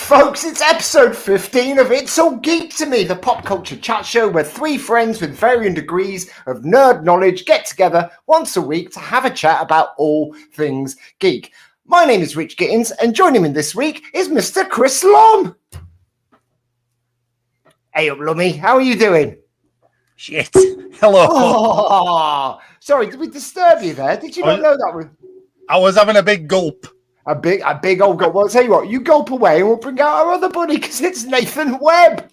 folks, it's episode 15 of It's All Geek to Me, the pop culture chat show where three friends with varying degrees of nerd knowledge get together once a week to have a chat about all things geek. My name is Rich Gittins, and joining me this week is Mr. Chris Lumb. Hey up, Lummy, how are you doing? Shit. Hello. Oh, sorry, did we disturb you there? Did you not know that was... I was having a big gulp. A big old gulp. Well, I'll tell you what, you gulp away and we'll bring out our other buddy because it's Nathan Webb.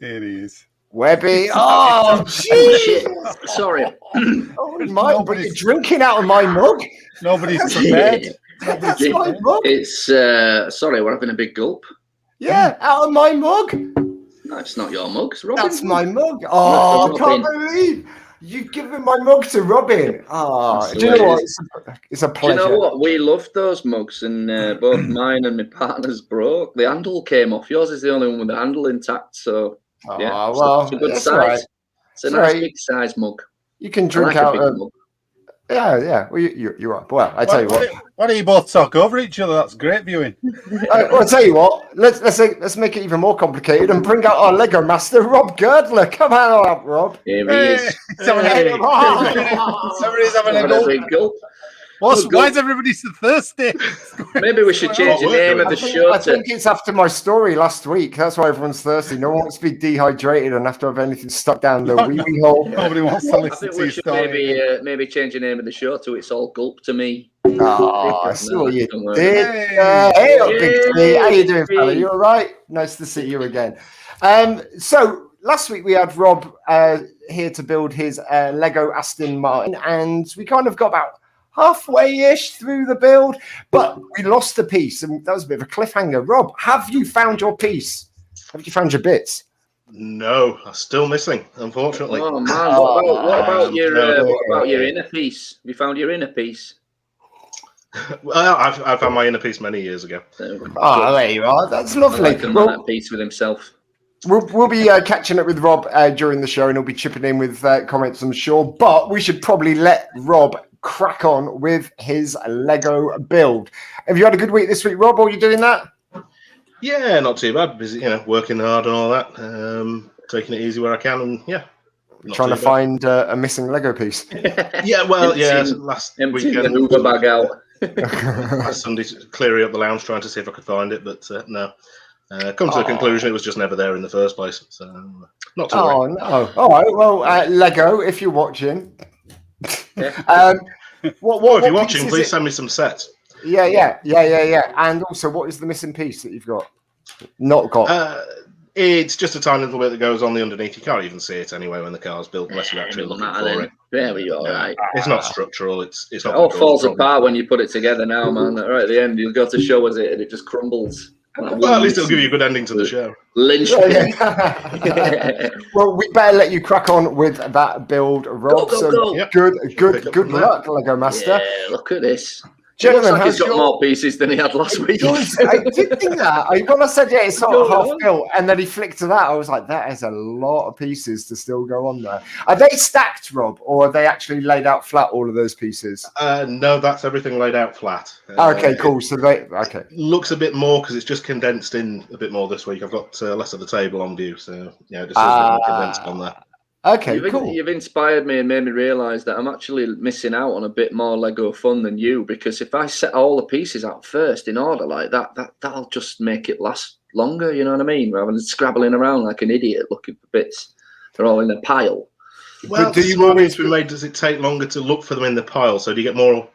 It is. Webby. Oh, shit. Sorry. Oh, but you're drinking out of my mug. Nobody's prepared. That's my mug. It's, sorry, we're having a big gulp. Yeah, out of my mug. No, it's not your mug. It's Robin's That's my mug. Oh, I can't believe you've given my mug to Robin. Oh, do you know what? It's a pleasure. Do you know what? We loved those mugs, and both mine and my partner's broke. The handle came off. Yours is the only one with the handle intact. So, yeah, well, it's a good size. Right. It's a nice big size mug. You can drink out of. Yeah. Well, you're up. Well, I tell you what. Why don't you both talk over each other? That's great viewing. Well, I tell you what. Let's make it even more complicated and bring out our Lego master, Rob Girdler. Come on up, Rob. Here he is. Somebody's having a big gulp. Why is everybody so thirsty? Maybe we should change the name of the show. I think it's after my story last week. That's why everyone's thirsty. No one wants to be dehydrated and have to have anything stuck down the wee hole. Nobody wants to listen to we your should story. maybe change the name of the show to It's All Gulp to Me. Oh, I see what you did. Hey up, Big T. How you doing, fella? You all right? Nice to see you again. So last week we had Rob here to build his Lego Aston Martin, and we kind of got about halfway-ish through the build, but we lost a piece, and that was a bit of a cliffhanger. Rob, have you found your piece? Have you found your bits? No, I'm still missing, unfortunately. Oh man, what about your inner piece? Have you found your inner piece? Well, I found my inner piece many years ago. Oh, there you are. That's lovely. That piece with himself. We'll be catching up with Rob during the show, and he'll be chipping in with comments, I'm sure. But we should probably let Rob crack on with his Lego build. Have you had a good week this week, Rob? Are you doing that? Yeah, not too bad. Busy, working hard and all that. Taking it easy where I can, and trying to find a missing Lego piece. Yeah, well, last weekend, the Uber bag out. Last Sunday, clearing up the lounge, trying to see if I could find it, but no. Come to the conclusion it was just never there in the first place. So not to worry. No! All right. Well, Lego, if you're watching. If you're watching, please send me some sets. Yeah. And also, what is the missing piece that you've got? Not got. It's just a tiny little bit that goes on the underneath. You can't even see it anyway when the car's built, unless you're actually looking for it. There we go. Right. It's not structural. It's not. It all falls apart when you put it together now, man. Right at the end, you've got to show us it, and it just crumbles. Well, at least it'll give you a good ending to the show. Lynchpin. Well, we better let you crack on with that build, Rob. Go. Yep. Good luck, Lego Master. Yeah, look at this. Gentlemen, he's got more pieces than he had last week. I did think that. When I said, it's sort of half built, and then he flicked to that, I was like, that is a lot of pieces to still go on there. Are they stacked, Rob, or are they actually laid out flat, all of those pieces? No, that's everything laid out flat. Okay, cool. So looks a bit more because it's just condensed in a bit more this week. I've got less of the table on view, so just a bit more condensed on there. Okay, cool. You've inspired me and made me realise that I'm actually missing out on a bit more Lego fun than you, because if I set all the pieces out first in order like that'll just make it last longer, you know what I mean? Rather than scrabbling around like an idiot looking for bits. They're all in a pile. Well, do you always been made? Does it take longer to look for them in the pile? So do you get more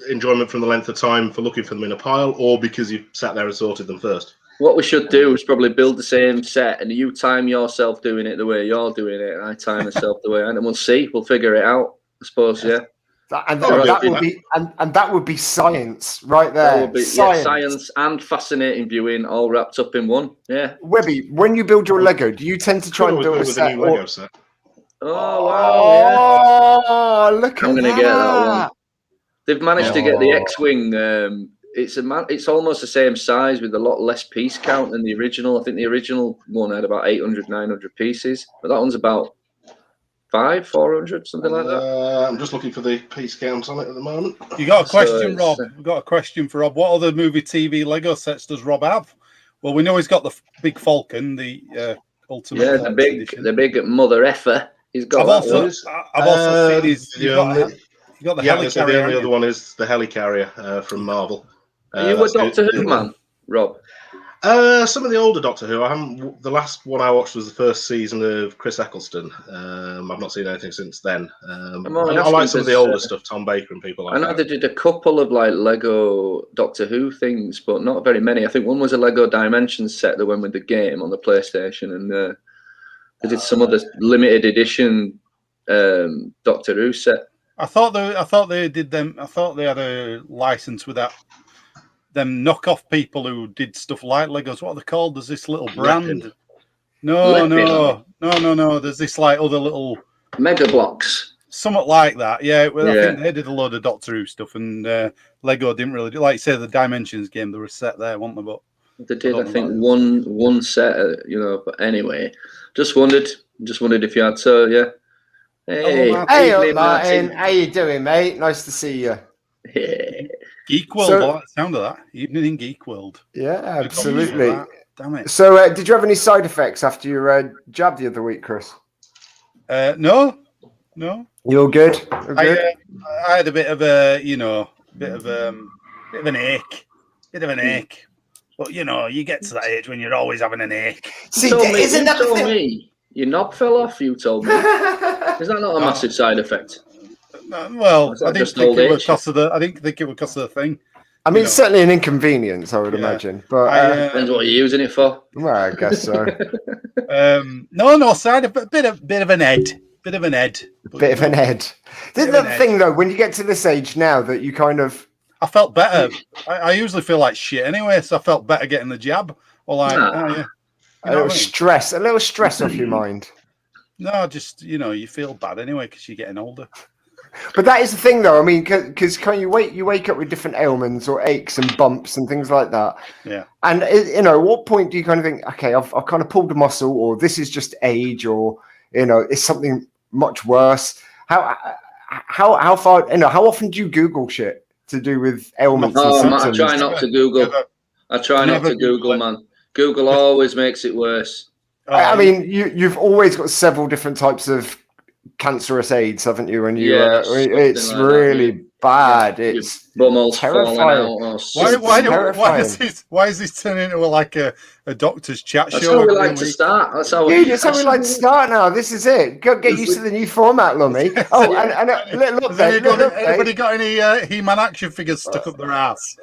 enjoyment from the length of time for looking for them in a pile, or because you sat there and sorted them first? What we should do is probably build the same set, and you time yourself doing it the way you're doing it, and I time myself the way, and then we'll see. We'll figure it out, I suppose. Yeah. That would be science right there. That would be science and fascinating viewing, all wrapped up in one. Yeah. Webby, when you build your Lego, do you tend to try and build a set? Lego set? Oh wow! Yeah. Look at that! I'm gonna get that one. They've managed to get the X-wing. It's almost the same size with a lot less piece count than the original. I think the original one had about 800, 900 pieces, but that one's about 400, something like that. I'm just looking for the piece counts on it at the moment. You got a question, Rob? We've got a question for Rob. What other movie TV Lego sets does Rob have? Well, we know he's got the big Falcon, the ultimate. Yeah, edition. the big mother effer. He's got I've that also, one. I've also seen the you've got the helicarrier. So the only other one is the helicarrier from Marvel. Are you a Doctor Who man, Rob? Some of the older Doctor Who. I haven't. The last one I watched was the first season of Chris Eccleston. I've not seen anything since then. I like some of the older stuff, Tom Baker and people like that. I know that. they did a couple of like Lego Doctor Who things, but not very many. I think one was a Lego Dimensions set that went with the game on the PlayStation, and they did some other limited edition Doctor Who set. I thought they did them. I thought they had a license with that. Them knockoff people who did stuff like Legos. What are they called? There's this little brand. No. There's this like other little Mega Blocks. Somewhat like that. Yeah. Well, I think they did a load of Doctor Who stuff, and Lego didn't really do. Like you say, the Dimensions game, they were set there, weren't they? But they did. I think one set. But anyway, just wondered if you had. So yeah. Hey, Martin. How you doing, mate? Nice to see you. Yeah. Geek World, I like the sound of that. Evening in Geek World. Yeah, absolutely. Damn it. So, did you have any side effects after your jab the other week, Chris? No. You're good. I had a bit of bit of an ache. But you get to that age when you're always having an ache. See, isn't that the thing? Your knob fell off. You told me. Is that not a massive side effect? Well, I didn't think it would cost of the. I didn't think it would cost of the thing. I mean, it's certainly an inconvenience, I would imagine. But depends what you're using it for. Well, I guess so. No side effect. Bit of an head. Bit of an head. Isn't that the thing though? When you get to this age now, that you kind of. I felt better. I usually feel like shit anyway, so I felt better getting the jab. Or like, a little stress off your mind. No, just you feel bad anyway because you're getting older. But that is the thing, though. I mean, because you wake up with different ailments or aches and bumps and things like that. Yeah. And at what point do you kind of think, okay, I've kind of pulled a muscle, or this is just age, or it's something much worse? How far? How often do you Google shit to do with ailments? And symptoms? I try not to Google. I try not to Google, man. Google always makes it worse. I mean, you've always got several different types of cancerous AIDS, haven't you? And it's like really bad. It's terrifying. Why is this turning into like a doctor's chat show? That's how we like to start. That's how we like to start now. This is it. Go get used to the new format, Lummy. Oh, and look, anybody got any He-Man action figures stuck up their ass?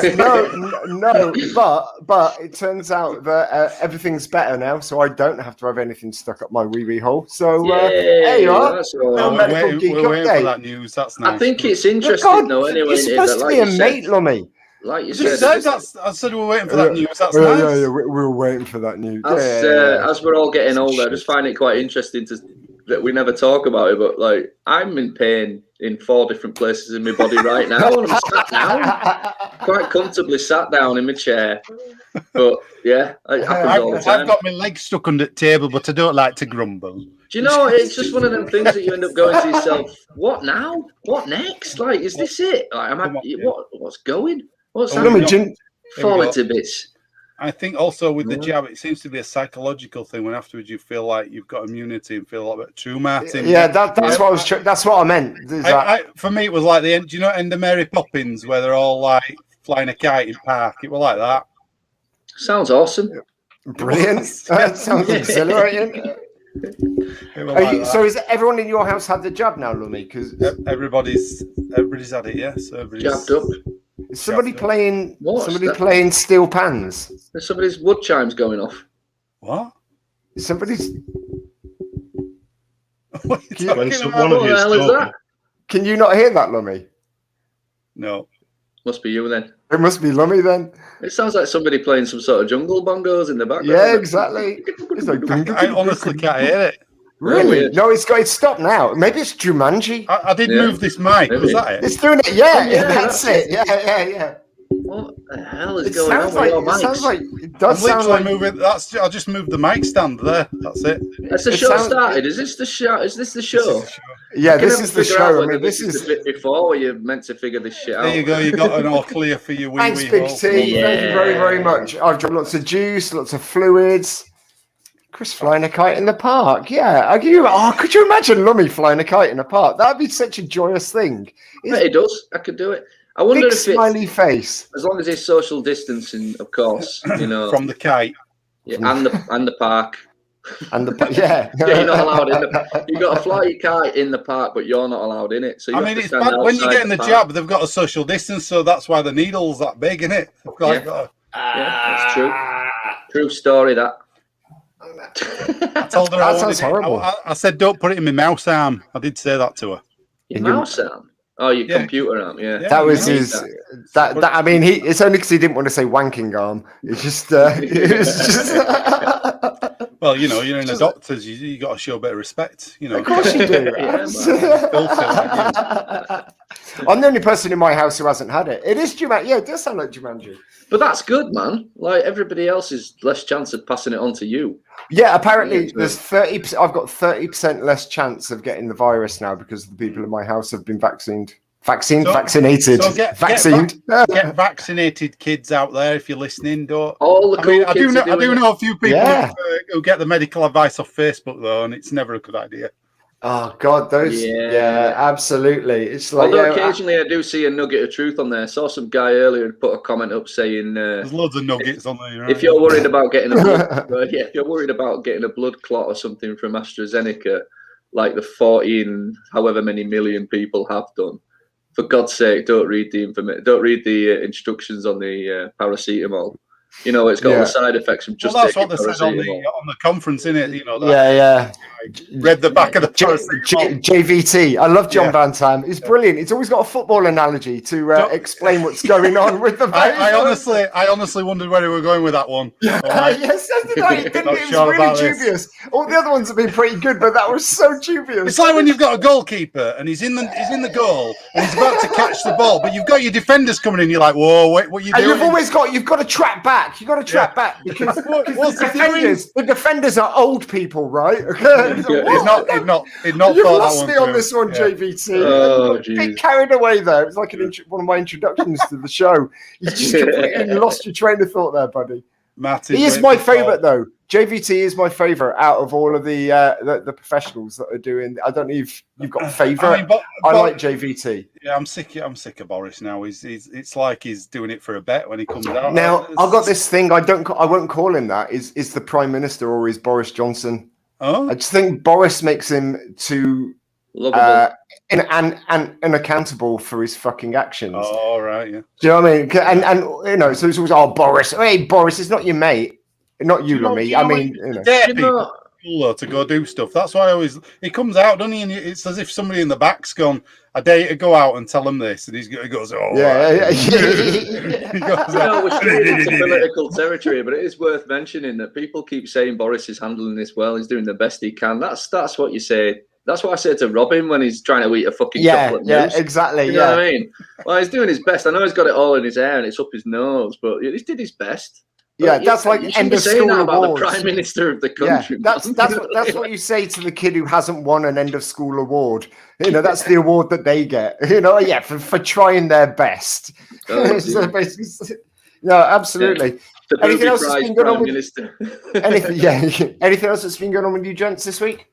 No. But it turns out that everything's better now, so I don't have to have anything stuck up my wee hole. So there you are. We're waiting for that news. That's nice. I think it's interesting though. Anyway, you're supposed to be a mate, Lummy. Like you said, I said we're waiting for that news. That's nice. Yeah, we're waiting for that news. As we're all getting older, I just find it quite interesting that we never talk about it. But like, I'm in pain in 4 different places in my body right now, and I'm sat down, quite comfortably sat down in my chair. But yeah, it happens all the time. I've got my legs stuck under the table, but I don't like to grumble. Do you know, it's just one of them things that you end up going to yourself, what now? What next? Like, is this it? Like, what's going? What's happening? Falling to bits. I think also with the jab, it seems to be a psychological thing. When afterwards you feel like you've got immunity and feel a little bit true, Martin. Yeah, that's what I was. That's what I meant. For me, it was like the end. Do you know End of Mary Poppins, where they're all like flying a kite in park? It was like that. Sounds awesome. Brilliant. That sounds exhilarating. So is everyone in your house had the jab now, Lummy? Because everybody's had it. Yes, jabbed up. Is somebody playing steel pans? There's somebody's wood chimes going off. What? Somebody's. What are you talking about? What the hell is that? Can you not hear that, Lummy? No. Must be you then. It must be Lummy then. It sounds like somebody playing some sort of jungle bongos in the background. Yeah, exactly. It's like, I honestly can't hear it. Really? No, it's stopped now. Maybe it's Jumanji. I did move this mic. Was that it? It's doing it. Yeah, that's it. Yeah. What the hell is going on with your mics? It does sound like moving. I'll just move the mic stand there. That's it. Has the show started? Is this the show? This is the show. Yeah, this is the show. I mean, this is the bit before where you're meant to figure this shit out. There you go. You got an all clear for your wee. Thanks, Big T. Yeah. Thank you very, very much. I've got lots of juice, lots of fluids. Chris flying a kite in the park. Yeah. Could you imagine Lummy flying a kite in a park? That'd be such a joyous thing. It does. I could do it. I wonder big if smiley face. As long as it's social distancing, of course, from the kite. Yeah, and the park. And yeah, you're not allowed in the. You got to fly your kite in the park, but you're not allowed in it. So it's bad when you're getting the jab. They've got a social distance, so that's why the needle's that big, isn't it? Yeah, that's true. True story. That. I told her that sounds horrible. I said, don't put it in my mouse arm. I did say that to her. Your mouse arm? Oh, your computer arm, yeah. That was his. That I mean, it's only because he didn't want to say wanking arm. It's just. Well, you're in the doctors. You got to show a bit of respect. Of course you do. I'm the only person in my house who hasn't had it. It is Jumanji. Yeah, it does sound like Jumanji. But that's good, man. Like everybody else is less chance of passing it on to you. Yeah, apparently there's 30%. I've got 30% less chance of getting the virus now because the people in my house have been vaccinated. So get vaccinated, kids out there. If you're listening, don't. All the cool I do know a few people who get the medical advice off Facebook though, and it's never a good idea. Oh God, those absolutely. It's like occasionally I do see a nugget of truth on there. I saw some guy earlier put a comment up saying there's loads of nuggets on there. If you're worried about getting if you're worried about getting a blood clot or something from AstraZeneca, like the 14 however many million people have done, for God's sake, don't read the instructions on the paracetamol. It's got all the side effects from just that's taking what they said on the conference, innit? Read the back of the JVT. I love John Van Tam. It's brilliant. It's always got a football analogy to explain what's going on with the. I honestly wondered where we were going with that one. Yes, it was really dubious. All the other ones have been pretty good, but that was so dubious. It's like when you've got a goalkeeper and he's in the goal and he's about to catch the ball, but you've got your defenders coming in. You're like, whoa, what are you doing? You've got to track back. You've got to track back because the defenders are old people, right? He's not. You've lost me on this one, JVT. Oh, a bit carried away there. It's like one of my introductions to the show. You just completely lost your train of thought there, buddy. He is my favourite, though. JVT is my favourite out of all of the professionals that are doing. I don't know if you've got a favourite. I like JVT. Yeah, I'm sick of Boris now. It's like he's doing it for a bet when he comes out. Now I've got this thing. I won't call him that. Is the Prime Minister or is Boris Johnson? Oh, I just think Boris makes him too lovable and accountable for his fucking actions. Oh, right, yeah. Do you know what I mean? And so it's always Boris. Hey, Boris, it's not your mate, not you, Lummy. I mean, to go do stuff. That's why he comes out, doesn't he? And it's as if somebody in the back's gone, I dare you to go out and tell him this, and he goes, oh, yeah. He goes, we're straight into political territory, but it is worth mentioning that people keep saying Boris is handling this well. He's doing the best he can. That's what you say. That's what I say to Robin when he's trying to eat a fucking chocolate mousse. Exactly. You know what I mean? Well, he's doing his best. I know he's got it all in his hair and it's up his nose, but he did his best. But that's like end of school about awards. The Prime Minister of the country. That's what you say to the kid who hasn't won an end of school award. That's the award that they get. For trying their best. Oh, no, absolutely. Anything else that's been going on Anything else that's been going on with you gents this week?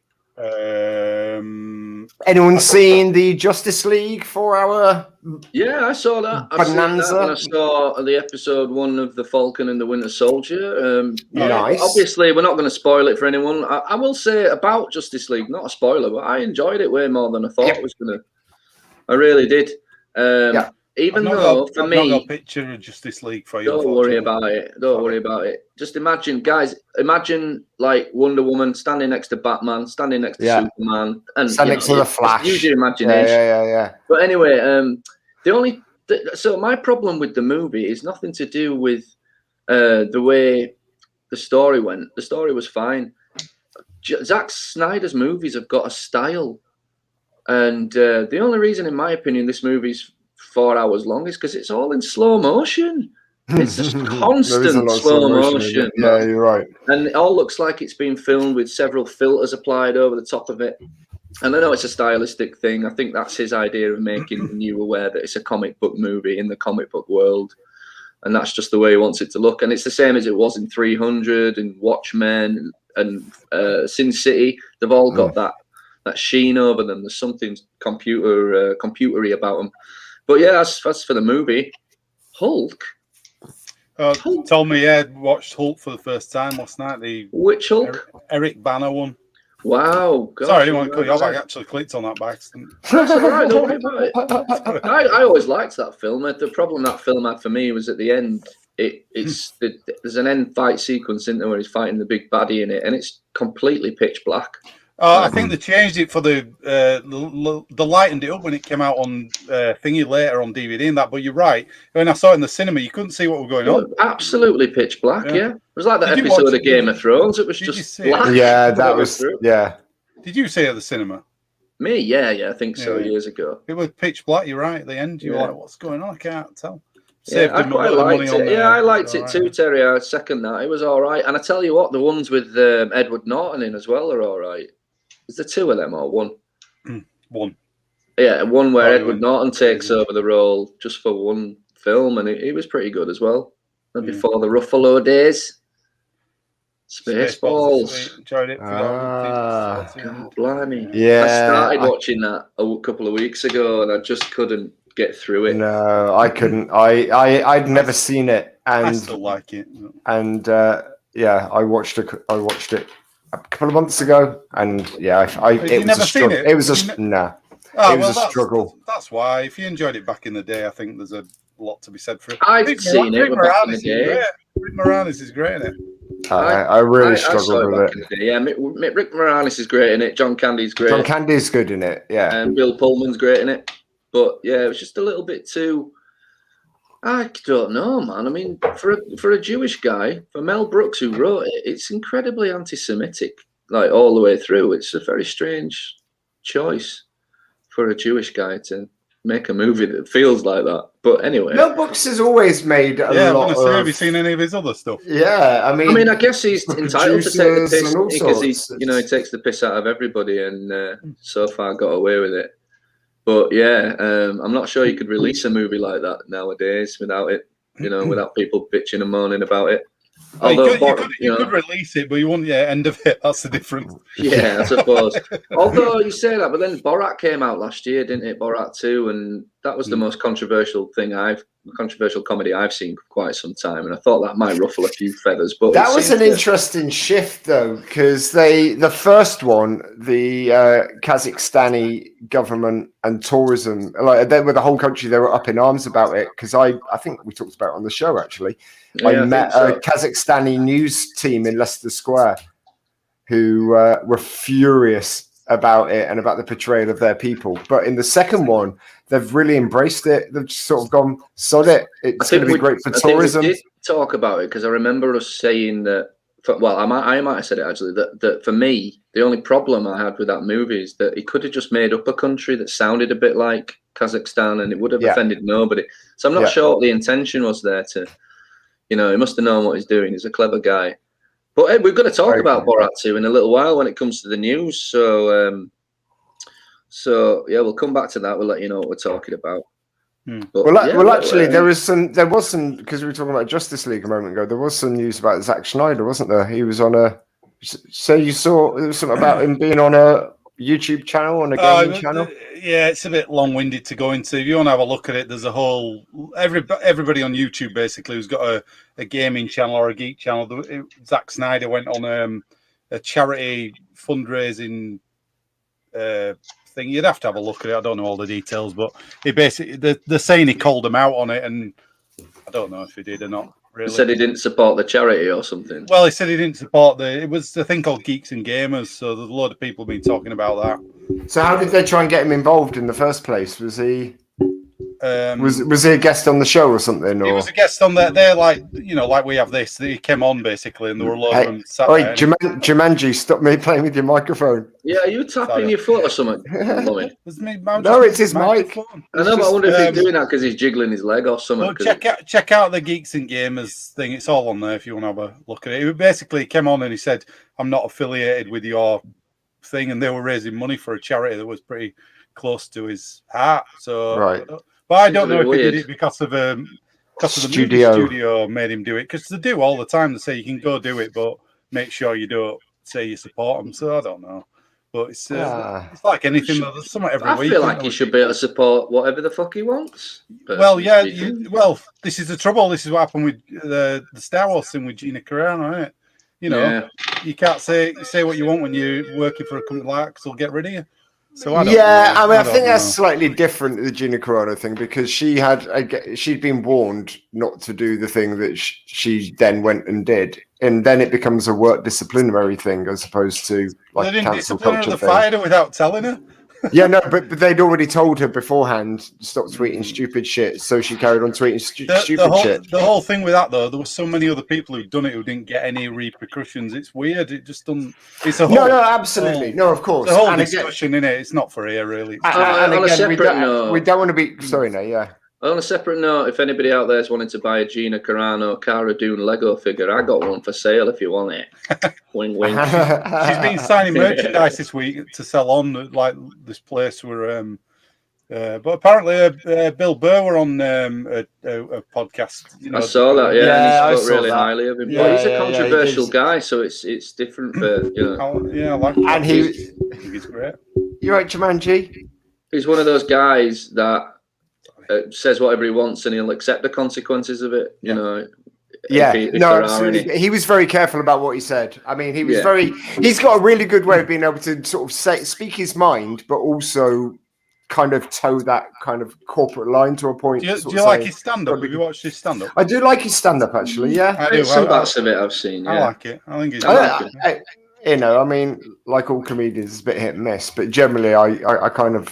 Anyone seen the Justice League 4-hour? Yeah, I saw that. Bonanza. I saw the episode 1 of The Falcon and the Winter Soldier. Nice. Obviously, we're not going to spoil it for anyone. I will say about Justice League, not a spoiler, but I enjoyed it way more than I thought I was going to. I really did. Even though, for me, not a picture of Justice League for you. Don't worry about it. Don't worry about it. Just imagine, guys. Imagine like Wonder Woman standing next to Batman, standing next to Superman, and standing next to the Flash. Use your imagination. Yeah. But anyway, so my problem with the movie is nothing to do with the way the story went. The story was fine. Zack Snyder's movies have got a style, and the only reason, in my opinion, this movie's 4 hours long is because it's all in slow motion. It's just constant slow motion. Yeah, you're right. And it all looks like it's been filmed with several filters applied over the top of it. And I know it's a stylistic thing. I think that's his idea of making you aware that it's a comic book movie in the comic book world. And that's just the way he wants it to look. And it's the same as it was in 300 and Watchmen and Sin City. They've all got that sheen over them. There's something computery about them. But yeah, as for the movie, Hulk. Told me, watched Hulk for the first time last night. Which Hulk? Eric Bana one. Wow. Gosh, sorry, I didn't want to cut you off. I actually clicked on that by accident. That's all right, don't worry about it. I always liked that film. The problem that film had for me was at the end, there's an end fight sequence in there where he's fighting the big baddie in it, and it's completely pitch black. I think they changed it for the lightened it up when it came out on thingy later on DVD and that. But you're right. When I saw it in the cinema, you couldn't see what was going on. Absolutely pitch black. Yeah. It was like that episode of Game of Thrones. It was just black. Yeah, that was. Yeah. Did you see it at the cinema? Me? Yeah. I think so. Years ago. It was pitch black. You're right. At the end, you were like, "What's going on? I can't tell." Yeah, I quite liked it. Yeah, I liked it too, Terry. I second that. It was all right. And I tell you what, the ones with Edward Norton in as well are all right. Is there two of them or one? One. Yeah, one where Edward Norton takes over the role just for one film, and he was pretty good as well. And before the Ruffalo days, Spaceballs. Enjoyed it. God, blimey. Yeah, I started watching that a couple of weeks ago, and I just couldn't get through it. No, I couldn't. I'd never seen it, and I still like it. And I watched it a couple of months ago, and it was a struggle. It was a nah. Oh, it was a struggle. That's why. If you enjoyed it back in the day, I think there's a lot to be said for it. I've seen it back in the day. Rick Moranis is great in it. I really struggled with it. Yeah, Rick Moranis is great in it. John Candy's great. John Candy's good in it. Yeah, and Bill Pullman's great in it. But yeah, it was just a little bit too. I don't know, man. I mean, for a Jewish guy, for Mel Brooks who wrote it, it's incredibly anti-Semitic, like all the way through. It's a very strange choice for a Jewish guy to make a movie that feels like that. But anyway, Mel Brooks has always made a lot of. Have you seen any of his other stuff? Yeah, I mean, I guess he's entitled to take the piss because he takes the piss out of everybody, and so far got away with it. But yeah, I'm not sure you could release a movie like that nowadays without it, without people bitching and moaning about it. Although you could release it, but you wouldn't end of it. That's the difference. Yeah, I suppose. Although you say that, but then Borat came out last year, didn't it? Borat 2, and that was the most controversial comedy I've seen for quite some time, and I thought that might ruffle a few feathers. But that was an interesting shift, though, because the first one, the Kazakhstani government and tourism, like with the whole country, they were up in arms about it. Because I think we talked about it on the show actually. Yeah, I met a Kazakhstani news team in Leicester Square who were furious about it and about the portrayal of their people. But in the second one, they've really embraced it. They've just sort of gone, sod it. It's going to be great for tourism. We did talk about it because I remember us saying that. I might have said it actually. That for me, the only problem I had with that movie is that he could have just made up a country that sounded a bit like Kazakhstan, and it would have offended nobody. So I'm not sure what the intention was there to. He must have known what he's doing. He's a clever guy. But hey, we're going to talk about Borat 2 in a little while when it comes to the news. So yeah, we'll come back to that. We'll let you know what we're talking about. But, actually, there was some because we were talking about Justice League a moment ago. There was some news about Zack Snyder, wasn't there? He was on a. So you saw there was something about him being on a YouTube channel, on a gaming channel. Yeah, it's a bit long-winded to go into. If you want to have a look at it, there's a whole everybody on YouTube basically who's got a gaming channel or a geek channel. Zack Snyder went on a charity fundraising thing. You'd have to have a look at it. I don't know all the details, but he basically they're saying he called them out on it, and I don't know if he did or not. Really. He said he didn't support the charity or something. Well, he said he didn't support it was a thing called Geeks and Gamers, so there's a lot of people been talking about that. So how did they try and get him involved in the first place? Was he Was he a guest on the show or something? Or? He was a guest on there. They're like, like we have this. He came on basically, and there were a lot of them sat there. Jumanji, stop me playing with your microphone. Yeah, are you tapping your foot or something? No, it's his mic. I know, but I wonder if he's doing that because he's jiggling his leg or something. Well, check out the Geeks and Gamers thing. It's all on there if you want to have a look at it. He basically came on and he said, "I'm not affiliated with your thing," and they were raising money for a charity that was pretty close to his heart. So, right. But I don't know if he did it because of the studio made him do it, because they do all the time. They say you can go do it, but make sure you don't say you support them. So I don't know, but it's like anything. There's something every week. I feel like he should be able to support whatever the fuck he wants. Well, yeah. This is the trouble. This is what happened with the Star Wars thing with Gina Carano, isn't it? You can't say what you want when you're working for a company like that, 'cause they'll get rid of you. So I think that's slightly different to the Gina Carano thing, because she'd been warned not to do the thing that she then went and did, and then it becomes a work disciplinary thing as opposed to like they didn't cancel culture thing. Fired her without telling her. Yeah, no, but they'd already told her beforehand, stop tweeting stupid shit, so she carried on tweeting stupid shit. The whole thing with that, though, there were so many other people who'd done it who didn't get any repercussions. It's weird. It just doesn't. It's a whole. No, absolutely, no, of course. It's a whole discussion in it. It's not for here, really. On a separate note, we don't want to be. Sorry, no, yeah. On a separate note, if anybody out there is wanting to buy a Gina Carano Cara Dune Lego figure, I got one for sale if you want it. Wing, wing. She's been signing merchandise this week to sell on, like this place where. But apparently, Bill Burr were on a podcast. I saw that. Yeah, and he spoke really highly of him. Yeah, he's a controversial guy, so it's different for I like him. And I think he's great. You're right, Jumanji. He's one of those guys that says whatever he wants and he'll accept the consequences of it. Absolutely. He was very careful about what he said. I mean, he was he's got a really good way of being able to sort of speak his mind, but also kind of toe that kind of corporate line to a point. Do you like his stand-up? Have you watched his stand-up? I do like his stand-up, actually, yeah. I do. Some parts of it I've seen, yeah. I like it. I think it's I mean, like all comedians, it's a bit hit and miss, but generally I kind of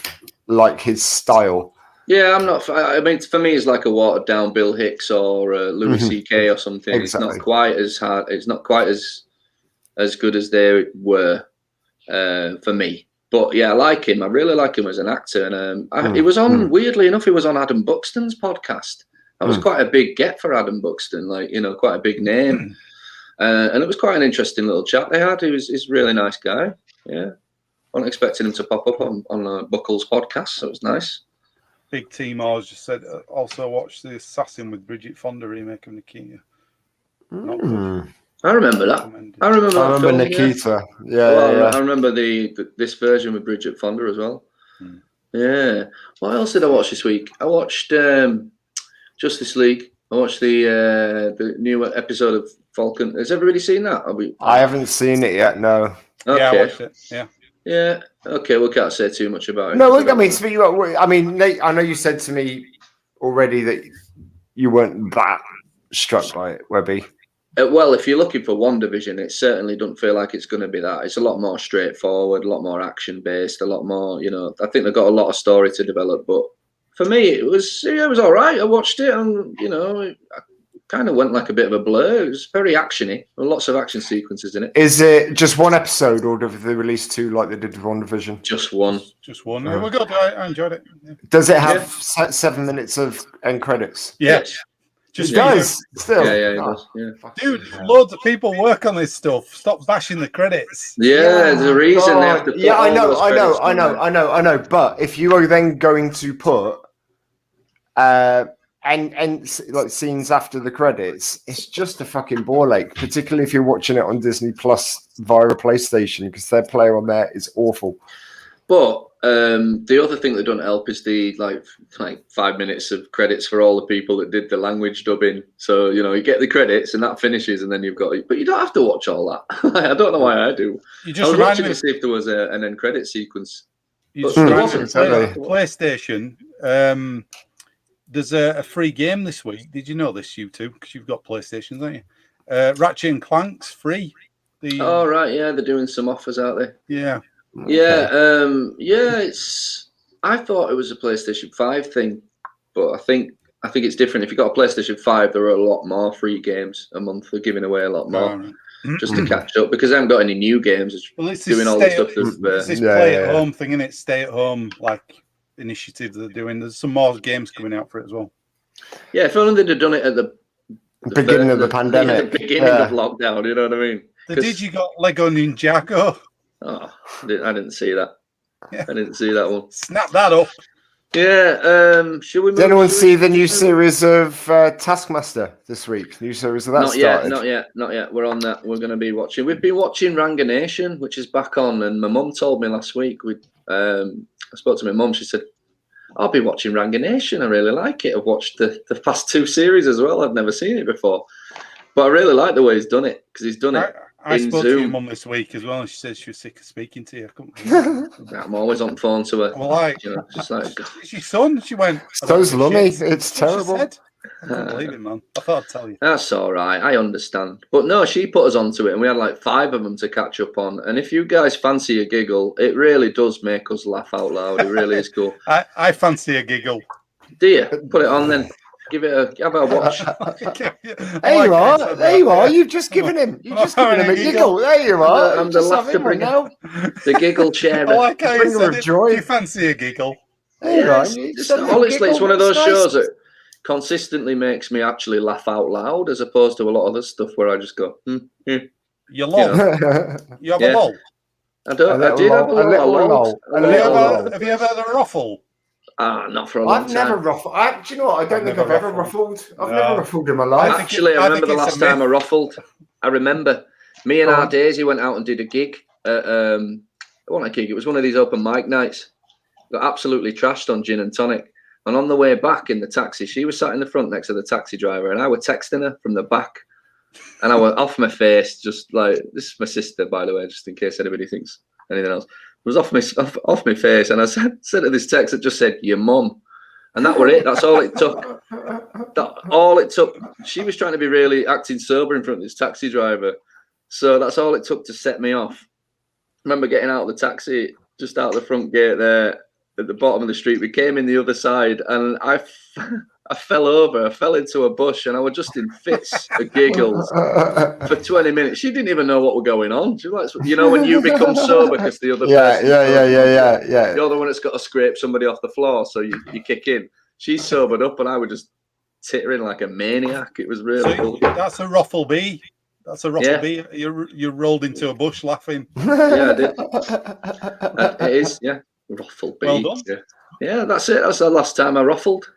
like his style. Yeah, I'm not. I mean, for me, it's like a watered down Bill Hicks or Louis C.K. or something. Exactly. It's not quite as hard. It's not quite as good as they were for me. But yeah, I like him. I really like him as an actor. And he was on. Weirdly enough, he was on Adam Buxton's podcast. That was quite a big get for Adam Buxton. Like, quite a big name. And it was quite an interesting little chat they had. He's a really nice guy. Yeah, I wasn't expecting him to pop up on Buckles' podcast. So it was nice. Big Team Ours just said, also watch the Assassin with Bridget Fonda remake of Nikita. I remember that. I remember Nikita. I remember this version with Bridget Fonda as well. Yeah. What else did I watch this week? I watched Justice League. I watched the new episode of Falcon. Has everybody seen that? I haven't seen it yet, no. Okay. Yeah, I watched it. Yeah. Yeah. Okay. We can't say too much about it. No, I mean, Nate, I know you said to me already that you weren't that struck by it, Webby. Well, if you're looking for WandaVision, it certainly doesn't feel like it's going to be that. It's a lot more straightforward, a lot more action based, a lot more. I think they've got a lot of story to develop. But for me, it was all right. I watched it, and I kind of went like a bit of a blur. It was very actiony. There were lots of action sequences in it. Is it just one episode, or did they release two like they did with WandaVision? Just one. Yeah, we're good. I enjoyed it. Yeah. Does it have 7 minutes of end credits? Yes. Just does still. Yeah, it does. Yeah. Dude, loads of people work on this stuff. Stop bashing the credits. Yeah, there's a reason they have to put I know. But if you are then going to put and like scenes after the credits, it's just a fucking ball ache, particularly if you're watching it on Disney Plus via a PlayStation, because their player on there is awful. But the other thing that don't help is the like 5 minutes of credits for all the people that did the language dubbing. So you get the credits and that finishes, and then you've got. But you don't have to watch all that. I don't know why I do. You just I was watching to see if there was an end credit sequence. You just PlayStation. There's a free game this week. Did you know this, you two? Because you've got PlayStations, don't you? Ratchet and Clank's free. Oh right, yeah, they're doing some offers, aren't they? Yeah. Yeah, it's. I thought it was a PlayStation 5 thing, but I think it's different. If you've got a PlayStation 5, there are a lot more free games a month. They're giving away a lot more just to catch up because I haven't got any new games. It's doing all the stuff. It's this play at home thing, innit? Stay at home initiative they're doing. There's some more games coming out for it as well. Yeah, if only they'd have done it at the beginning of the pandemic, the beginning of lockdown. You know what I mean? Did you got Lego Ninjago? Oh, I didn't see that. Yeah. I didn't see that one. Snap that up. Yeah. Should we? Did anyone see the new series of Taskmaster this week? New series of that started? Not yet. We're on that. We're going to be watching. We've been watching Ranga Nation, which is back on. And my mum told me last week. I spoke to my mum. She said, "I'll be watching Ranga Nation. I really like it. I've watched the past 2 series as well. I've never seen it before, but I really like the way he's done it because he's done it." I spoke to your mum this week as well, and she said she was sick of speaking to you. I'm always on the phone to her. Well, just like, it's your son. She went, "So's Lummy. It's terrible." I can't believe it, man. I thought I'd tell you. That's all right. I understand. But no, she put us onto it, and we had like 5 of them to catch up on. And if you guys fancy a giggle, it really does make us laugh out loud. It really is cool. I fancy a giggle. Do you? Put it on then. Have a watch. There you are. You've just given him. You've just given him a giggle. There you are. I'm the laughter bringer. The giggle chair. I like how you said it. Do you fancy a giggle? Honestly, it's one of those shows that consistently makes me actually laugh out loud, as opposed to a lot of other stuff where I just go, You lol. You have a lol. I did have a lol. Have you ever had a ruffle? Not for a long time. I've never ruffled. Do you know what? I don't think I've ever ruffled. I've never ruffled in my life. Actually, I remember the last time I ruffled. I remember me and our Daisy went out and did a gig. It wasn't a gig. It was one of these open mic nights. Got absolutely trashed on gin and tonic. And on the way back in the taxi, she was sat in the front next to the taxi driver, and I was texting her from the back. And I was off my face, just like, this is my sister, by the way, just in case anybody thinks anything else. It was off my face, and I sent her this text that just said, "Your mum," and that were it. That's all it took. All it took. She was trying to be really acting sober in front of this taxi driver, so that's all it took to set me off. I remember getting out of the taxi, just out the front gate there at the bottom of the street. We came in the other side, and I fell over. I fell into a bush, and I was just in fits of giggles for 20 minutes. She didn't even know what was going on. She was like, when you become sober because the other person, yeah. You're the one that's got to scrape somebody off the floor, so you kick in. She's sobered up, and I was just tittering like a maniac. It was really cool. That's a ruffle bee. That's a ruffle bee. You rolled into a bush laughing. Yeah, I did. It is, yeah. Ruffle bee. Well done. Yeah, that's it. That's the last time I ruffled.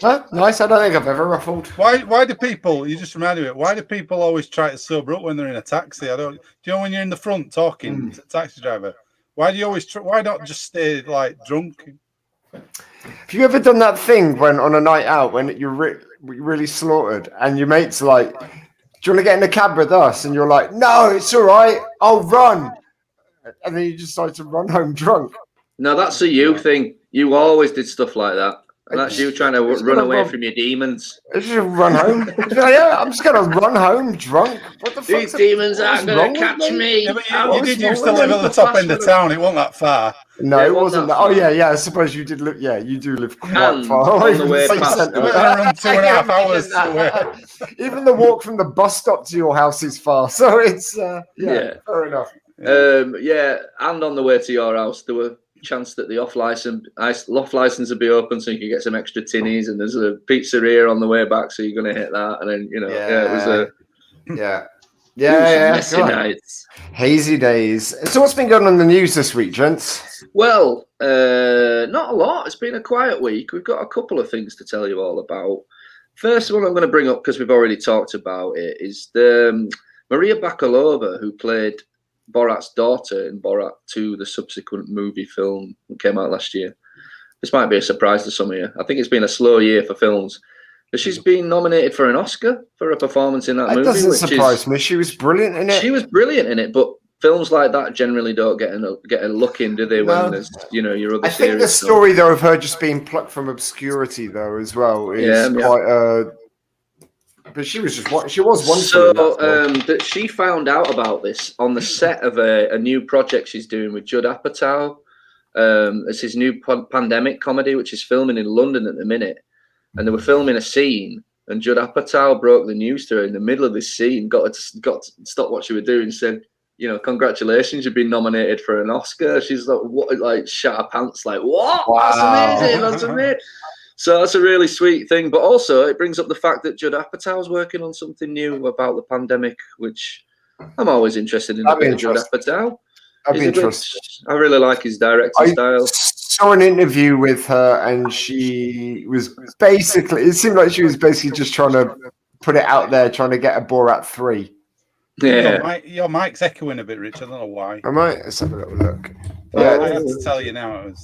Nice. I don't think I've ever ruffled. Why do people? You just reminded me. Why do people always try to sober up when they're in a taxi? Do you know when you're in the front talking to the taxi driver? Why do you always? Why not just stay like drunk? Have you ever done that thing when on a night out when you're really slaughtered and your mate's like, "Do you want to get in the cab with us?" And you're like, "No, it's all right. I'll run." And then you decide to run home drunk. No, that's a you thing. You always did stuff like that. And that's you trying to run away from your demons. I just run home. Yeah, I'm just going to run home drunk. What the fuck? These demons aren't going to catch me. Yeah, you did used to live at the top end of town. It wasn't that far. No, it wasn't that. Oh, yeah. I suppose you did live. Yeah, you do live quite far. On the way past. Run 2.5 hours away. Even the walk from the bus stop to your house is far. So it's, fair enough. And on the way to your house, there were chance that the off license would be open so you could get some extra tinnies, and there's a pizzeria on the way back, so you're going to hit that, and then it was a messy nights, hazy days. So what's been going on in the news this week, gents? Well, not a lot. It's been a quiet week. We've got a couple of things to tell you all about. First one I'm going to bring up because we've already talked about it is the Maria Bakalova, who played Borat's daughter in Borat 2, the subsequent movie film that came out last year. This might be a surprise to some of you. I think it's been a slow year for films. But she's been nominated for an Oscar for her performance in that movie. It doesn't surprise me. She was brilliant in it. She was brilliant in it, but films like that generally don't get a look in, do they? When there's your other. I think the story though of her just being plucked from obscurity though as well is quite. But she was just what she was one. So that she found out about this on the set of a new project she's doing with Judd Apatow. It's his new pandemic comedy, which is filming in London at the minute. and they were filming a scene, and Judd Apatow broke the news to her in the middle of this scene, got to stop what she was doing, and said, you know, congratulations, you've been nominated for an Oscar. She's like, what? Like, shut her pants, like, what? Wow. That's amazing. That's amazing. So that's a really sweet thing. But also, it brings up the fact that Judd Apatow's working on something new about the pandemic, which I'm always interested in. A bit of Judd Apatow. I'd be interested. I really like his directing style. I saw an interview with her, and she was basically, it seemed like she was basically just trying to put it out there, trying to get a Borat 3. Yeah, your mic's echoing a bit, Rich. I don't know why. I might. Let's have a little look. Yeah, I have to tell you now. I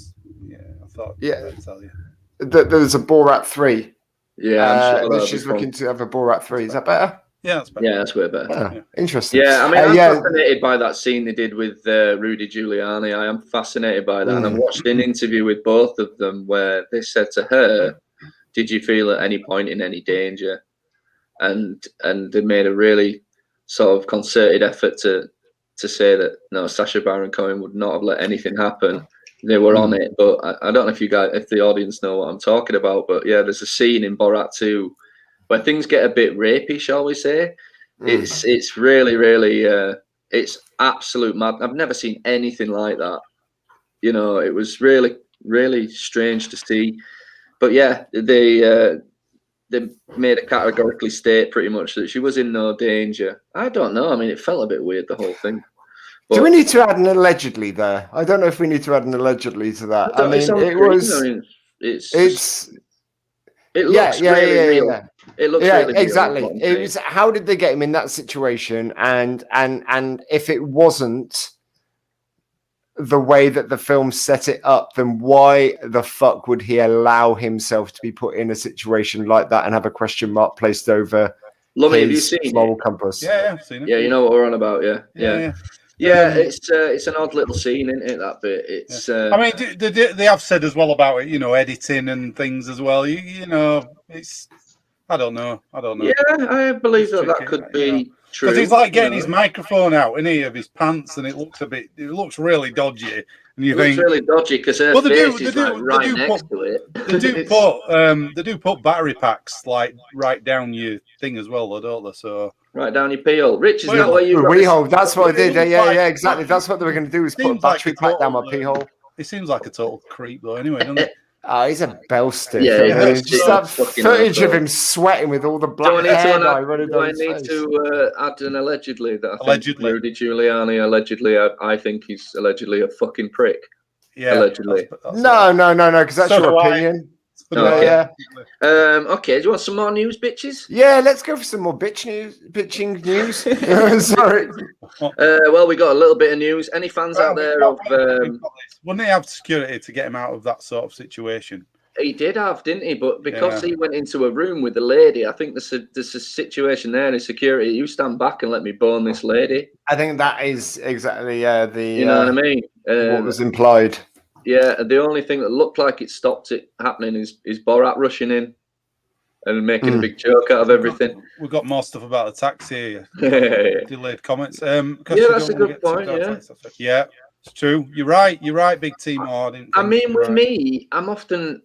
thought. Yeah, I'd tell you. There's a Borat 3. Yeah, I'm sure she's looking to have a Borat 3. Is that better? Yeah, that's better. Yeah, that's way better. Yeah. Interesting. Yeah, I mean, I'm fascinated by that scene they did with Rudy Giuliani. I am fascinated by that, and I've watched an interview with both of them where they said to her, "Did you feel at any point in any danger?" And they made a really sort of concerted effort to say that no, Sacha Baron Cohen would not have let anything happen. They were on it, but I don't know if the audience know what I'm talking about. But yeah, there's a scene in Borat 2 where things get a bit rapey, shall we say? It's really, really, it's absolute mad. I've never seen anything like that. You know, it was really, really strange to see. But yeah, they made a categorically state pretty much that she was in no danger. I don't know. I mean, it felt a bit weird, the whole thing. But, do we need to add an allegedly there? I don't know if we need to add an allegedly to that. I mean, it was. I mean, it looks really real. Yeah. It looks really exactly. Real, it was. How did they get him in that situation? And if it wasn't the way that the film set it up, then why the fuck would he allow himself to be put in a situation like that and have a question mark placed over Lummy, have you seen moral compass? Yeah, I've seen it. Yeah, you know what we're on about. Yeah. It's an odd little scene, isn't it? That bit. It's. I mean, they have said as well about it, you know, editing and things as well. You know, it's. I don't know. Yeah, I believe that could be true. Because he's like getting his microphone out, isn't he, of his pants, and it looks really dodgy. And you think looks really dodgy because her face is like right next to it. They do put battery packs like right down your thing as well, though, don't they? So right down your peel. Rich, is that what you? That's what I did. Yeah, exactly. That's what they were going to do. Is put a battery pack down my pee hole. It seems like a total creep, though. Anyway, doesn't it? Oh, he's a bellstick. Yeah, just that footage of him sweating with all the black hair running down his face. Do I need to add an allegedly that I think Rudy Giuliani allegedly, I think he's allegedly a fucking prick. Yeah, allegedly. No, because that's your opinion. Okay. Okay. Do you want some more news, bitches? Yeah, let's go for some more bitching news. Sorry. Well, we got a little bit of news. Any fans out there of? Wouldn't they have security to get him out of that sort of situation? He did have, didn't he? But because he went into a room with the lady, I think there's a situation there in security. You stand back and let me bone this lady. I think that is exactly the. You know what I mean? What was implied. Yeah, the only thing that looked like it stopped it happening is Borat rushing in and making a big joke out of everything. We've got more stuff about the taxi. Delayed comments. That's a good point. Yeah, it's true. You're right, big team. I mean, with me, I'm often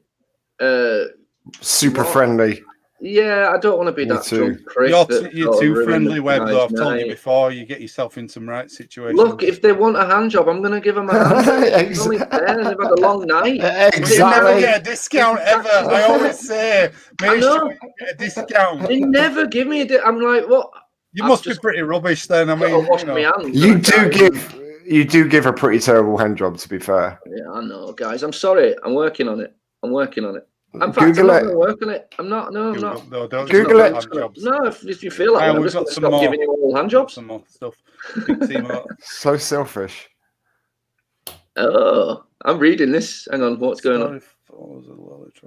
super friendly. Yeah, I don't want to be that drunk prick. You're too friendly, Webb, though. I've told you before. You get yourself in some right situations. Look, if they want a hand job, I'm going to give them a hand job. It's only fair. They've had a long night. Exactly. You never get a discount ever. I always say, make sure you get a discount. They never give me a discount. I'm like, what? You must be pretty rubbish then. I mean, wash my hands. You do give a pretty terrible hand job, to be fair. Yeah, I know, guys. I'm sorry. I'm working on it. In fact, Google I'm not working it. I'm not. No, I'm not. No, don't Google it. No, if you feel like I'm just going to stop giving you all hand jobs. Some more stuff. Big team up. So selfish. Oh, I'm reading this. Hang on, what's going on?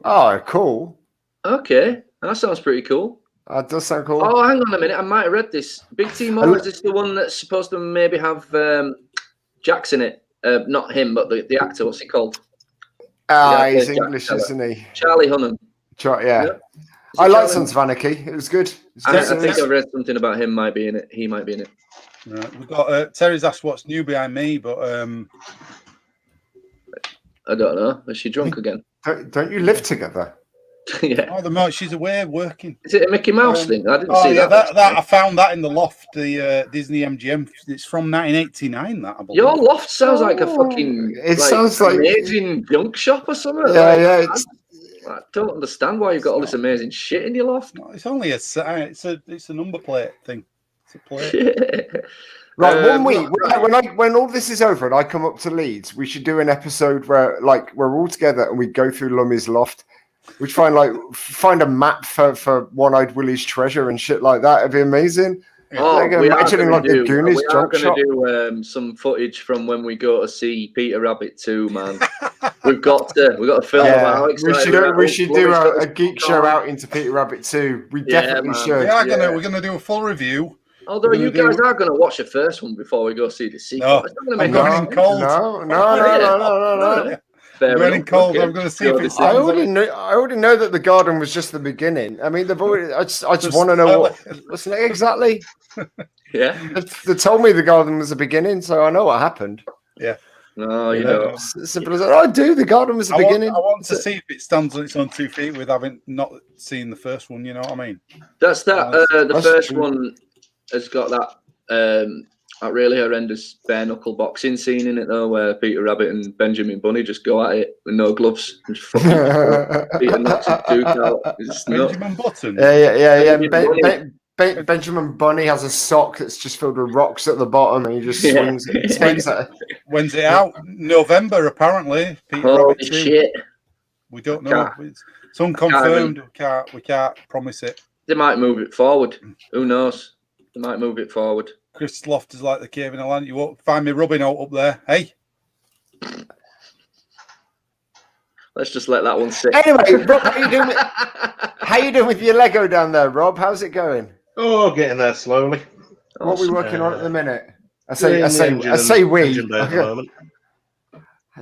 Oh, cool. Okay, that sounds pretty cool. That does sound cool. Oh, hang on a minute. I might have read this. Big Team More, is this the one that's supposed to maybe have Jax in it? Not him, but the actor. What's he called? He's English, isn't he? Charlie Hunnam. Yeah. I like Sons of Anarchy. It was good. I think I read something about him might be in it. He might be in it. Right. We've got Terry's asked what's new behind me, but I don't know. Is she drunk again? Don't you live together? Yeah. Oh, she's away working. Is it a Mickey Mouse thing? I didn't see yeah, that. I found that in the loft, the Disney MGM. It's from 1989. That I believe. Your loft sounds like a fucking. It sounds like amazing junk shop or something. Yeah, I don't understand why you've got all this amazing shit in your loft. No, it's only it's a number plate thing. It's a plate. Right, 1 week when all this is over and I come up to Leeds, we should do an episode where we're all together and we go through Lummy's loft. We'd find a map for One-Eyed Willie's treasure and shit like that. It'd be amazing. Oh, we are going to do some footage from when we go to see Peter Rabbit 2, man. we've got to film about how excited we should do a geek show out into Peter Rabbit 2. We definitely should. We're gonna do a full review. Although you guys are going to watch the first one before we go see the sequel. No, it's not going to I'm make going in cold. No. I'm going in cold. I'm going to see if it's. I already know that the garden was just the beginning. I mean, I just want to know what's next exactly. Yeah, they told me the garden was the beginning, so I know what happened. Yeah. No, you know. Simple as that. I do. The garden was the beginning. I want to see if it stands on its own 2 feet with having not seen the first one. You know what I mean? That's that. The first one has got that really horrendous bare knuckle boxing scene in it, though, where Peter Rabbit and Benjamin Bunny just go at it with no gloves. And just Peter knocks his tooth out. Benjamin Button. Yeah. Benjamin Bunny has a sock that's just filled with rocks at the bottom, and he just swings it. Takes it. When's it out? November, apparently. Peter Rabbit 2. Shit. We don't know. It's unconfirmed. We can't promise it. They might move it forward. Who knows? They might move it forward. Chris Loft is like the cave in a land. You won't find me rubbing out up there. Hey. Let's just let that one sit. Anyway, Rob, how you doing with your Lego down there, Rob? How's it going? Oh, getting there slowly. What are we working on at the minute? I say we. At the moment.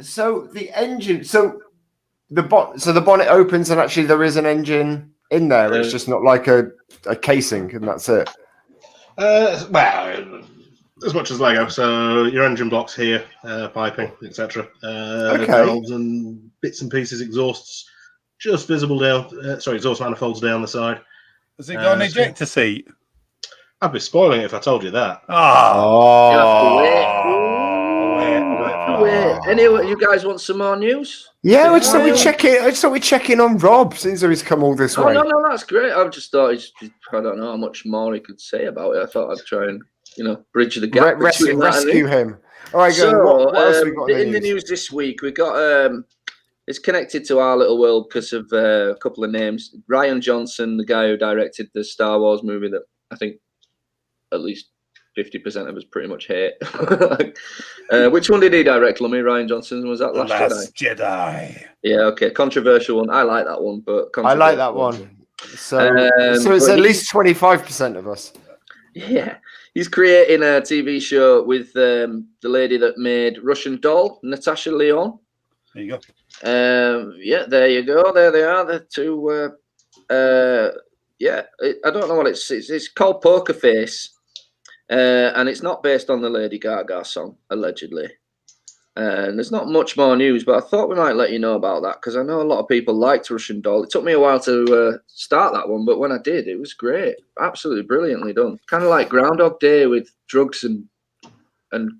So the engine. So the bonnet opens, and actually there is an engine in there. It's just not like a casing, and that's it. Well, as much as Lego. So your engine blocks here, piping, etc. Valves and bits and pieces, exhausts, just visible down. Exhaust manifolds down the side. Has it got an ejector seat? I'd be spoiling it if I told you that. Wait. Anyway, you guys want some more news? Yeah, I just thought we'd check in on Rob since he's come all this way. No, that's great. I just thought I don't know how much more he could say about it. I thought I'd try and bridge the gap. Rescue him. All right, so, what else we got in the news this week? We got it's connected to our little world because of a couple of names. Rian Johnson, the guy who directed the Star Wars movie that I think at least 50% of us pretty much hate. Which one did he direct, Lummy? Rian Johnson? Was that Last Jedi? Yeah, okay. Controversial one. I like that one, but I like that one. So it's at least 25% of us. Yeah. He's creating a TV show with the lady that made Russian Doll, Natasha Lyonne. There you go. Yeah, there you go. There they are. The two. I don't know what it's called Poker Face. And it's not based on the Lady Gaga song, allegedly. And there's not much more news, but I thought we might let you know about that because I know a lot of people liked Russian Doll. It took me a while to start that one, but when I did, it was great. Absolutely brilliantly done. Kind of like Groundhog Day with drugs and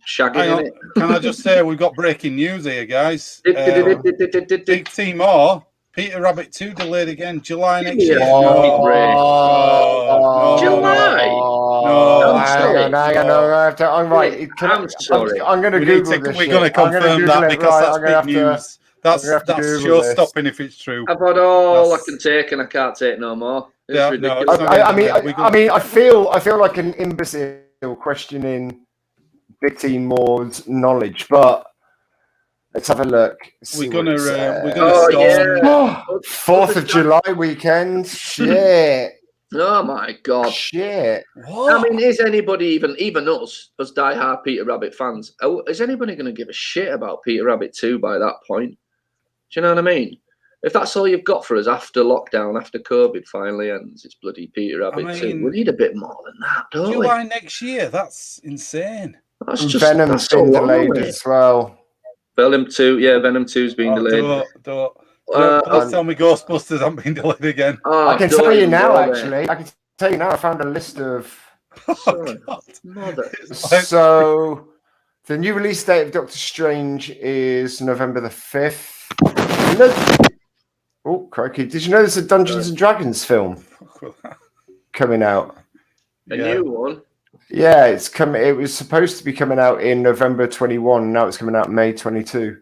shagging in it. Can I just say we've got breaking news here, guys. Big team or Peter Rabbit 2 delayed again, July next year. July? No, I'm right. I'm sorry. I'm going to Google this. We're going to confirm that because that's big news. That's show-stopping if it's true. I've had all I can take, and I can't take no more. It's ridiculous. I feel like an imbecile questioning Big Team Moore's knowledge, but let's have a look. We're gonna storm. 4th of July weekend. Shit. Oh my God! Shit! What? I mean, is anybody even us die-hard Peter Rabbit fans? Is anybody going to give a shit about Peter Rabbit 2 by that point? Do you know what I mean? If that's all you've got for us after lockdown, after COVID finally ends, it's bloody Peter Rabbit 2. We need a bit more than that, don't we? July next year. That's insane. That's just Venom's been delayed as well. Venom 2, yeah, Venom 2's been delayed. Please tell me Ghostbusters haven't been delayed again. I can tell you now, actually. I can tell you now. I found a list of. So, the new release date of Doctor Strange is November the 5th. Oh, crikey! Did you know there's a Dungeons and Dragons film coming out? A new one. Yeah, it's coming. It was supposed to be coming out in November 21. Now it's coming out May 22.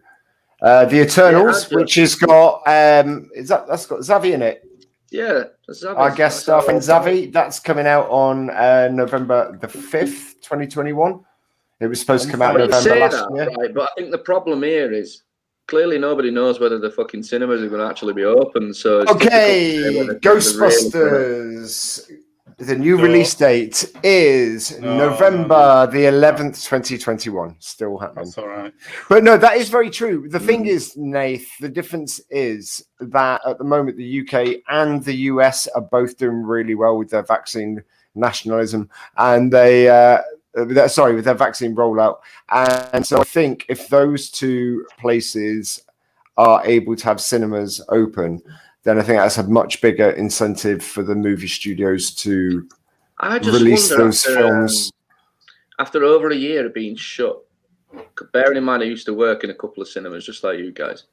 The Eternals, which has got that's got Xavi in it. Yeah, our guest star friend Xavi. That's coming out on November the 5th, 2021. It was supposed to come out in November last year. Right, but I think the problem here is clearly nobody knows whether the fucking cinemas are going to actually be open. So Ghostbusters. The new release date is November the 11th, 2021. Still happening. That's all right. But no, that is very true. The thing is, Nath, the difference is that at the moment, the UK and the US are both doing really well with their vaccine nationalism and with their vaccine rollout. And so I think if those two places are able to have cinemas open, then I think that's a much bigger incentive for the movie studios to release those films. After over a year of being shut, bearing in mind I used to work in a couple of cinemas just like you guys,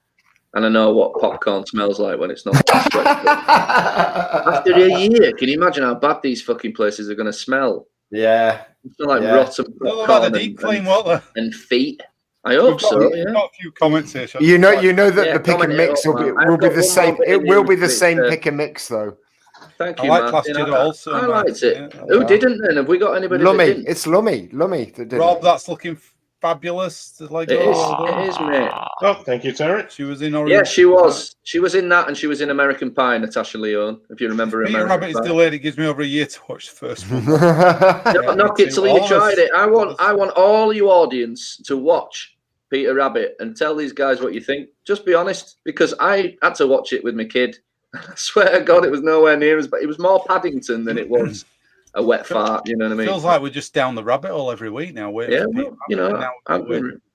and I know what popcorn smells like when it's not after a year, can you imagine how bad these fucking places are going to smell? Yeah. It's like rotten popcorn and feet. I hope so. We've got a few comments here. You know that the pick and mix will be the same. It will be the same pick and mix, though. Thank you, I liked man. also. I liked it. Who didn't then? Have we got anybody? Lummy. It's Lummy. That didn't. Rob, that's looking fabulous. It is, mate. Oh, thank you, Terry. She was in. Yeah, she was. She was in that, and she was in American Pie. Natasha Lyonne, if you remember. Peter Rabbit is delayed. It gives me over a year to watch the first one. Knock it till you tried it. I want all you audience to watch Peter Rabbit and tell these guys what you think. Just be honest, because I had to watch it with my kid. I swear to God, it was nowhere near but it was more Paddington than it was a wet fart. You know what I mean? Feels like we're just down the rabbit hole every week now. I'm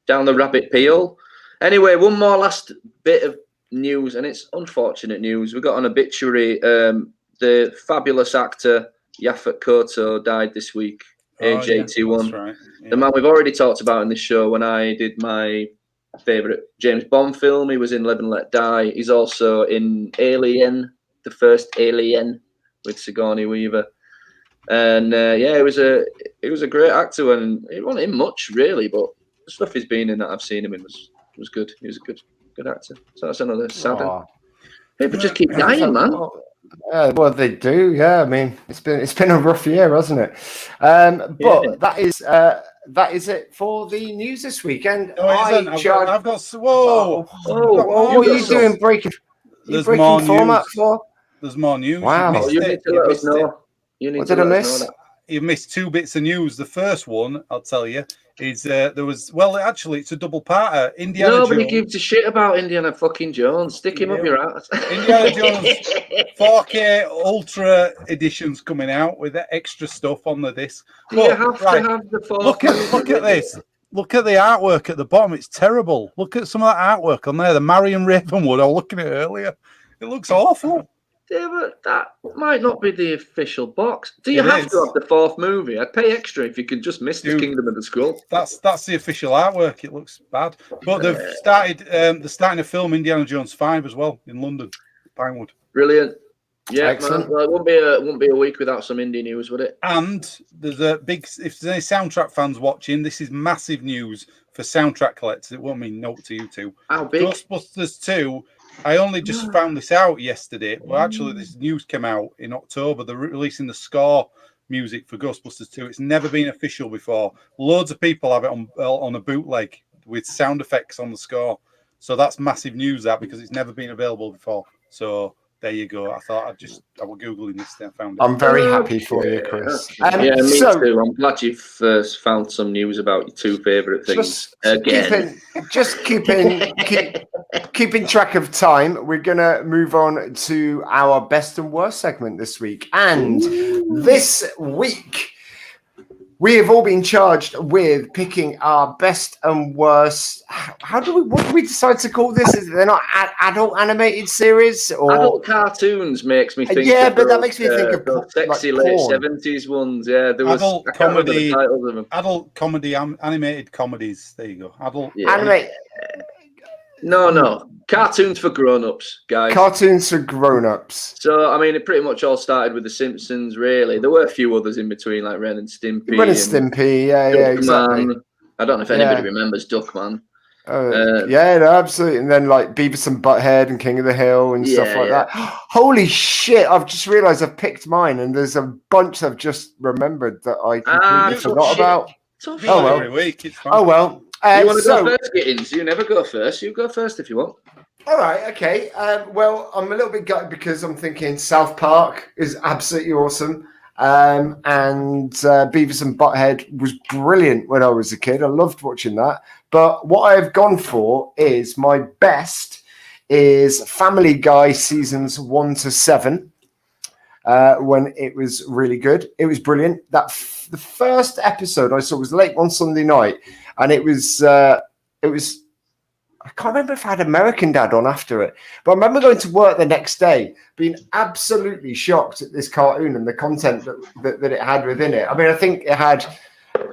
down the rabbit peel. Anyway, one more last bit of news, and it's unfortunate news. We got an obituary. The fabulous actor Yaphet Kotto died this week. Age 81. Right. Yeah. The man we've already talked about in this show when I did my favourite James Bond film. He was in Live and Let Die. He's also in Alien, the first Alien with Sigourney Weaver. And it was a great actor, and it wasn't in much really, but the stuff he's been in that I've seen him in was good. He was a good actor. So that's another sad. People just keep dying, man. Well, they do. Yeah, I mean, it's been a rough year, hasn't it? But that is it for the news this weekend. I've got. Whoa! What are you doing? Breaking format for? There's more news. Wow! You need to let us know. What did I miss? You missed two bits of news. The first one, I'll tell you, is actually it's a double-parter. Nobody gives a shit about Indiana fucking Jones. Stick him up your ass. Indiana Jones 4K Ultra edition's coming out with extra stuff on the disc. Do you have to have the 4K? Look at this. Look at the artwork at the bottom. It's terrible. Look at some of that artwork on there. The Marion Ravenwood. I was looking at it earlier. It looks awful. Yeah, but that might not be the official box. Do you have to have the fourth movie? I'd pay extra if you could just miss the Kingdom of the Skull. That's the official artwork. It looks bad. But they've started to film Indiana Jones 5 as well in London, Pinewood. Brilliant. Yeah, man. Well, it wouldn't be a week without some indie news, would it? And there's a big. If there's any soundtrack fans watching, this is massive news for soundtrack collectors. It won't mean note to you two. How big? Ghostbusters 2. I only just found this out yesterday, but actually this news came out in October. They're releasing the score music for Ghostbusters 2. It's never been official before. Loads of people have it on a bootleg with sound effects on the score. So that's massive news, because it's never been available before. So there you go. I thought I was Googling this and found it. I'm very happy for you, Chris. Me too. I'm glad you've found some news about your two favourite things again. Keeping track of time, we're going to move on to our best and worst segment this week. And this week, We have all been charged with picking our best and worst. What do we decide to call this? Is they're not adult animated series or adult cartoons? Makes me think. Yeah, but that makes me think of those sexy like late porn. 70s ones. Yeah, there was adult I can't remember comedy. the titles of them. Adult comedy, animated comedies. There you go. Adult Animate. No. Cartoons for grown-ups, guys. Cartoons for grown-ups. So, I mean, it pretty much all started with The Simpsons, really. There were a few others in between, like Ren and Stimpy. Ren and Stimpy, yeah, exactly. I don't know if anybody remembers Duckman. Yeah, no, absolutely. And then like Beavis and Butthead and King of the Hill and stuff like that. Holy shit, I've just realised I've picked mine and there's a bunch I've just remembered that I completely forgot about. Oh, well. Every week. It's fine. Oh, well. You want to go first, Gittins? You never go first. You go first if you want. All right, okay. Well, I'm a little bit gutted because I'm thinking South Park is absolutely awesome. And Beavis and Butthead was brilliant when I was a kid. I loved watching that. But what I've gone for is my best is Family Guy seasons 1 to 7. When it was really good. It was brilliant. The first episode I saw was late one Sunday night, and it was I can't remember if I had American Dad on after it, but I remember going to work the next day being absolutely shocked at this cartoon and the content that it had within it. I mean, I think it had,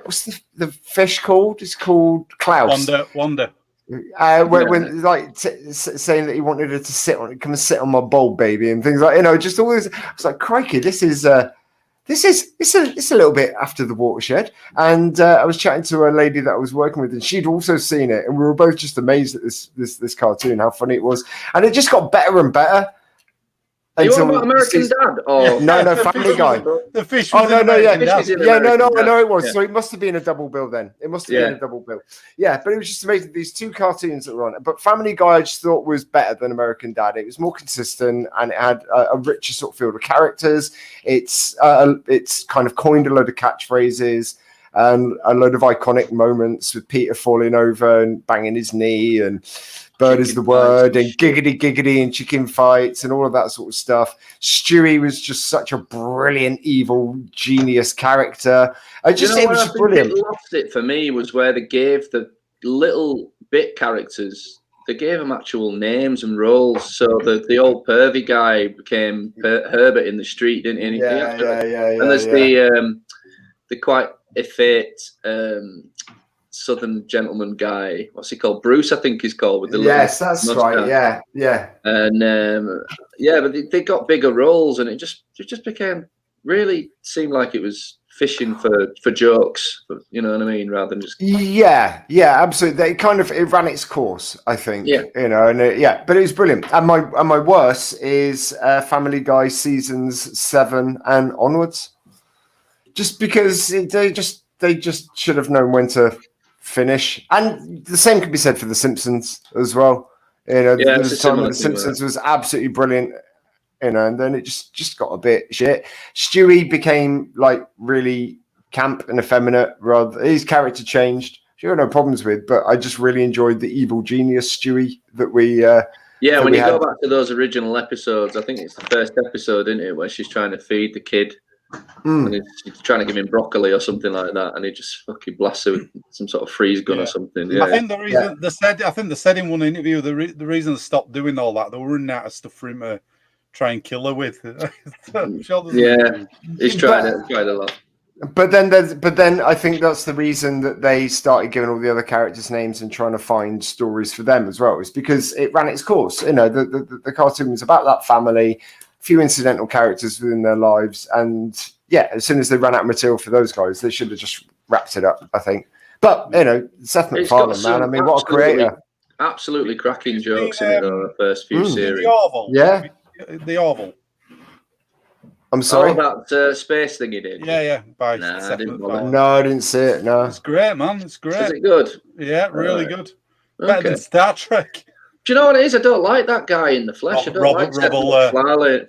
what's the fish called? It's called Klaus. Wonder. When like saying that he wanted her to come and sit on my bowl, baby, and things like, just all this. I was like, crikey, this is a little bit after the watershed. And I was chatting to a lady that I was working with, and she'd also seen it, and we were both just amazed at this cartoon, how funny it was, and it just got better and better. Are you on about American Dad? Or no, Family Guy. The fish. Oh no, I know it was. Yeah. So it must have been a double bill then. It must have been a double bill. Yeah, but it was just amazing. These two cartoons that were on it. But Family Guy, I just thought was better than American Dad. It was more consistent and it had a richer sort of field of characters. It's kind of coined a load of catchphrases and a load of iconic moments with Peter falling over and banging his knee and bird is the word and giggity and chicken fights and all of that sort of stuff. Stewie was just such a brilliant evil genius character. It was just brilliant. What lost it for me was where they gave the little bit characters, they gave them actual names and roles. So the old pervy guy became Herbert in the street, didn't he? Yeah. And there's the quite effete Southern gentleman guy. What's he called? Bruce, I think he's called. With the that's right. Yeah. And but they got bigger roles, and it just became really seemed like it was fishing for jokes. You know what I mean? Rather than just absolutely. It ran its course, I think. Yeah. But it was brilliant. And my worst is Family Guy seasons 7 and onwards. Just because they just should have known when to finish, and the same could be said for The Simpsons as well. There was a time when The Simpsons was absolutely brilliant, and then it just got a bit shit. Stewie became like really camp and effeminate. His character changed. Which I had no problems with, but I just really enjoyed the evil genius Stewie that we. When you go back to those original episodes, I think it's the first episode, isn't it, where she's trying to feed the kid. And he's trying to give him broccoli or something like that, and he just fucking blasts her with some sort of freeze gun or something. Yeah. I think the reason they said in one interview the reason they stopped doing all that, they were running out of stuff for him to try and kill her with. He's tried a lot. But then I think that's the reason that they started giving all the other characters names and trying to find stories for them as well. It's because it ran its course. The cartoon was about that family. Few incidental characters within their lives, and as soon as they ran out of material for those guys, they should have just wrapped it up, I think. But Seth MacFarlane, man, I mean, what a creator! Absolutely cracking jokes in the first few series. The Orville. I'm sorry. Oh, that space thing he did. Yeah. I didn't bother. No, I didn't see it. No, it's great, man. It's great. Is it good? Yeah, really good. Better than Star Trek. Do you know what it is? I don't like that guy in the flesh. I don't like Seth MacFarlane.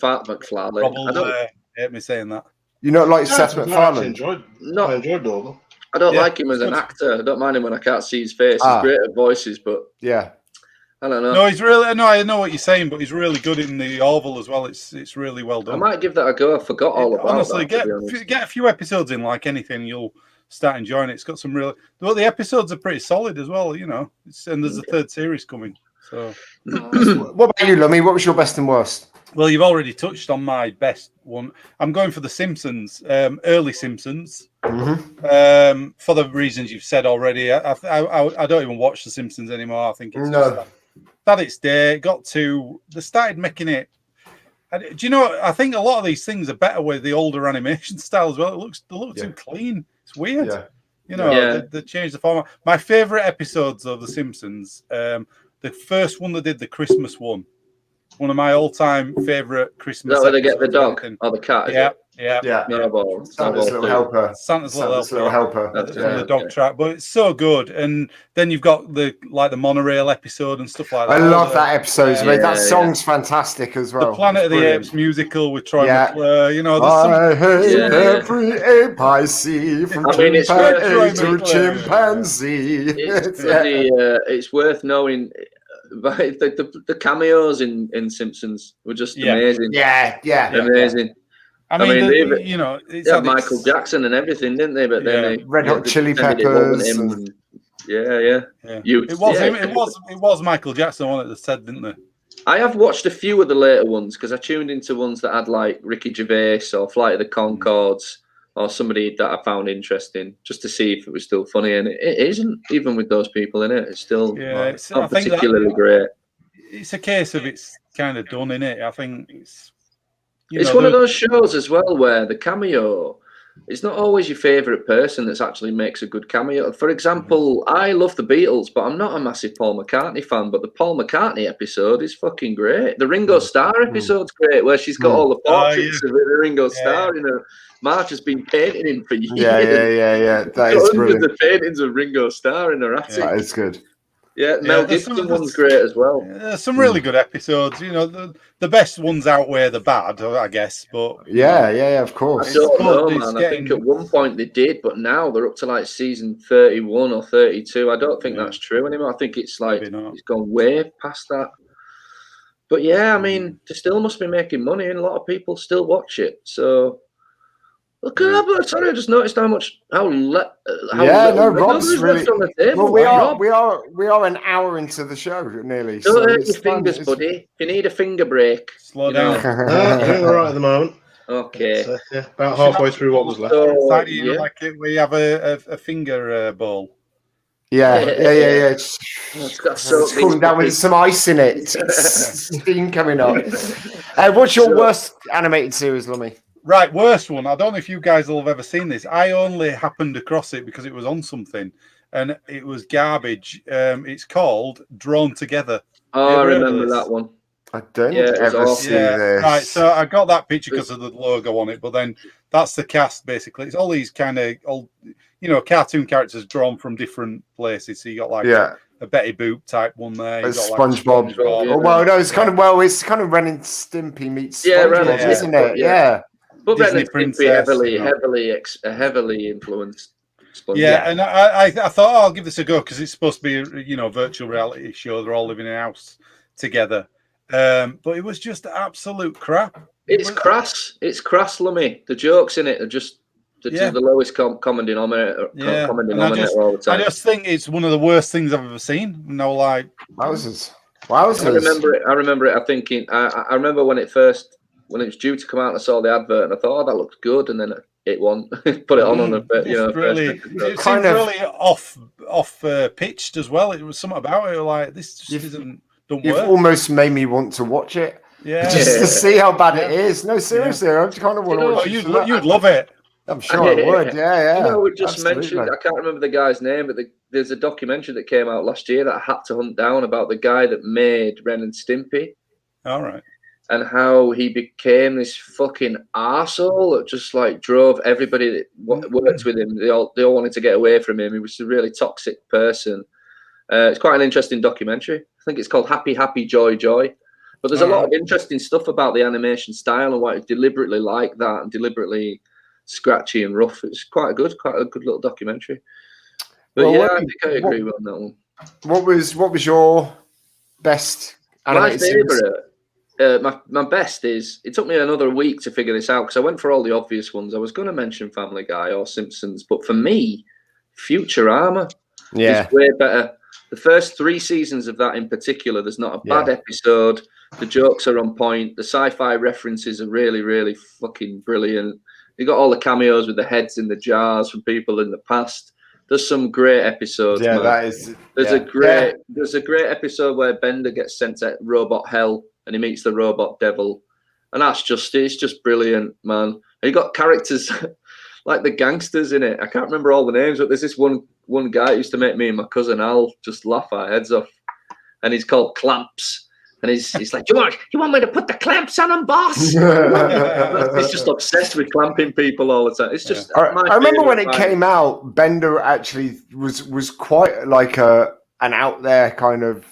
I hate me saying that. You don't like Seth MacFarlane? I enjoyed Orville. I don't like him as an actor. I don't mind him when I can't see his face. He's great at voices, but I don't know. No, he's really. No, I know what you're saying, but he's really good in the Orville as well. It's really well done. I might give that a go. I forgot all about. Honestly, get a few episodes in, like anything, you'll start enjoying it. It's got some real. Well, the episodes are pretty solid as well. You know, and there's a third series coming. So, what about you, Lummy? What was your best and worst? Well, you've already touched on my best one. I'm going for The Simpsons, early Simpsons, for the reasons you've said already. I don't even watch The Simpsons anymore. I think it's just that its day. They started making it. Do you know? I think a lot of these things are better with the older animation style as well. They look too clean. It's weird. Yeah. You know, they changed the format. My favorite episodes of The Simpsons. The first one they did, the Christmas one. One of my all-time favorite Christmas. Is that where they get the dog or the cat? Yeah. Santa's little helper. Santa's little helper. That's from the dog track, but it's so good. And then you've got the monorail episode and stuff like that. I love that episode. That song's fantastic as well. The Planet of the Apes musical with Troy McClure. You know, I hate every ape I see, from chimpanzee to chimpanzee. It's worth knowing. The cameos in Simpsons were just amazing. Amazing. I mean, you know, they had Michael Jackson and everything, didn't they? But then they Red Hot Chili Peppers. It was Michael Jackson on it that said, didn't they? I have watched a few of the later ones because I tuned into ones that had like Ricky Gervais or Flight of the Conchords or somebody that I found interesting, just to see if it was still funny. And it isn't, even with those people in it. It's still not particularly great. It's a case of it's kind of done, in it. I think it's one of those shows as well where the cameo, it's not always your favourite person that actually makes a good cameo. For example, I love the Beatles, but I'm not a massive Paul McCartney fan. But the Paul McCartney episode is fucking great. The Ringo Starr episode's great, where she's got all the portraits of Ringo Starr in her. Marge has been painting him for years. Yeah. That is brilliant. The paintings of Ringo Starr in her attic. That is good. Yeah, Mel Gibson one's great as well. There's some really good episodes. You know, the best ones outweigh the bad, I guess. But of course. I don't know, man. I think at one point they did, but now they're up to like season 31 or 32. I don't think that's true anymore. I think it's like it's gone way past that. But yeah, I mean, they still must be making money, and a lot of people still watch it. So. Look at that! Sorry, I just noticed Rob's really. On the table. Well, we are an hour into the show nearly. Don't hurt your fingers, buddy. If you need a finger break, slow down. Doing all right at the moment. Okay. About halfway through what was left. Like it, we have a finger bowl. Yeah. It's got it's cooling down with some ice in it. Steam coming up. What's your worst animated series, Lummy? Right, worst one. I don't know if you guys will have ever seen this. I only happened across it because it was on something, and it was garbage. It's called Drawn Together. Oh, I remember that one. I don't ever see this. Right, so I got that picture because of the logo on it, but then that's the cast, basically. It's all these kind of old, cartoon characters drawn from different places. So you got like a Betty Boop type one there. You got SpongeBob. It's kind of Ren and Stimpy meets SpongeBob, isn't it? Yeah. But Disney Princess, heavily influenced. And I thought I'll give this a go because it's supposed to be a virtual reality show. They're all living in a house together, but it was just absolute crap. It's crass. It's crass, Lummy. The jokes in it are just the lowest common denominator. All the time. I just think it's one of the worst things I've ever seen. Wowzers! I remember it. I remember when it was due to come out, I saw the advert and I thought, that looks good, and then it won. Put it on a bit, It seemed really off pitched as well. It was something about it like this just don't work. You've almost made me want to watch it, just to see how bad it is. No, seriously, I kind of want to watch it. You'd love it. I'm sure I would. Yeah. We just mentioned. I can't remember the guy's name, but there's a documentary that came out last year that I had to hunt down about the guy that made Ren and Stimpy. All right. And how he became this fucking arsehole that just like drove everybody that worked with him. They all wanted to get away from him. He was a really toxic person. It's quite an interesting documentary. I think it's called Happy, Happy, Joy, Joy. But there's a lot of interesting stuff about the animation style and why it's deliberately like that and deliberately scratchy and rough. It's quite a good little documentary. But I think I agree with that one. What was your best animated series? My favourite my best is, it took me another week to figure this out because I went for all the obvious ones. I was going to mention Family Guy or Simpsons, but for me, Futurama is way better. The first 3 seasons of that in particular, there's not a bad episode. The jokes are on point. The sci-fi references are really, really fucking brilliant. You got all the cameos with the heads in the jars from people in the past. There's some great episodes. Yeah, man. that is. There's a great episode where Bender gets sent to robot hell and he meets the robot devil, and it's just brilliant, man. And you got characters like the gangsters in it. I can't remember all the names, but there's this one guy who used to make me and my cousin Al just laugh our heads off, and he's called Clamps. And he's like, you want me to put the clamps on him, boss? He's just obsessed with clamping people all the time. It's just. I remember when it came out, Bender actually was quite like an out there kind of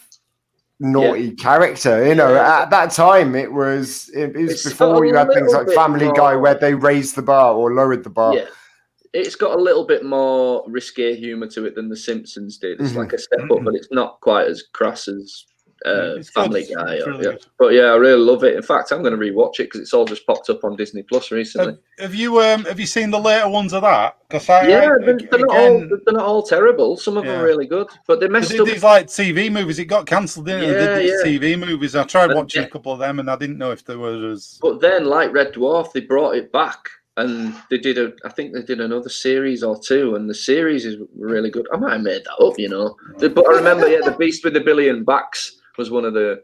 naughty character. You know, at that time it was before you had things like Family Guy where they raised the bar or lowered the bar. Yeah. It's got a little bit more risque humour to it than The Simpsons did. It's like a step up, but it's not quite as crass as Family Guy. But yeah, I really love it. In fact, I'm going to rewatch it because it's all just popped up on Disney Plus recently. Have you seen the later ones of that? They're not all terrible. Some of them are really good, but they messed up. These like TV movies. It got cancelled, didn't it? They did TV movies. I tried watching a couple of them, and I didn't know if there was. But then, like Red Dwarf, they brought it back. And I think they did another series or 2, and the series is really good. I might have made that up, you know. But I remember, The Beast with a Billion Backs was one of the.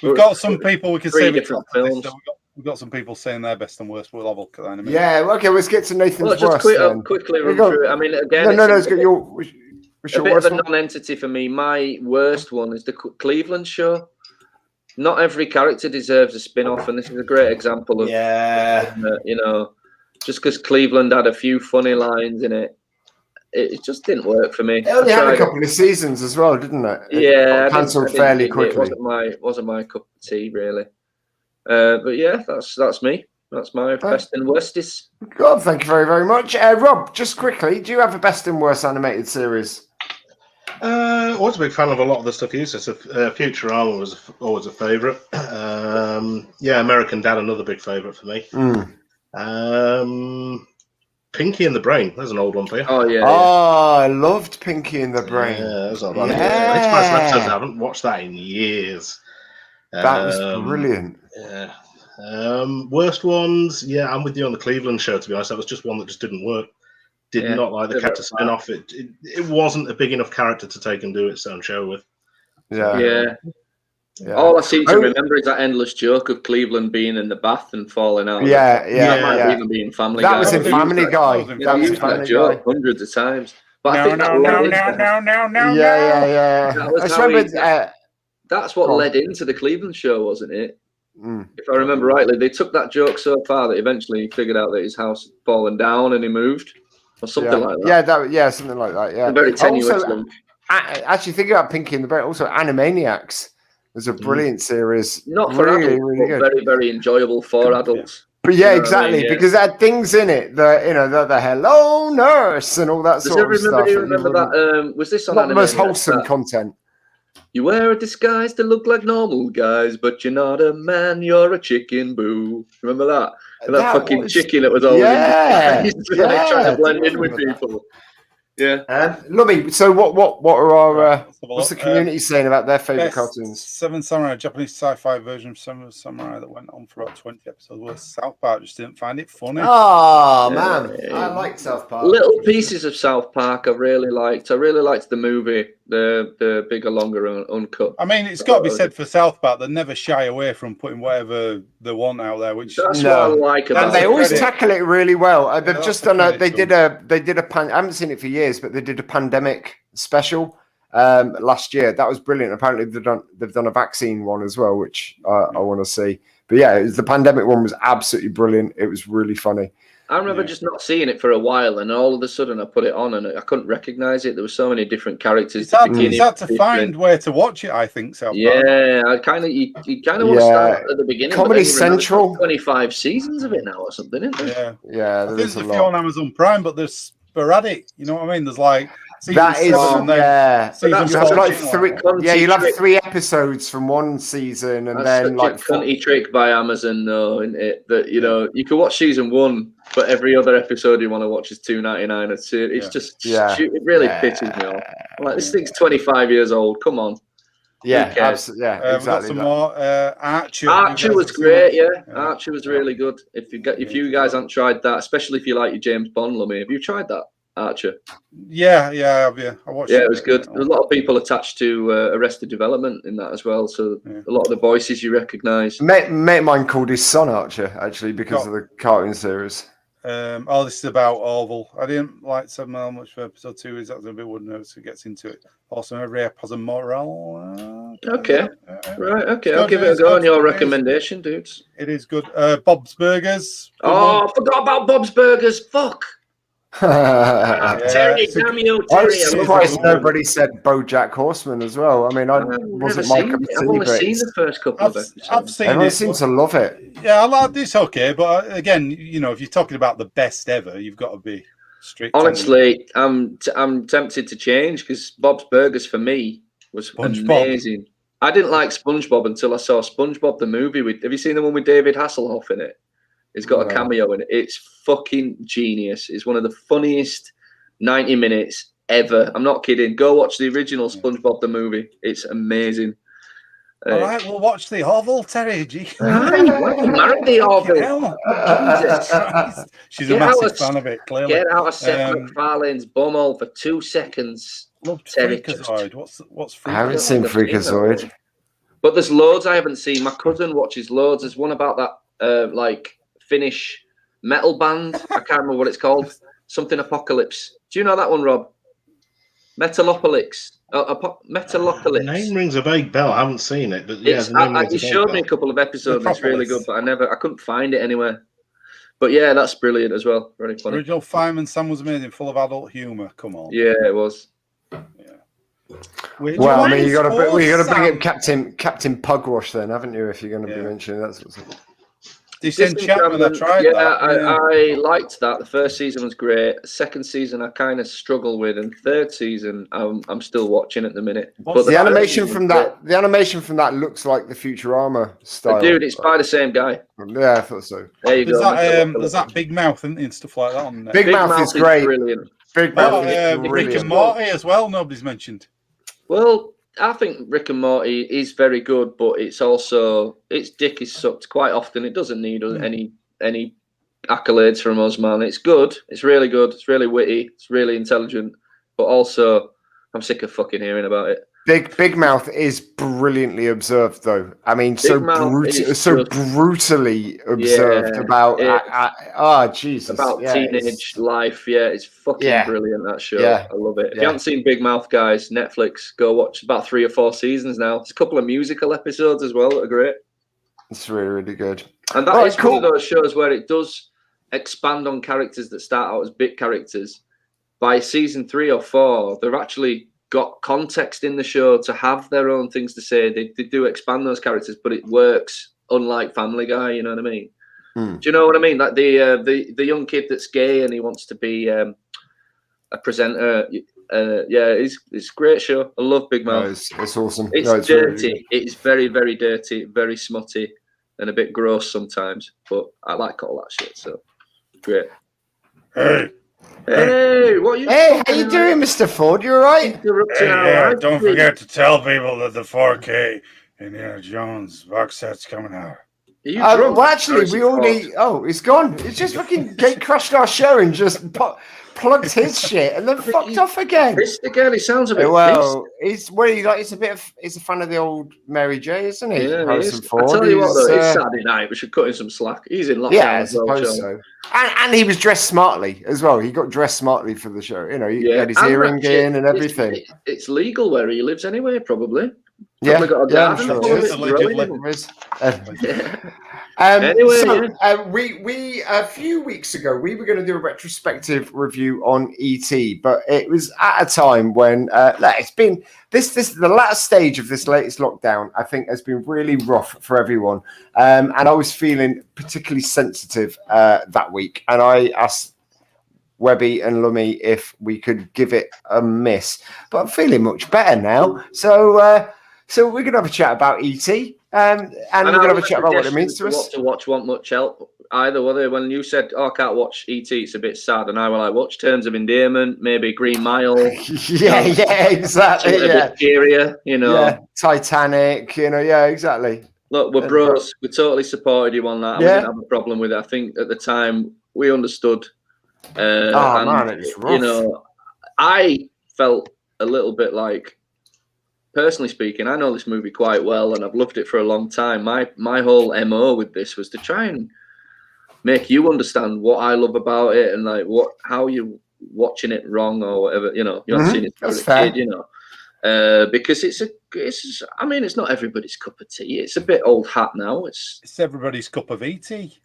We've got some people we can say different films. We've got some people saying their best and worst. We'll have a look at that in a minute. Yeah, okay, let's get to Nathan's worst. Quickly run through it. I mean, again, it's good. A bit of a non-entity for me. My worst one is the Cleveland show. Not every character deserves a spin-off, and this is a great example of. You know. Just because Cleveland had a few funny lines in it, it just didn't work for me. It only had a couple of seasons as well, didn't it? It cancelled fairly quickly. It wasn't my cup of tea, really. But yeah, that's me. That's my best and worstest. God, thank you very, very much. Rob, just quickly, do you have a best and worst animated series? I was a big fan of a lot of the stuff you said. So, Futurama was always a favourite. American Dad, another big favourite for me. Pinky and the Brain. There's an old one for you. Oh yeah. Oh, I loved Pinky and the Brain. Yeah, that's not bad. I haven't watched that in years. That was brilliant. Yeah. Worst ones. Yeah, I'm with you on the Cleveland show. To be honest, that was just one that just didn't work. Did not like the character spin off. It wasn't a big enough character to take and do its own show with. Yeah. All I seem to remember is that endless joke of Cleveland being in the bath and falling out. That might have even been Family Guy. That was in Family Guy. That was that joke hundreds of times. But I think that's what led into the Cleveland show, wasn't it? If I remember rightly, they took that joke so far that eventually he figured out that his house had fallen down and he moved, or something like that. Yeah, something like that. Yeah, a very tenuous link. Actually, thinking about Pinky and the Brain, also Animaniacs. It was a brilliant series. Not for adults, but very, very enjoyable for adults. But exactly, because it had things in it, the hello nurse and all that sort of stuff. Do you remember that? Was this on not the most wholesome content? You wear a disguise to look like normal guys, but you're not a man, you're a chicken, boo. Remember that? And that fucking chicken that was always trying to blend in with people. Yeah. Lummy, so what are our what's the community saying about their favourite cartoons? Seven Samurai, Japanese sci-fi version of Seven Samurai that went on for about 20 episodes. Well, South Park just didn't find it funny. Oh man, I liked South Park. Little pieces of South Park I really liked. I really liked the movie, the bigger, longer, uncut. I mean, it's got to be said for South Park, they never shy away from putting whatever they want out there. Which that's what I like about it. And they always tackle it really well. They've just done they did a I haven't seen it for years, but they did a pandemic special last year. That was brilliant. Apparently they've done a vaccine one as well, which I want to see. But yeah, the pandemic one was absolutely brilliant. It was really funny. I remember just not seeing it for a while, and all of a sudden I put it on, and I couldn't recognize it. There were so many different characters. It's hard to find where to watch it, I think. So yeah, I kind of you kind of want to start at the beginning. Comedy Central, 25 seasons of it now or something, isn't there? Yeah. There's a few on Amazon Prime, but there's sporadic. You know what I mean? There's like That is, yeah. Season You have like 3. Yeah, you'll have trick. 3 episodes from one season, and That's then such like a cunty trick by Amazon, though, isn't it? That you can watch season 1, but every other episode you want to watch is $2.99. It's just it really pisses me off. I'm like, this thing's 25 years old. Come on. Yeah, absolutely. Yeah, We've got exactly. some more. Archer. Archer was great. Yeah, Archer was really good. If you guys haven't tried that, especially if you like your James Bond, Lummy, have you tried that, Archer? Yeah, I watched it. Yeah, it was good. There's a lot of people attached to Arrested Development in that as well, so a lot of the voices you recognise. Mate of mine called his son Archer, actually, because of the cartoon series. This is about Orville. I didn't like 7 how much for episode 2 is. That's a bit wood nervous who gets into it. Also, Ray has a moral. Okay. Right, okay. I'll give it a go on your recommendation, dudes. It is good. Bob's Burgers. I forgot about Bob's Burgers. Fuck. Terry, cameo, Terry. I was surprised nobody said BoJack Horseman as well. I mean, I wasn't my cup of tea. I've only seen the first couple of episodes. I've seen Everyone it. seems to love it. Yeah, I like this. Okay, but again, if you're talking about the best ever, you've got to be strict. Honestly, I'm tempted to change because Bob's Burgers for me was amazing. I didn't like SpongeBob until I saw SpongeBob the movie. Have you seen the one with David Hasselhoff in it? He's got a cameo in it. It's fucking genius. It's one of the funniest 90 minutes ever. I'm not kidding. Go watch the original SpongeBob the movie. It's amazing. All right, we'll watch the Orville, Terry. Why you married the Orville? Jesus Christ. She's a massive fan of it, clearly. Get out of Seth MacFarlane's bumhole for 2 seconds. Loved Freakazoid. What's Freakazoid? I haven't seen Freakazoid. But there's loads I haven't seen. My cousin watches loads. There's one about that like Finnish metal band. I can't remember what it's called. Something Apocalypse. Do you know that one, Rob? Metalocalypse. Metalocalypse. The name rings a vague bell. I haven't seen it, but you showed me a couple of episodes. It's really good, but I couldn't find it anywhere. But yeah, that's brilliant as well. Very funny. Original Fireman Sam was amazing, full of adult humour. Come on. Yeah, it was. Yeah. Well, I mean, you got to bring up Captain Pugwash then, haven't you? If you're going to be mentioning that sort of thing. Disenchantment, I tried that. I liked that. The first season was great. Second season, I kind of struggle with, and third season, I'm still watching at the minute. But the animation from that looks like the Futurama style. Dude, it's by the same guy. Yeah, I thought so. There you go. There's that Big Mouth and stuff like that on there. Big Mouth is great. Brilliant. Big Mouth is Rick brilliant. and Morty as well. Nobody's mentioned. Well, I think Rick and Morty is very good, but its dick is sucked quite often. It doesn't need any accolades from us, man. It's good. It's really good. It's really witty. It's really intelligent. But also, I'm sick of fucking hearing about it. Big Mouth is brilliantly observed, though. I mean, so brutally observed about Jesus, about teenage life. Yeah, it's fucking brilliant, that show. Yeah. I love it. If you haven't seen Big Mouth, guys, Netflix, go watch. About 3 or 4 seasons now. There's a couple of musical episodes as well that are great. It's really, really good. And that is one of those shows where it does expand on characters that start out as bit characters. By season 3 or 4, they've actually got context in the show to have their own things to say. They do expand those characters, but it works. Unlike Family Guy, you know what I mean? Do you know what I mean? Like the young kid that's gay and he wants to be a presenter. It's a great show. I love Big Mouth. No, it's awesome. It's dirty. Really, it's very, very dirty, very smutty, and a bit gross sometimes. But I like all that shit. So great. Hey, what are you? Hey, how you doing, Mr. Ford? You all right? Don't forget to tell people that the 4K Indiana Jones box set's coming out. Well, actually, we already. Oh, it's gone. It's just fucking gate crashed our show and just plugged his shit and then fucked off again. Pissed again. He sounds a bit pissed. He's a fan of the old Mary J, isn't he? Yeah, Harrison Ford. I tell you what, though, it's Saturday night. We should cut in some slack. He's in lockdown. Yeah, I suppose so. And he was dressed smartly as well. He got dressed smartly for the show. You know, he had his earring in and everything. It's legal where he lives anyway, probably. Yeah, got a garden. We a few weeks ago we were going to do a retrospective review on ET, but it was at a time when it's been the last stage of this latest lockdown. I think has been really rough for everyone, and I was feeling particularly sensitive that week, and I asked Webby and Lummy if we could give it a miss. But I'm feeling much better now. So we're going to have a chat about E.T. And we're going to have a chat about what it means to us. What to watch want much help either. Whether when you said, "Oh, I can't watch E.T., it's a bit sad," and I were like, "Watch Terms of Endearment, maybe Green Mile." Yeah, exactly. A bit cheerier, Yeah, Titanic. Yeah, exactly. Look, we're bros. We totally supported you on that. We didn't have a problem with it. I think at the time we understood. Man, it was rough. I felt a little bit like, personally speaking, I know this movie quite well and I've loved it for a long time. My whole MO with this was to try and make you understand what I love about it and like how you're watching it wrong or whatever. You haven't seen it as a kid, because it's not everybody's cup of tea. It's a bit old hat now. It's everybody's cup of E.T.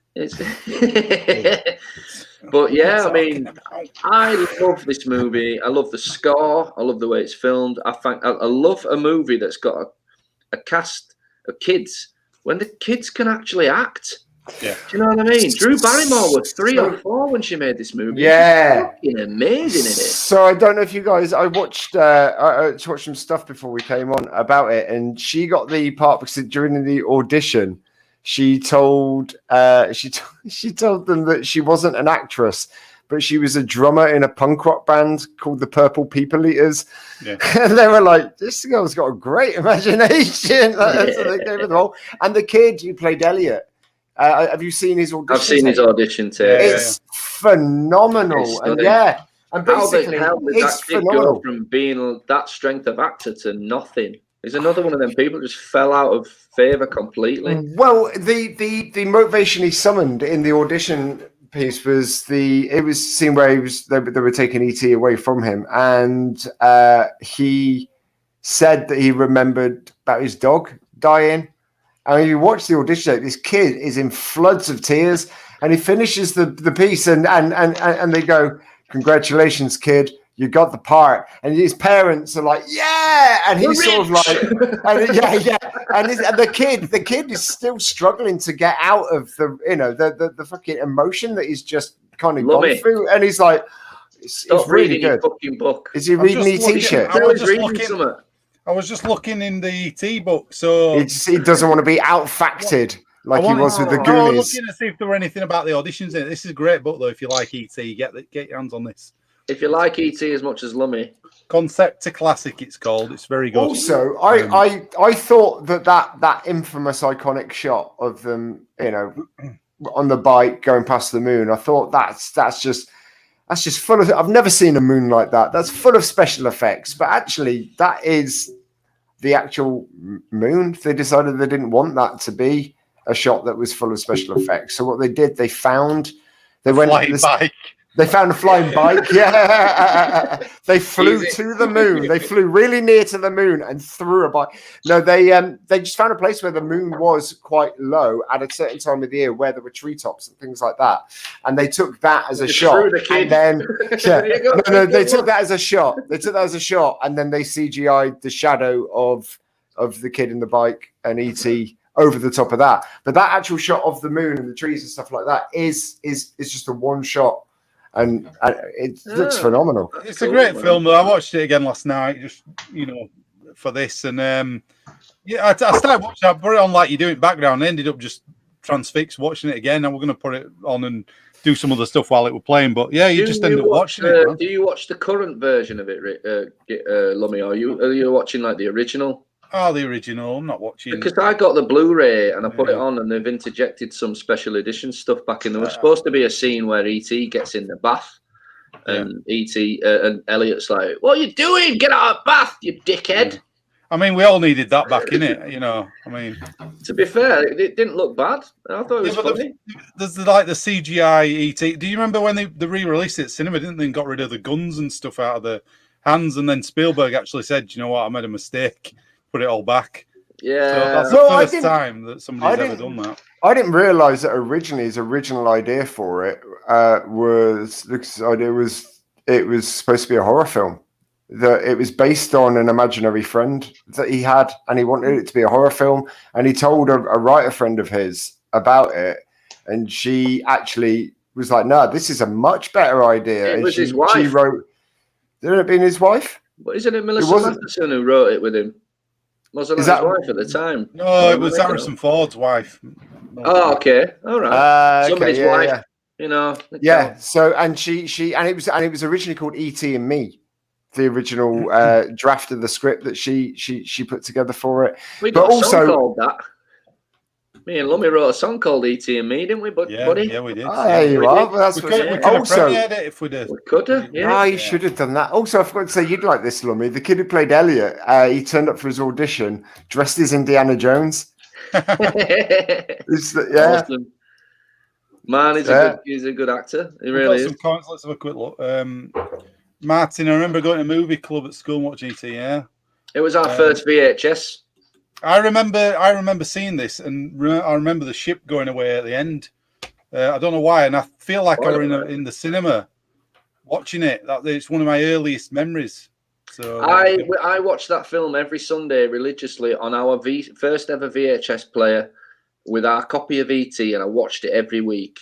But yeah, I love this movie. I love the score. I love the way it's filmed. I love a movie that's got a cast of kids when the kids can actually act. Yeah. Do you know what I mean? Drew Barrymore was 3 or 4 when she made this movie. Yeah. She's fucking amazing in it. So I don't know if you guys, I watched some stuff before we came on about it, and she got the part because during the audition, she told them that she wasn't an actress, but she was a drummer in a punk rock band called the Purple People Eaters. Yeah. And they were like, "This girl's got a great imagination." So they gave her the role. And the kid who played Elliot, have you seen his audition? I've seen his audition too. It's phenomenal. And basically, it's phenomenal. Go from being that strength of actor to nothing. He's another one of them people who just fell out of favour completely. Well, the motivation he summoned in the audition piece was it was a scene where they were taking E.T. away from him, and he said that he remembered about his dog dying. And you watch the audition, this kid is in floods of tears, and he finishes the piece, and they go, "Congratulations, kid. You got the part." And his parents are like, "Yeah," and he's sort of like, and the kid is still struggling to get out of the fucking emotion that he's just kind of gone through, and he's like, "Stop reading your fucking book." Is he reading E.T. shit? I was just looking in the E.T. book, so he doesn't want to be out-facted like he was with the Goonies. I was looking to see if there were anything about the auditions in it. This is a great book, though. If you like E.T., get your hands on this. If you like E.T. as much as Lummy. Concept to Classic, it's called. It's very good. Also, I thought that infamous iconic shot of them, on the bike going past the moon. I thought that's just full of. I've never seen a moon like that. That's full of special effects, but actually, that is the actual moon. They decided they didn't want that to be a shot that was full of special effects. So what they did, they found bike. They found a flying bike. Yeah, they flew to the moon. They flew really near to the moon and threw a bike. No, they just found a place where the moon was quite low at a certain time of the year, where there were treetops and things like that. And they took that as a shot. And then they took that as a shot. They took that as a shot, and then they CGI'd the shadow of the kid in the bike and E.T. over the top of that. But that actual shot of the moon and the trees and stuff like that is just a one shot. And it looks phenomenal. It's a great film, though. I watched it again last night, just for this, and I started watching. I put it on like you do in background. I ended up just transfixed watching it again, and we're going to put it on and do some other stuff while it was playing. But yeah, you just end up watching it. Do you watch the current version of it, Lummy? Or are you watching like the original? Oh, the original. I'm not watching. Because I got the Blu-ray and I put it on, and they've interjected some special edition stuff back in. There was supposed to be a scene where E.T. gets in the bath, and E.T. And Elliot's like, "What are you doing? Get out of the bath, you dickhead!" I mean, we all needed that back in it, I mean, to be fair, it didn't look bad. I thought it was funny. There's like the CGI E.T. Do you remember when they re-released it at cinema? Didn't they? And got rid of the guns and stuff out of the hands, and then Spielberg actually said, "You know what? I made a mistake. Put it all back." Yeah, so that's the first time that somebody's ever done that. I didn't realise that originally his original idea for it was it was supposed to be a horror film. That it was based on an imaginary friend that he had, and he wanted it to be a horror film. And he told a writer friend of his about it, and she actually was like, no, this is a much better idea. It was his She wife. wrote, didn't it have been his wife? But isn't it Melissa Matheson who wrote it with him? Wasn't that his wife at the time? No, it was Harrison Ford's wife. Oh, okay. All right. Somebody's wife. Yeah. You know. Yeah. So and it was originally called E.T. and Me, the original draft of the script that she put together for it. We got a song called that. Me and Lummy wrote a song called E.T. and Me, didn't we, buddy? Yeah, we did. Oh, there you are. That's we could have premiered it if we did. We could have, yeah. Oh, you should have done that. Also, I forgot to say, you'd like this, Lummy. The kid who played Elliot, he turned up for his audition dressed as Indiana Jones. Awesome. Man, he's a good actor. He really is. Let's have a quick look. Martin, I remember going to movie club at school and watching ET, yeah? It was our first VHS. I remember seeing this, and I remember the ship going away at the end. I don't know why, and I feel like I were in the cinema watching it. It's one of my earliest memories. So I watched that film every Sunday religiously on our first ever VHS player with our copy of ET, and I watched it every week.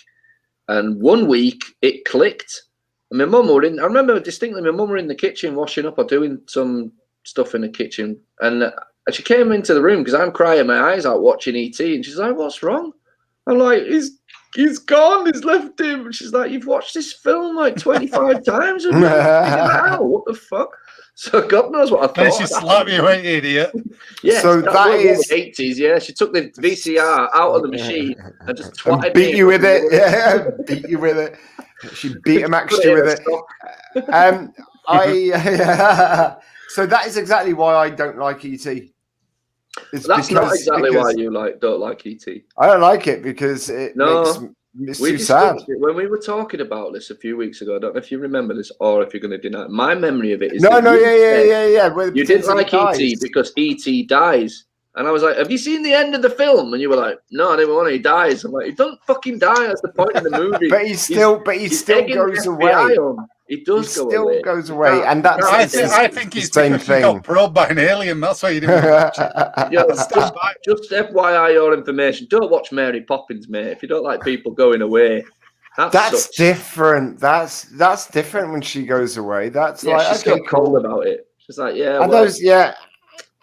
And one week it clicked. And my mum were in. I remember distinctly my mum were in the kitchen washing up or doing some stuff in the kitchen, and she came into the room because I'm crying my eyes out watching ET, and she's like, "What's wrong?" I'm like, "He's gone. He's left him." And she's like, "You've watched this film like 25 times." And what the fuck? So God knows what I thought. And she slapped you, ain't you, idiot? Yeah, so that is the 80s. Yeah, she took the VCR out of the machine and just beat you with it. Yeah, beat you with it. She beat him actually with it. So that is exactly why I don't like ET. That's not exactly why you don't like ET. I don't like it because it's too sad. When we were talking about this a few weeks ago, I don't know if you remember this or if you're going to deny it. My memory of it is yeah. You didn't like ET because ET dies. And I was like, have you seen the end of the film? And you were like, no, I didn't want to. He dies. I'm like, he doesn't fucking die. That's the point of the movie. But he still goes away. He does go away. Goes away. And that's I think he's same thing. He got probed by an alien. That's why you didn't watch it. Just FYI, your information. Don't watch Mary Poppins, mate. If you don't like people going away. That's different. That's different when she goes away. That's she's got cold about it. She's like,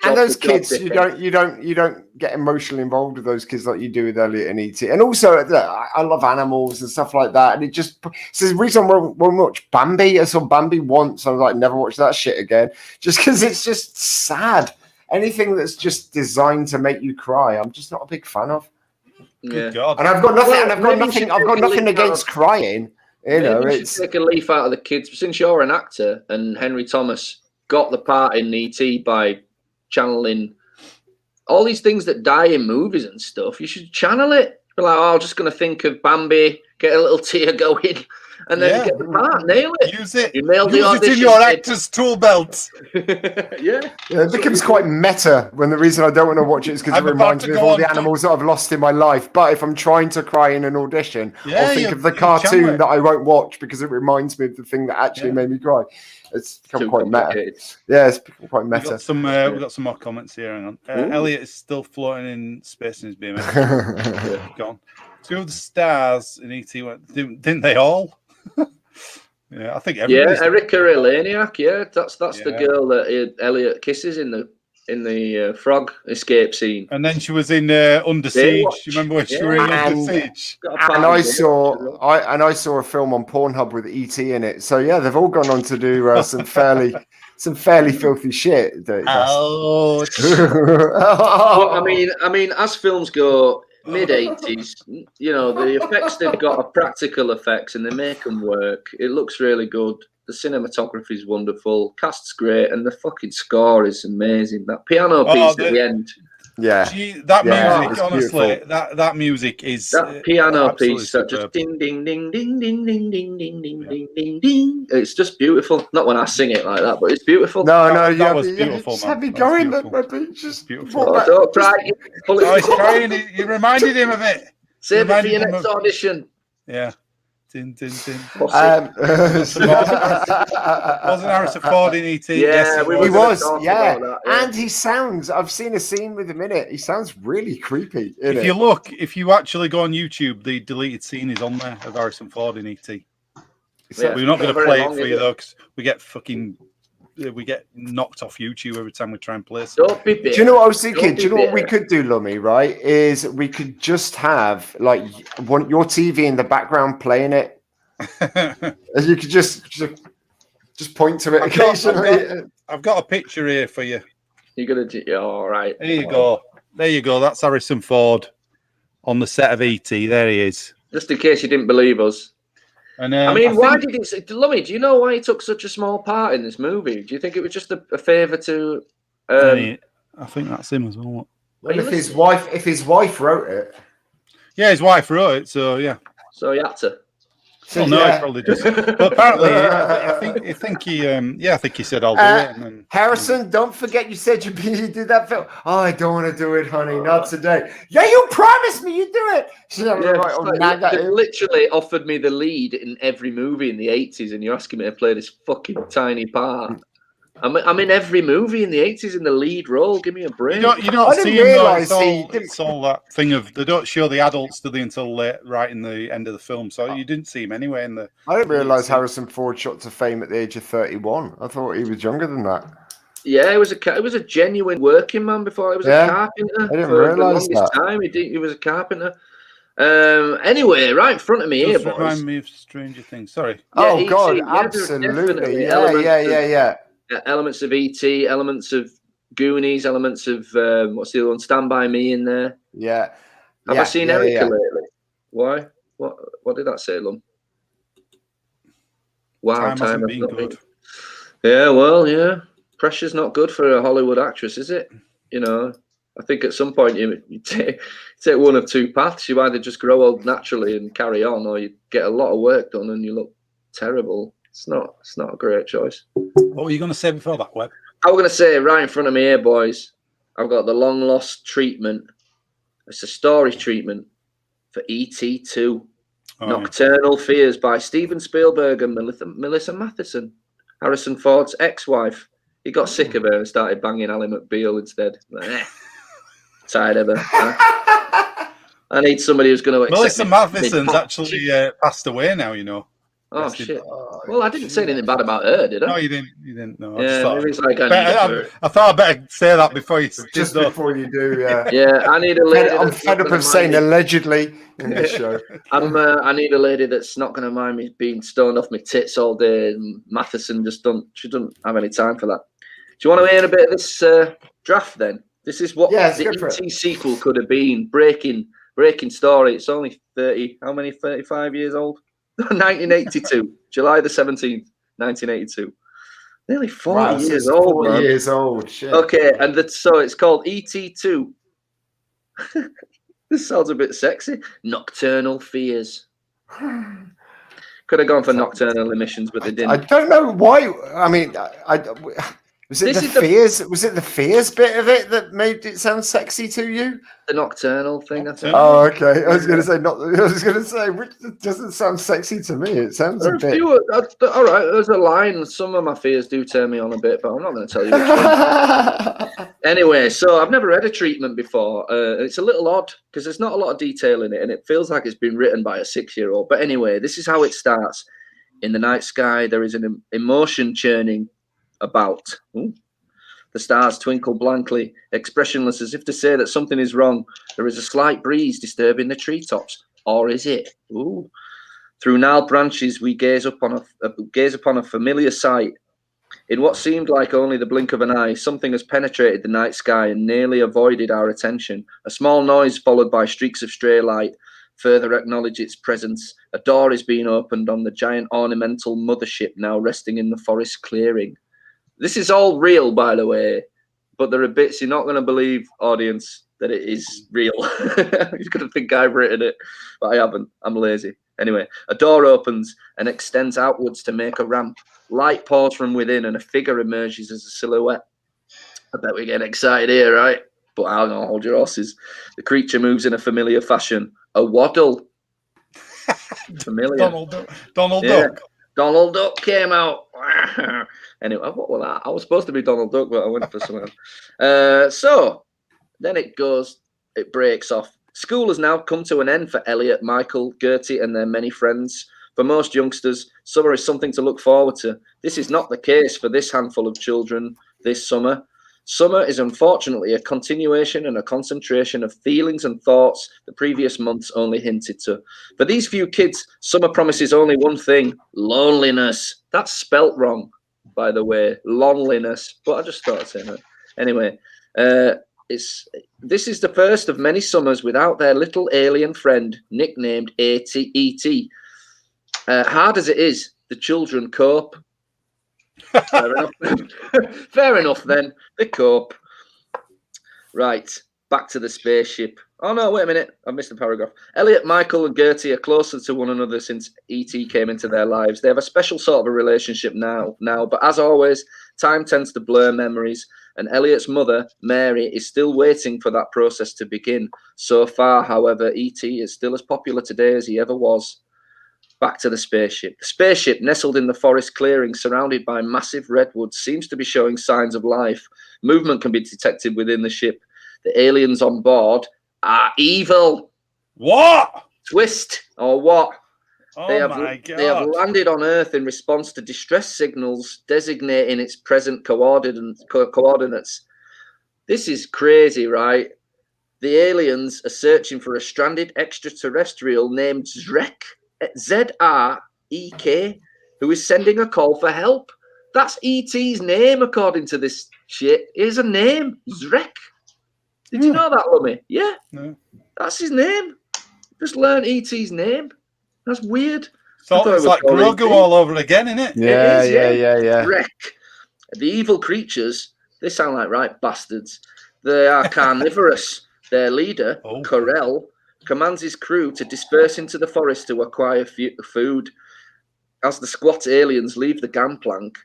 and those kids, you don't get emotionally involved with those kids like you do with Elliot and E.T. And also, I love animals and stuff like that. And it just so the reason I won't watch Bambi. I saw Bambi once. I was like, never watch that shit again, just because it's just sad. Anything that's just designed to make you cry, I'm just not a big fan of. Good God. And I've got nothing. I've got nothing against crying. It's take a leaf out of the kids. Since you're an actor and Henry Thomas got the part in E.T. by channeling all these things that die in movies and stuff, you should channel it. Be like, I'm just going to think of Bambi, get a little tear going, and then get the part, nail it. Use it. You nailed Use it in your actor's tool belt. It becomes quite meta when the reason I don't want to watch it is because it reminds me of all the animals that I've lost in my life. But if I'm trying to cry in an audition, I'll think of the cartoon that I won't watch because it reminds me of the thing that actually made me cry. It's become quite meta. Yeah, it's become quite meta. We've got some more comments here. Hang on. Elliot is still floating in space in his BMX. Gone. 2 of the stars in ET didn't they all? I think everybody. Yeah, Erica Eleniak. Yeah, that's the girl that Elliot kisses in the frog escape scene. And then she was in Under Siege. You remember when she was in Under Siege? And I saw a film on Pornhub with ET in it. So yeah, they've all gone on to do some fairly filthy shit. Well, I mean, as films go, mid-80s, the effects they've got are practical effects and they make them work. It looks really good. The cinematography is wonderful. Cast's great, and the fucking score is amazing. That piano piece at the end. Yeah, that music, honestly, that music is that piano piece that just ding ding ding ding ding ding ding ding ding ding ding ding. It's just beautiful. Not when I sing it like that, but it's beautiful. That was beautiful. Just have me going. Just beautiful. Don't cry. He's crying. You reminded him of it. Save it for your next audition. Yeah. Wasn't Harrison Ford in E.T.? Yeah, Yes, we He were gonna was, talk yeah. about that, yeah. And he sounds, I've seen a scene with him in it. He sounds really creepy. If you actually go on YouTube, the deleted scene is on there of Harrison Ford in E.T. Yeah, We're not going to very play long, it for is you it? though, because we get knocked off YouTube every time we try and play Don't something. be bitter. Do you know what I was thinking? Don't Do you be know what we bitter. could do, Lummy, right? Is we could just have like your TV in the background playing it. And you could just point to it occasionally. I've got a picture here for you. You're gonna do, yeah, all right. There you go. There you go. That's Harrison Ford on the set of E.T. There he is. Just in case you didn't believe us. And I mean, why did it? Lummy, do you know why he took such a small part in this movie? Do you think it was just a favour to? I think that's him as well. Well, if his wife wrote it, yeah, his wife wrote it, so yeah. So he had to. Well, no, he probably just. But apparently, I think he said I'll do it. And then, Harrison, don't forget you said you did that film. Oh, I don't want to do it, honey, not today. Yeah, you promised me you'd do it. They literally offered me the lead in every movie in the 80s, and you're asking me to play this fucking tiny part. I'm in every movie in the 80s in the lead role. Give me a break. You don't see him though. It's all that thing of they don't show the adults to the until right in the end of the film, so you didn't see him anyway. I didn't realise Harrison Ford shot to fame at the age of 31. I thought he was younger than that. Yeah, it was a genuine working man before he was a carpenter. I didn't realise that. Time he was a carpenter. Anyway, right in front of me here, boys. Remind me of Stranger Things. Sorry. Oh yeah, God, absolutely. Yeah. Elements of E.T., elements of Goonies, elements of what's the other one? Stand By Me in there. Yeah. Have I seen Erica lately? Why? What did that say, Lumb? Wow, time has not been good. Yeah, well, yeah. Pressure's not good for a Hollywood actress, is it? You know, I think at some point you take one of two paths. You either just grow old naturally and carry on, or you get a lot of work done and you look terrible. It's not a great choice. What were you going to say before that, Webb? I was going to say right in front of me here, boys, I've got the long lost treatment. It's a story treatment for E.T. 2. Nocturnal Fears by Steven Spielberg and Melissa Matheson, Harrison Ford's ex-wife. He got sick of her and started banging Ally McBeal instead. Tired of her. I need somebody who's going to Melissa Matheson's actually passed away now, you know. Oh, shit. Well, I didn't say anything bad about her, did I? No, you didn't. No. Yeah, maybe it's like I thought I'd better say that before you before you do, yeah. Yeah, I need a lady. I'm fed up of saying allegedly in this show. I need a lady that's not going to mind me being stoned off my tits all day. Matheson she doesn't have any time for that. Do you want to hear a bit of this draft then? This is what the E.T. sequel could have been. Breaking story. It's only 35 years old? 1982, July the 17th, 1982. Nearly 40 years old, man. 40 years old, shit. Okay, and so it's called E.T. 2. This sounds a bit sexy. Nocturnal Fears. Could have gone for Nocturnal Emissions, but they didn't. I don't know why. I mean, was it fears? Was it the fears bit of it that made it sound sexy to you? The nocturnal thing, I think. Oh, okay. I was going to say not. I was going to say which doesn't sound sexy to me. It sounds a bit. All right, there's a line. Some of my fears do turn me on a bit, but I'm not going to tell you which one. Anyway, so I've never read a treatment before. It's a little odd because there's not a lot of detail in it, and it feels like it's been written by a 6-year-old. But anyway, this is how it starts. In the night sky, there is an emotion churning about. Ooh. The stars twinkle blankly, expressionless, as if to say that something is wrong. There is a slight breeze disturbing the treetops, or is it? Ooh. Through gnarled branches, we gaze upon a familiar sight. In what seemed like only the blink of an eye, something has penetrated the night sky and nearly avoided our attention. A small noise followed by streaks of stray light further acknowledge its presence. A door is being opened on the giant ornamental mothership now resting in the forest clearing. This is all real, by the way, but there are bits you're not going to believe, audience, that it is real. You're going to think I've written it, but I haven't. I'm lazy. Anyway, a door opens and extends outwards to make a ramp. Light pours from within and a figure emerges as a silhouette. I bet we're getting excited here, right? But I'll not hold your horses. The creature moves in a familiar fashion. A waddle. familiar. Donald Duck. Donald Duck came out. Anyway, what was that? I was supposed to be Donald Duck, but I went for something else. So then it breaks off. School has now come to an end for Elliot, Michael, Gertie, and their many friends. For most youngsters, summer is something to look forward to. This is not the case for this handful of children this summer. Summer is unfortunately a continuation and a concentration of feelings and thoughts the previous months only hinted to. For these few kids, summer promises only one thing: loneliness. That's spelt wrong, by the way, loneliness. But I just thought I'd say that. Anyway, this is the first of many summers without their little alien friend, nicknamed E.T. Hard as it is, the children cope. Fair enough. Fair enough then. They cope. Right. Back to the spaceship. Oh no, wait a minute. I missed a paragraph. Elliot, Michael, and Gertie are closer to one another since E.T. came into their lives. They have a special sort of a relationship now, but as always, time tends to blur memories, and Elliot's mother, Mary, is still waiting for that process to begin. So far, however, E.T. is still as popular today as he ever was. Back to the spaceship. The spaceship, nestled in the forest clearing, surrounded by massive redwoods, seems to be showing signs of life. Movement can be detected within the ship. The aliens on board are evil. What? Twist or what? Oh my God. They have landed on Earth in response to distress signals designating its present coordinates. This is crazy, right? The aliens are searching for a stranded extraterrestrial named Zrek. Z-R-E-K, who is sending a call for help. That's E.T.'s name, according to this shit. Here's a name, Zrek. Did you know that, Lummy? Yeah, no. That's his name. Just learn E.T.'s name. That's weird. So it's like Grogu all over again, isn't it? Yeah. Zrek. The evil creatures, they sound like right bastards. They are carnivorous. Their leader, Corell, commands his crew to disperse into the forest to acquire food. As the squat aliens leave the gangplank.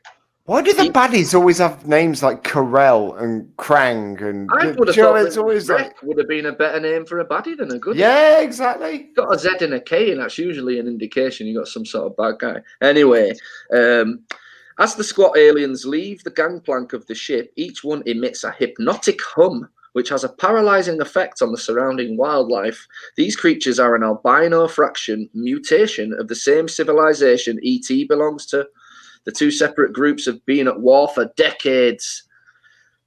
Why do the baddies always have names like Corell and Krang? And I would have thought it's always would have been a better name for a baddie than a good. Yeah, exactly. Got a Z and a K, and that's usually an indication you got some sort of bad guy. Anyway, as the squat aliens leave the gangplank of the ship, each one emits a hypnotic hum, which has a paralyzing effect on the surrounding wildlife. These creatures are an albino mutation of the same civilization E.T. belongs to. The two separate groups have been at war for decades.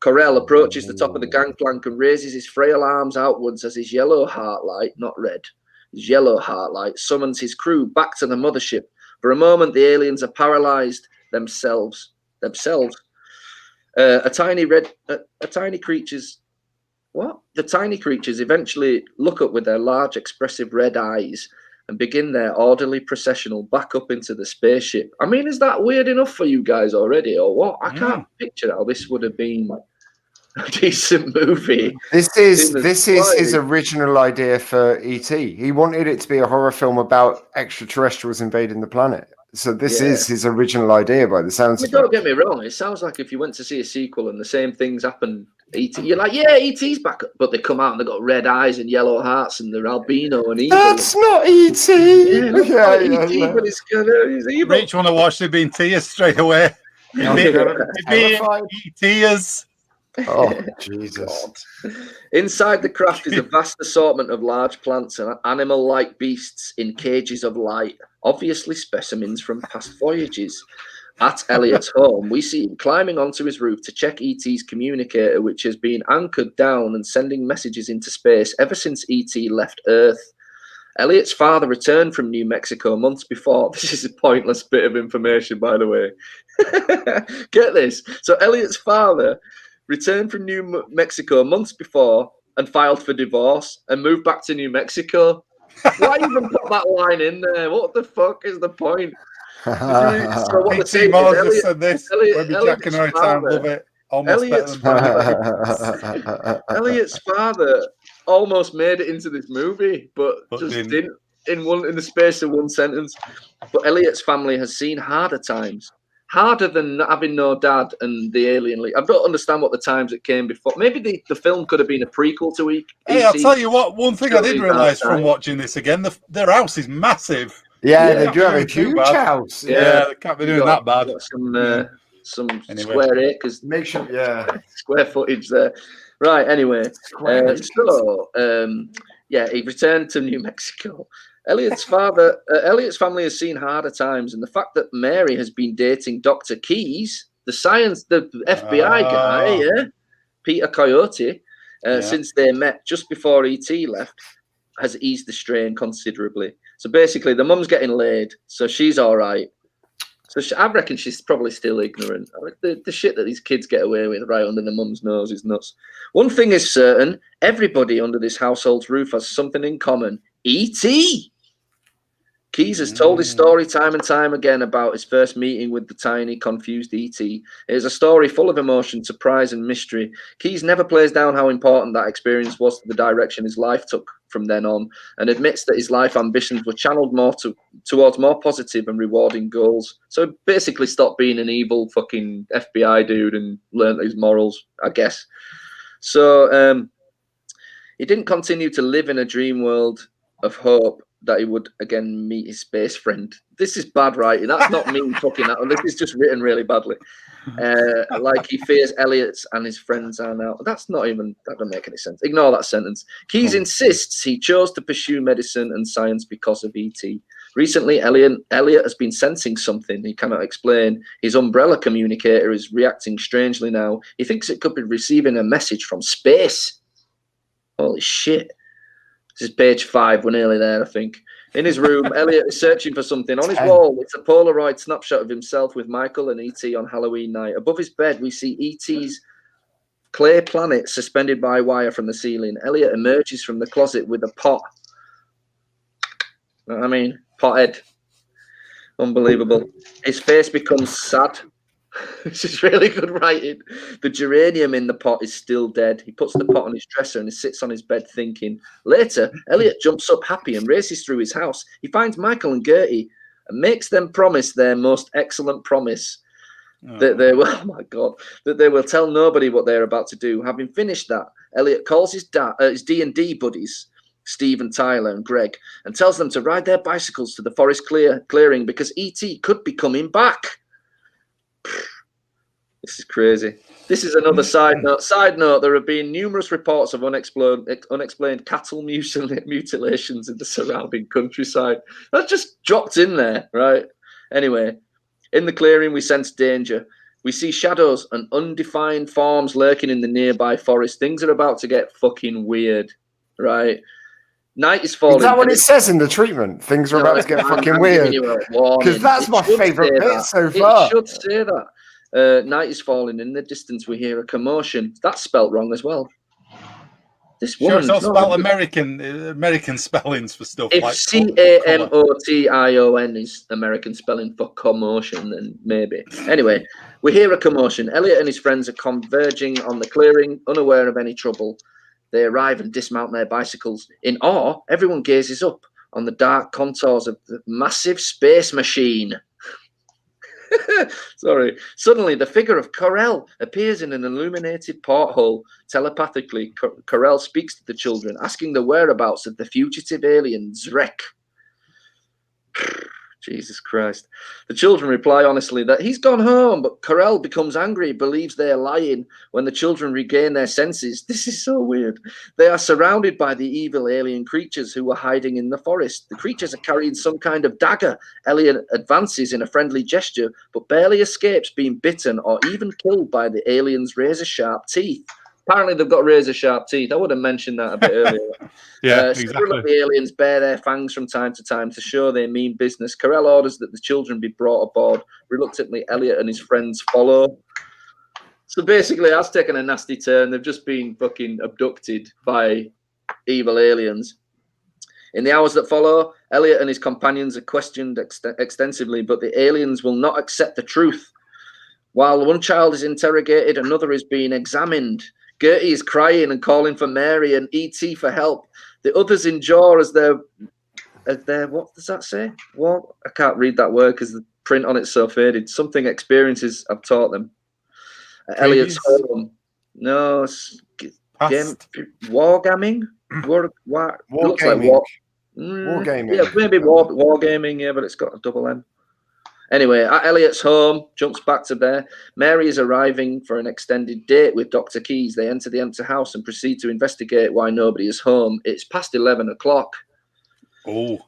Corell approaches the top of the gangplank and raises his frail arms outwards as his yellow heart light, not red, his yellow heart light summons his crew back to the mothership. For a moment, the aliens are paralyzed themselves. The tiny creatures eventually look up with their large, expressive red eyes and begin their orderly processional back up into the spaceship. I mean, is that weird enough for you guys already, or what? I can't picture how this would have been a decent movie. This is his original idea for E.T. He wanted it to be a horror film about extraterrestrials invading the planet. So this is his original idea by the sounds of it. Don't get me wrong. It sounds like if you went to see a sequel and the same things happen, E.T., you're like, yeah, E.T.'s back. But they come out and they've got red eyes and yellow hearts and they're albino and evil. That's not E.T. Yeah, but he's evil. Rich want to watch the being tears straight away. E.T.'s. Oh, Jesus. Inside the craft is a vast assortment of large plants and animal-like beasts in cages of light, obviously specimens from past voyages. At Elliot's home, we see him climbing onto his roof to check E.T.'s communicator, which has been anchored down and sending messages into space ever since E.T. left Earth. Elliot's father returned from New Mexico months before. This is a pointless bit of information, by the way. Get this. So Elliot's father returned from New Mexico months before and filed for divorce and moved back to New Mexico. Why even put that line in there? What the fuck is the point? So what the T. Moses said this. Jack and I time love it. Elliot's father almost made it into this movie, but just didn't in the space of one sentence. But Elliot's family has seen harder times. Harder than having no dad and the alien league. I don't understand what the times it came before. Maybe the film could have been a prequel to E.T. Hey, I'll tell you what. One thing I did realise from watching this again: their house is massive. Yeah, they do have a huge house. Yeah, they can't be doing that bad. Some square acres. Make sure, square footage there. Right. Anyway, he returned to New Mexico. Elliot's family has seen harder times, and the fact that Mary has been dating Dr. Keyes, the FBI guy, Peter Coyote, since they met just before E.T. left, has eased the strain considerably. So basically, the mum's getting laid, so she's all right. So I reckon she's probably still ignorant. The shit that these kids get away with right under the mum's nose is nuts. One thing is certain, everybody under this household's roof has something in common. E.T. Keyes has told his story time and time again about his first meeting with the tiny, confused E.T. It is a story full of emotion, surprise, and mystery. Keyes never plays down how important that experience was to the direction his life took from then on, and admits that his life ambitions were channeled more towards more positive and rewarding goals. So basically stopped being an evil fucking FBI dude and learned his morals, I guess. So he didn't continue to live in a dream world of hope that he would again meet his space friend. This is bad writing. That's not me fucking that. This is just written really badly. Like he fears Elliot's and his friends are now. That doesn't make any sense. Ignore that sentence. Keyes insists he chose to pursue medicine and science because of E.T. Recently, Elliot has been sensing something he cannot explain. His umbrella communicator is reacting strangely now. He thinks it could be receiving a message from space. Holy shit. This is page 5. We're nearly there, I think. In his room, Elliot is searching for something. On his wall, it's a Polaroid snapshot of himself with Michael and E.T. on Halloween night. Above his bed, we see E.T.'s clay planet suspended by wire from the ceiling. Elliot emerges from the closet with a pot. You know what I mean? Pothead. Unbelievable. His face becomes sad. This is really good writing. The geranium in the pot is still dead. He puts the pot on his dresser and he sits on his bed thinking. Later, Elliot jumps up happy and races through his house. He finds Michael and Gertie and makes them promise their most excellent promise. That they will, oh my God, that they will tell nobody what they're about to do. Having finished that, Elliot calls his D&D buddies, Steve and Tyler and Greg, and tells them to ride their bicycles to the forest clearing because E.T. could be coming back. This is crazy. This is another side note. Side note, there have been numerous reports of unexplained cattle mutilations in the surrounding countryside. That's just dropped in there, right? Anyway, in the clearing, we sense danger. We see shadows and undefined forms lurking in the nearby forest. Things are about to get fucking weird, right? Night is falling. Is that what it says in the treatment? Things are about to get fucking weird. Because that's my favourite bit so far. It should say that. Night is falling. In the distance, we hear a commotion. That's spelt wrong as well. This woman. Sure, it's all spelled American spellings for stuff like CAMOTION is American spelling for commotion, then maybe. Anyway, we hear a commotion. Elliot and his friends are converging on the clearing, unaware of any trouble. They arrive and dismount their bicycles. In awe, everyone gazes up on the dark contours of the massive space machine. Sorry. Suddenly, the figure of Corell appears in an illuminated porthole. Telepathically, Corell speaks to the children, asking the whereabouts of the fugitive alien, Zrek. Jesus Christ. The children reply honestly that he's gone home, but Corell becomes angry, believes they are lying. When the children regain their senses, this is so weird. They are surrounded by the evil alien creatures who are hiding in the forest. The creatures are carrying some kind of dagger. Elliot advances in a friendly gesture, but barely escapes being bitten or even killed by the aliens' razor-sharp teeth. Apparently, they've got razor-sharp teeth. I would have mentioned that a bit earlier. Several of the aliens bare their fangs from time to time to show they mean business. Corell orders that the children be brought aboard. Reluctantly, Elliot and his friends follow. So basically, that's taken a nasty turn. They've just been fucking abducted by evil aliens. In the hours that follow, Elliot and his companions are questioned extensively, but the aliens will not accept the truth. While one child is interrogated, another is being examined. Gertie is crying and calling for Mary and E.T. for help. The others endure as their what does that say? What? I can't read that word because the print on it's so faded. Something experiences have taught them. Elliot's home. No, it's wargaming. Looks like war. Wargaming. Yeah, maybe wargaming. Yeah, but it's got a double M. Anyway, at Elliot's home, jumps back to there. Mary is arriving for an extended date with Dr. Keyes. They enter the empty house and proceed to investigate why nobody is home. It's past 11 o'clock. Oh.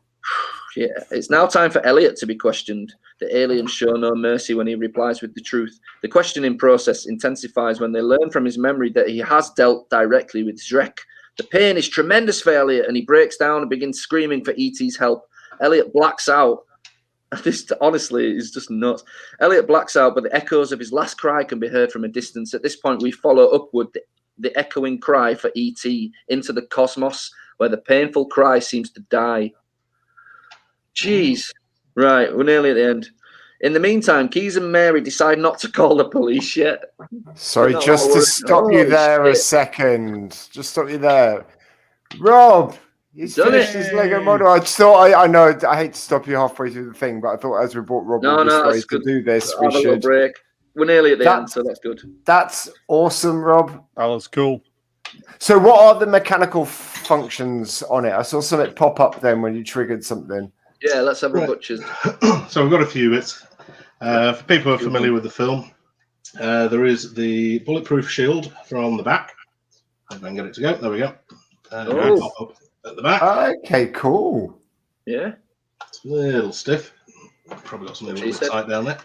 Yeah, it's now time for Elliot to be questioned. The aliens show no mercy when he replies with the truth. The questioning process intensifies when they learn from his memory that he has dealt directly with Shrek. The pain is tremendous for Elliot, and he breaks down and begins screaming for E.T.'s help. Elliot blacks out. This, honestly, is just nuts. Elliot blacks out, but the echoes of his last cry can be heard from a distance. At this point, we follow upward the echoing cry for E.T. into the cosmos, where the painful cry seems to die. Jeez. Right, we're nearly at the end. In the meantime, Keyes and Mary decide not to call the police yet. Sorry, just to stop you there a second. Just stop you there. Rob, he's finished his Lego model. I just thought, I know, I hate to stop you halfway through the thing, but I thought as we brought Rob on this way to do this, we have a little should. break. We're nearly at the end, so that's good. That's awesome, Rob. That was cool. So what are the mechanical functions on it? I saw something pop up then when you triggered something. Yeah, let's have a butcher's. So we've got a few bits. For people who are familiar with the film, there is the bulletproof shield from the back. If I can get it to go. There we go. Pop up at the back. Okay, cool. Yeah. It's a little stiff. Probably got something a little bit tight down there.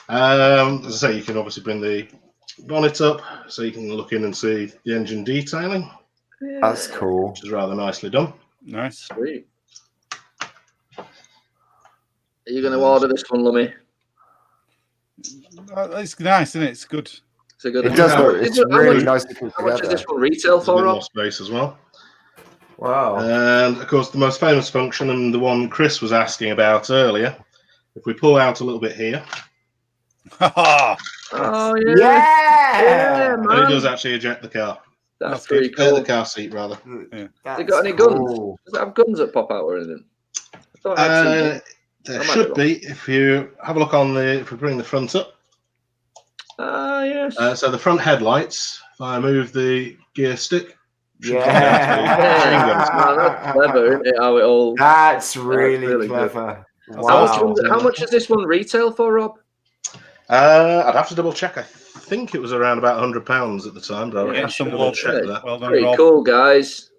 As I say, you can obviously bring the bonnet up so you can look in and see the engine detailing. Yeah. That's cool. Which is rather nicely done. Nice. Sweet. Are you going to order this one, Lummy? It's nice, isn't it? It's good. It's a good. It does look. It's really nice to put How much together. does this one retail for, There's a bit Rob? more space as well. Wow. And of course, the most famous function, and the one Chris was asking about earlier, if we pull out a little bit here, Oh, yeah. Yeah, man. and it does actually eject the car. That's pretty cool. The car seat, rather. Has it got any guns? Does it have guns that pop out or anything? I thought I'd seen There should be, if you have a look on the, if we bring the front up. Yes. So the front headlights, if I move the gear stick. Yeah. That's clever, isn't it? How it all. That's really clever. Wow. How much does this one retail for, Rob? I'd have to double check. I think it was around about £100 at the time, but Yeah, I'll some double check that. Well done, Pretty Rob. cool, guys.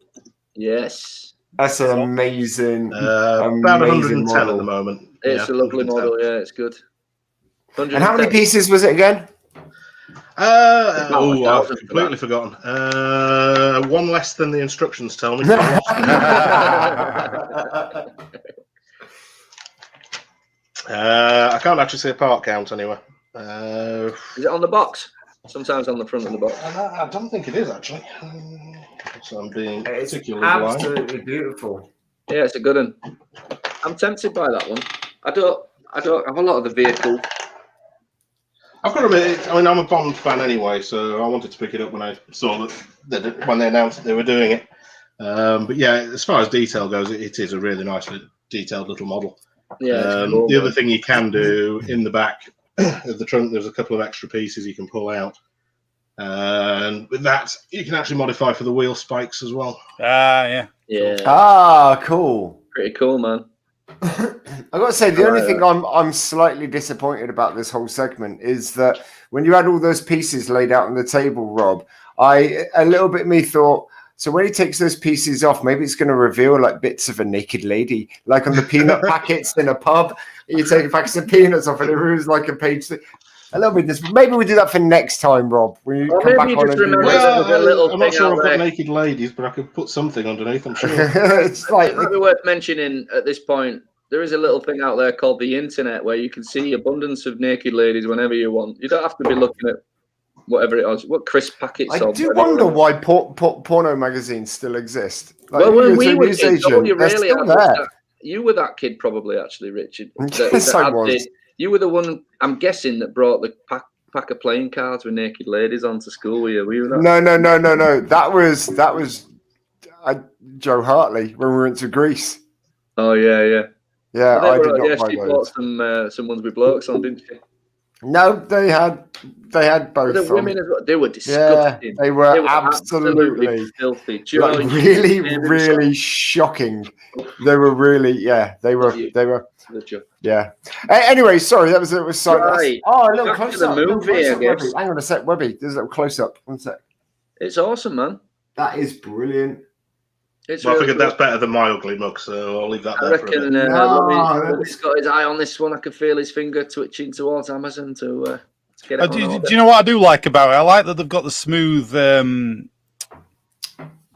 Yes. That's an amazing. About amazing 110 model. at the moment. It's a lovely model. Yeah, it's good. And how many pieces was it again? I've completely forgotten. One less than the instructions tell me. I can't actually see a part count anywhere. Is it on the box? Sometimes on the front of the box. I don't think it is actually. So I'm being It's particularly blind. absolutely beautiful. Yeah, it's a good one. I'm tempted by that one. I don't have a lot of the vehicle. I've got to admit, I mean, I'm a Bond fan anyway, so I wanted to pick it up when I saw that when they announced that they were doing it. But yeah, as far as detail goes, it is a really nicely detailed little model. Yeah. Cool, the other thing you can do in the back of the trunk, there's a couple of extra pieces you can pull out. And with that, you can actually modify for the wheel spikes as well. Yeah. Cool. Pretty cool, man. I got to say, the only thing I'm slightly disappointed about this whole segment is that when you had all those pieces laid out on the table, Rob, a little bit me thought, so when he takes those pieces off, maybe it's going to reveal like bits of a naked lady, like on the peanut packets in a pub. You take a packet of peanuts off and it reveals like a page. A little bit. Maybe we do that for next time, Rob. When you come back on and do I'm not sure I've got naked ladies, but I could put something underneath, I'm sure. It's like, it might be worth mentioning at this point, there is a little thing out there called the internet where you can see abundance of naked ladies whenever you want. You don't have to be looking at whatever it is, what crisp packets. I do wonder why porno magazines still exist. Like, well, when we were kids, you were that kid probably, actually, Richard. Yes, I was. You were the one, I'm guessing, that brought the pack of playing cards with naked ladies onto school. Were you that? No. That was Joe Hartley when we went to Greece. Oh yeah. Yeah, I did not buy she those. bought some ones with blokes on, didn't she? No, they had both. The women as well, they were disgusting. Yeah, they were absolutely filthy. Like, really shocking. They were really, they were. Yeah. Anyway, sorry, that was right. Oh, a little close up. Movie, I guess. Hang on a sec, Webby. There's a little close up. 1 sec. It's awesome, man. That is brilliant. It's I figured that's better than my ugly mug, so I'll leave that there. I reckon he's got his eye on this one. I can feel his finger twitching towards Amazon to get it. Do you know what I do like about it? I like that they've got the smooth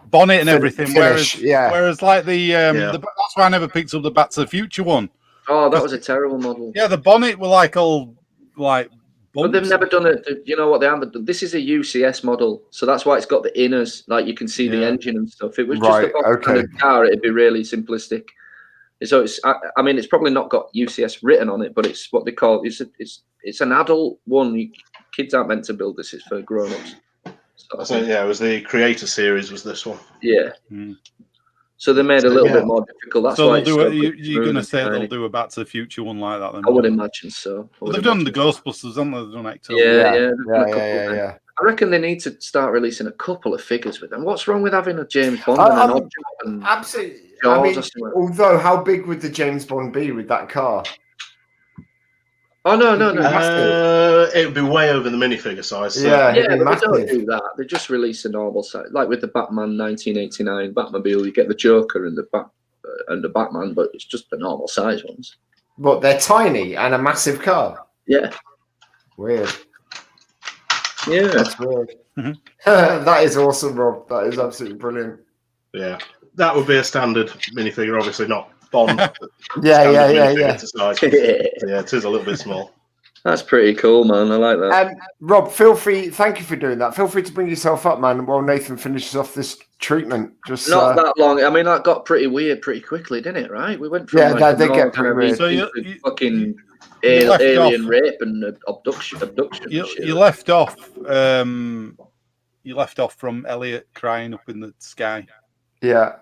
bonnet and everything. Finish, whereas like that's why I never picked up the Back to the Future one. Oh, that was a terrible model. Yeah, the bonnet were like all like. But they've never done it. You know what they haven't done? This is a UCS model, so that's why it's got the inners, like you can see the engine and stuff. If it was just a car, it'd be really simplistic. So it's probably not got UCS written on it, but it's what they call it's an adult one. Kids aren't meant to build this; it's for grown-ups. So it was the Creator series. Was this one? Yeah. So they made it a little bit more difficult. That's why you're going to say they'll do a Back to the Future one like that? Then I would imagine so. They've done the Ghostbusters, haven't they? They've done Ecto. Yeah. I reckon they need to start releasing a couple of figures with them. What's wrong with having a James Bond absolutely. Although, how big would the James Bond be with that car? Oh no! It would be way over the minifigure size. So. But they don't do that. They just release a normal size, like with the Batman 1989 Batmobile. You get the Joker and the Batman, but it's just the normal size ones. But they're tiny and a massive car. Yeah. Weird. Yeah, that's weird. That is awesome, Rob. That is absolutely brilliant. Yeah, that would be a standard minifigure, obviously not Bond. Yeah. Size. Yeah, it is a little bit small. That's pretty cool, man. I like that. Rob, feel free. Thank you for doing that. Feel free to bring yourself up, man, while Nathan finishes off this treatment. Just not that long. I mean, that got pretty weird pretty quickly, didn't it? Right? We went from that did get pretty weird. So fucking alien rape and abduction. You left off. You left off from Elliot crying up in the sky. Yeah.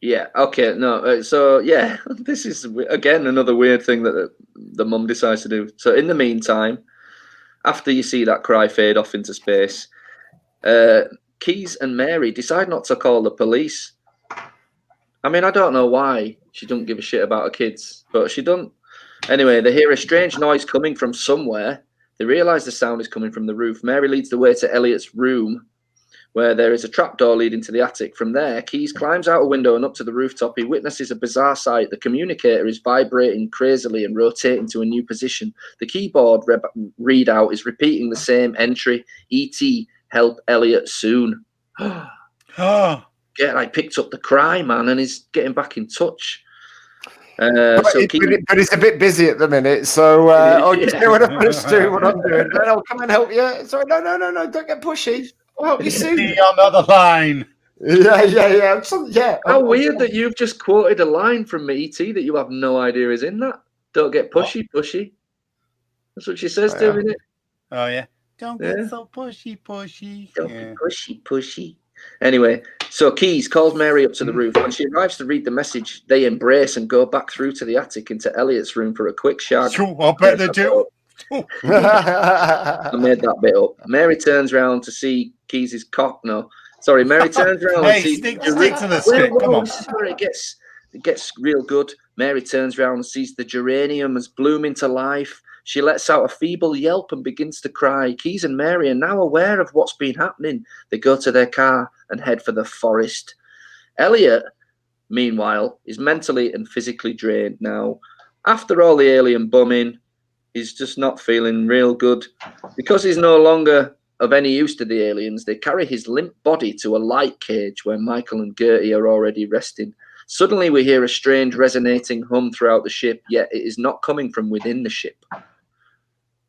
Yeah. Okay. No. So yeah, this is again another weird thing that the mum decides to do. So in the meantime, after you see that cry fade off into space, Keys and Mary decide not to call the police. I mean, I don't know why she doesn't give a shit about her kids, but she doesn't. Anyway, they hear a strange noise coming from somewhere. They realise the sound is coming from the roof. Mary leads the way to Elliot's room, where there is a trapdoor leading to the attic. From there, Keys climbs out a window and up to the rooftop. He witnesses a bizarre sight. The communicator is vibrating crazily and rotating to a new position. The keyboard readout is repeating the same entry. E.T. help Elliot soon. I picked up the cry, man, and he's getting back in touch. But it's a bit busy at the minute, so I'll just do what I'm going to do, what I'm doing. Then I'll come and help you. Sorry, no, don't get pushy. I'll help you soon. On the line. Yeah. How weird that you've just quoted a line from E.T. that you have no idea is in that. Don't get pushy. That's what she says to him, isn't it? Oh, yeah. Don't get so pushy. Don't be pushy. Anyway, so Keys calls Mary up to the roof. When she arrives to read the message, they embrace and go back through to the attic into Elliot's room for a quick shag. I bet they do. I made that bit up. Mary turns around to see Keys' cock. No, sorry. Mary turns around and sees stick to the stick. Come on. This is where it gets real good. Mary turns around and sees the geranium as bloom into life. She lets out a feeble yelp and begins to cry. Keys and Mary are now aware of what's been happening. They go to their car and head for the forest. Elliot, meanwhile, is mentally and physically drained now. After all the alien bumming, he's just not feeling real good. Because he's no longer of any use to the aliens, they carry his limp body to a light cage where Michael and Gertie are already resting. Suddenly we hear a strange resonating hum throughout the ship, yet it is not coming from within the ship.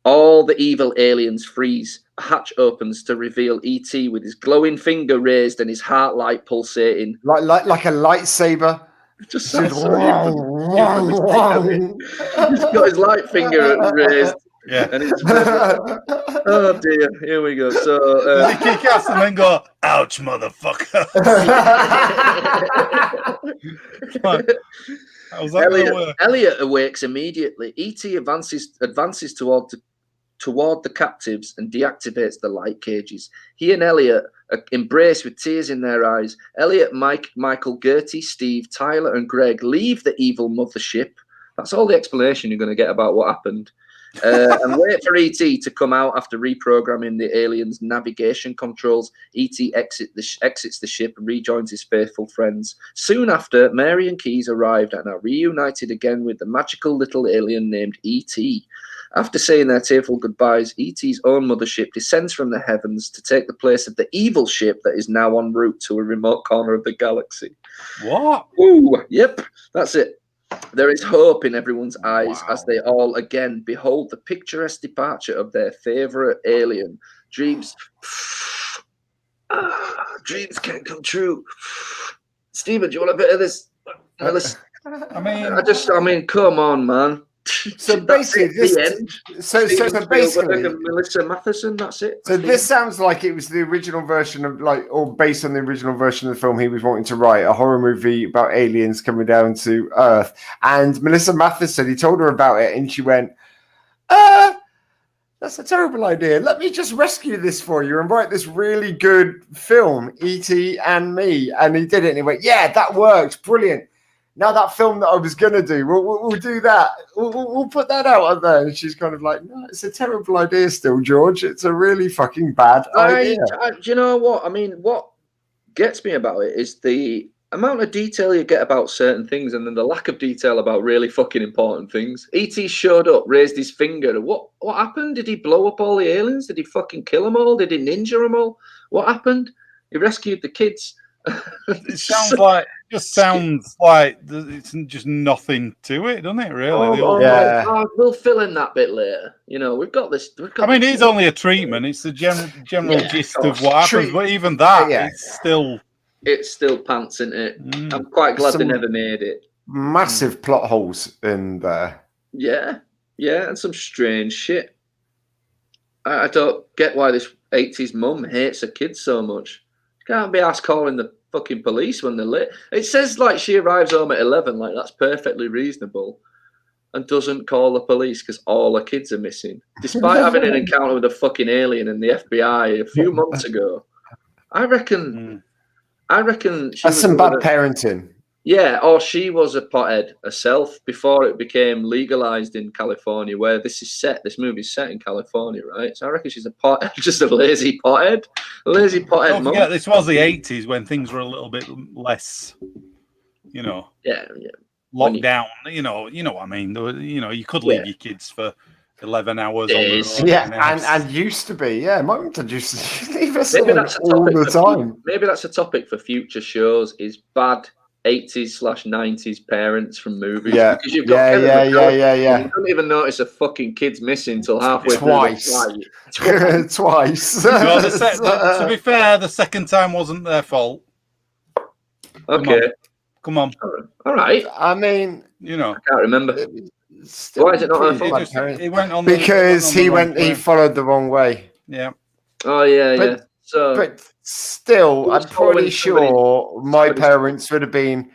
All the evil aliens freeze. A hatch opens to reveal E.T. with his glowing finger raised and his heart light pulsating. Like a lightsaber. Just sounds so He's got his light finger raised. Yeah. And it's oh dear, here we go. So he kick ass and then go, ouch, motherfucker. How's that going to work? Elliot awakes immediately. E.T. advances toward the captives and deactivates the light cages. He and Elliot embrace with tears in their eyes. Elliot, Michael, Gertie, Steve, Tyler, and Greg leave the evil mothership. That's all the explanation you're going to get about what happened. And wait for E.T. to come out after reprogramming the alien's navigation controls. E.T. exits the ship and rejoins his faithful friends. Soon after, Mary and Keys arrived and are reunited again with the magical little alien named E.T. After saying their tearful goodbyes, E.T.'s own mothership descends from the heavens to take the place of the evil ship that is now en route to a remote corner of the galaxy. What? Ooh, yep, that's it. There is hope in everyone's eyes as they all again behold the picturesque departure of their favourite alien. Dreams can't come true. Stephen, do you want a bit of this? I mean, come on, man. So basically, basically, Melissa Matheson. That's it. So this sounds like it was the original version of, like, or based on the original version of the film he was wanting to write, a horror movie about aliens coming down to Earth. And Melissa Matheson, he told her about it, and she went, "That's a terrible idea. Let me just rescue this for you and write this really good film, E.T. and me." And he did it, and he went, "Yeah, that works, brilliant. Now that film that I was going to do, we'll do that. We'll put that out there." And she's kind of like, "No, it's a terrible idea still, George. It's a really fucking bad idea." Do you know what? I mean, what gets me about it is the amount of detail you get about certain things and then the lack of detail about really fucking important things. E.T. showed up, raised his finger. What happened? Did he blow up all the aliens? Did he fucking kill them all? Did he ninja them all? What happened? He rescued the kids. It sounds like it's just nothing to it, doesn't it? Really? We'll fill in that bit later. You know, we've got this. It's only a treatment. It's the general gist of what happens, but even that, it's still pants, isn't it? I'm quite glad they never made it. Massive plot holes in there. Yeah, and some strange shit. I don't get why this 80s mum hates her kids so much. Can't be asked calling the fucking police when they're late. It says like she arrives home at 11, like that's perfectly reasonable, and doesn't call the police because all her kids are missing, despite having an encounter with a fucking alien in the FBI a few months ago. I reckon that's some bad parenting. Yeah, or she was a pothead herself before it became legalized in California, where this movie's set in California, right? So I reckon she's a pothead, just a lazy pothead. Don't forget, this was the 80s when things were a little bit less, locked down. You know what I mean? You could leave your kids for 11 hours on the road. And used to be, my mum used to leave us all the time. Maybe that's a topic for future shows, is bad 80s/90s parents from movies. Because you've got You don't even notice a fucking kid's missing till halfway Twice. Twice. Well, to be fair, the second time wasn't their fault. Okay. Come on. All right. I mean, I can't remember. Why is it not their fault? He went on because he followed the wrong way. Yeah. Oh yeah. But still, I'm pretty sure my parents would have been.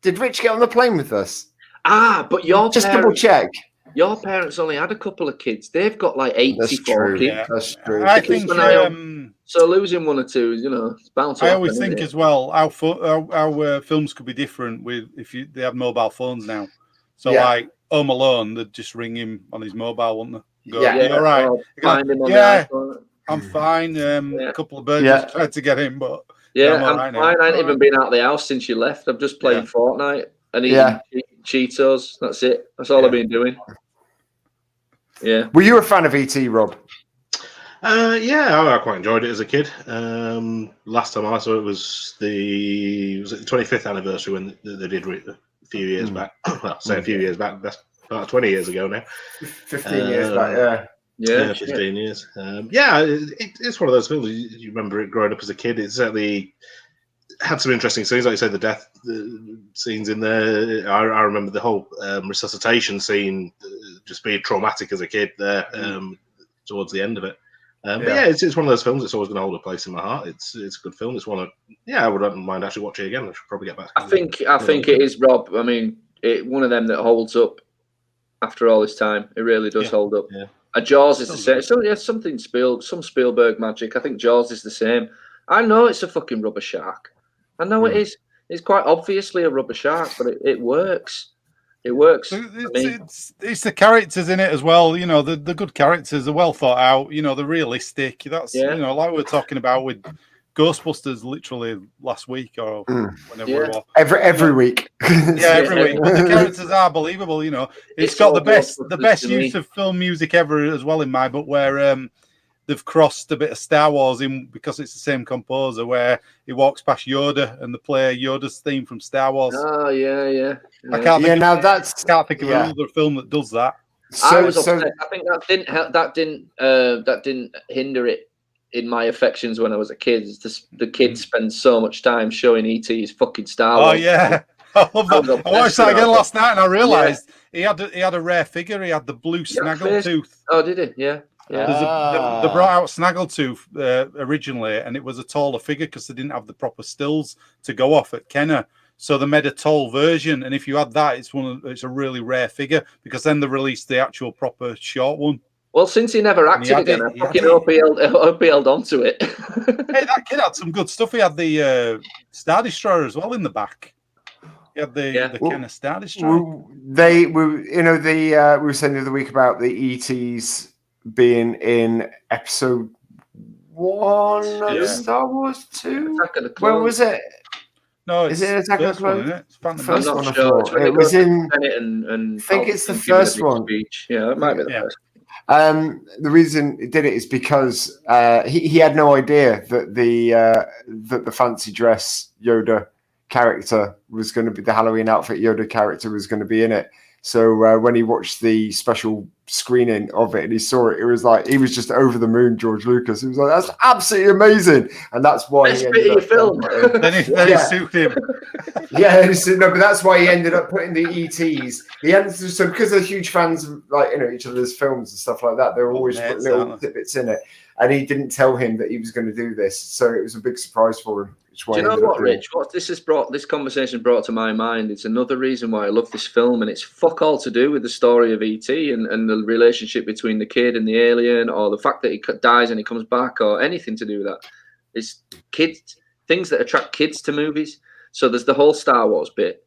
Did Rich get on the plane with us? But your just parents, double check. Your parents only had a couple of kids. They've got like 84 kids. Yeah, that's true. I think so. Losing one or two, it's bound to happen. I always think as well how films could be different if they have mobile phones now. So like Home Alone, they'd just ring him on his mobile, wouldn't they? Go, all right. Find him on the iPhone. I'm fine. A couple of burgers tried to get him, but I'm fine. I ain't even been out of the house since you left. I'm just playing Fortnite and eating Cheetos. That's it. That's all I've been doing. Yeah. Were you a fan of E.T., Rob? I quite enjoyed it as a kid. Last time I saw it was the 25th anniversary when they did it a few years back. Well, say a few years back. That's about 20 years ago now. 15 years back, Yeah, 15 years. It's one of those films. You remember it growing up as a kid. It certainly had some interesting scenes, like you said, the death scenes in there. I remember the whole resuscitation scene just being traumatic as a kid there towards the end of it. But it's one of those films that's always going to hold a place in my heart. It's a good film. It's one of I wouldn't mind actually watching it again. I should probably get back. I think it is, Rob. I mean, one of them that holds up after all this time. It really does hold up. Yeah. Jaws is the same. So yeah, some Spielberg magic. I think Jaws is the same. I know it's a fucking rubber shark. I know it is. It's quite obviously a rubber shark, but it works. It works. It's the characters in it as well. You know, the good characters are well thought out. You know, they're realistic. That's you know, like we were talking about with Ghostbusters literally last week or whenever it was. Every week. Every week. But the characters are believable. You know, it's got the best use of film music ever as well in my book, where they've crossed a bit of Star Wars in because it's the same composer, where he walks past Yoda and they play Yoda's theme from Star Wars. Oh yeah. I can't think of another film that does that. I was upset. I think that didn't hinder it in my affections when I was a kid. The kids spend so much time showing E.T.'s fucking Star Wars. Oh yeah, I love that. I watched that again last night and I realised he had a rare figure. He had the blue snaggletooth. Oh, did he? Yeah. Yeah. They brought out Snaggletooth originally, and it was a taller figure because they didn't have the proper stills to go off at Kenner. So they made a tall version, and if you had that, it's a really rare figure because then they released the actual proper short one. Well, since he never acted again, I fucking hope he held onto it. Hey, that kid had some good stuff. He had the Star Destroyer as well in the back. He had the Kenner Star Destroyer. We were saying the other week about the ETs being in episode 1 of Star Wars 2. Where was it? No, is it Attack of the Clones? The first one, I thought. It was in. I think it's the first one. Yeah, it might be the first. The reason he did it is because he had no idea that the fancy dress Yoda character was going to be the Halloween outfit Yoda character was going to be in it. So when he watched the special screening of it and he saw it, it was like he was just over the moon. George Lucas, he was like, "That's absolutely amazing," and that's why he ended up film. Then he sued him. But that's why he ended up putting the ETs. So because they're huge fans of each other's films and stuff like that, they're always put little tidbits in it. And he didn't tell him that he was going to do this, so it was a big surprise for him. Do you know what, Rich? What this conversation brought to my mind, it's another reason why I love this film, and it's fuck all to do with the story of E.T. and the relationship between the kid and the alien, or the fact that he dies and he comes back, or anything to do with that. It's things that attract kids to movies. So there's the whole Star Wars bit,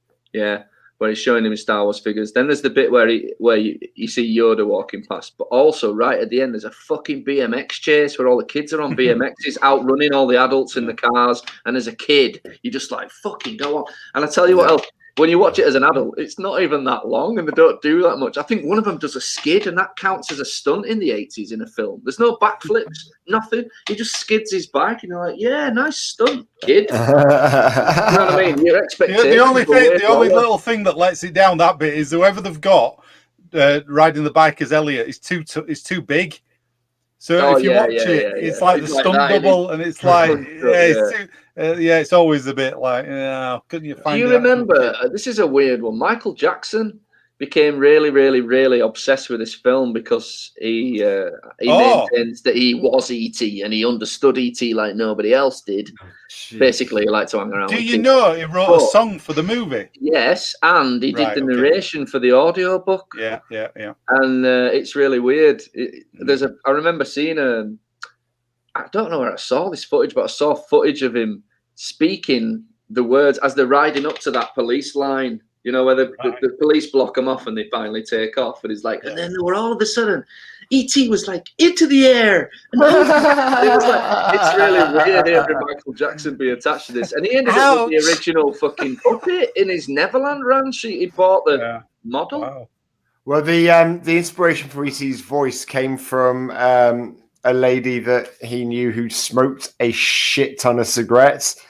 where he's showing him his Star Wars figures. Then there's the bit where you see Yoda walking past. But also, right at the end, there's a fucking BMX chase where all the kids are on BMXs, outrunning all the adults in the cars. And as a kid, you just like, fucking go on. And I tell you what else, when you watch it as an adult, it's not even that long and they don't do that much. I think one of them does a skid, and that counts as a stunt in the 80s in a film. There's no backflips, nothing. He just skids his bike, and you're like, yeah, nice stunt, kid. You know what I mean? Your expectations. The only little thing that lets it down that bit is whoever they've got riding the bike as Elliot is too big. So if you watch it, it's like the stunt double, and it's like, it's always a bit like, couldn't you find? Do you remember? This is a weird one. Michael Jackson became really, really, really obsessed with this film because he maintains that he was E.T. and he understood E.T. like nobody else did. Basically, he liked to hang around. Do you know he wrote a song for the movie? Yes, and he did the narration for the audio book. Yeah. And it's really weird. I remember seeing I don't know where I saw this footage, but I saw footage of him speaking the words as they're riding up to that police line. You know, where the police block him off and they finally take off. And he's like, and then they were all of a sudden, E.T. was like, into the air. And it was like, it's really weird hearing Michael Jackson be attached to this. And he ended up with the original fucking puppet in his Neverland ranch. He bought the model. Wow. Well, the inspiration for E.T.'s voice came from a lady that he knew who smoked a shit ton of cigarettes.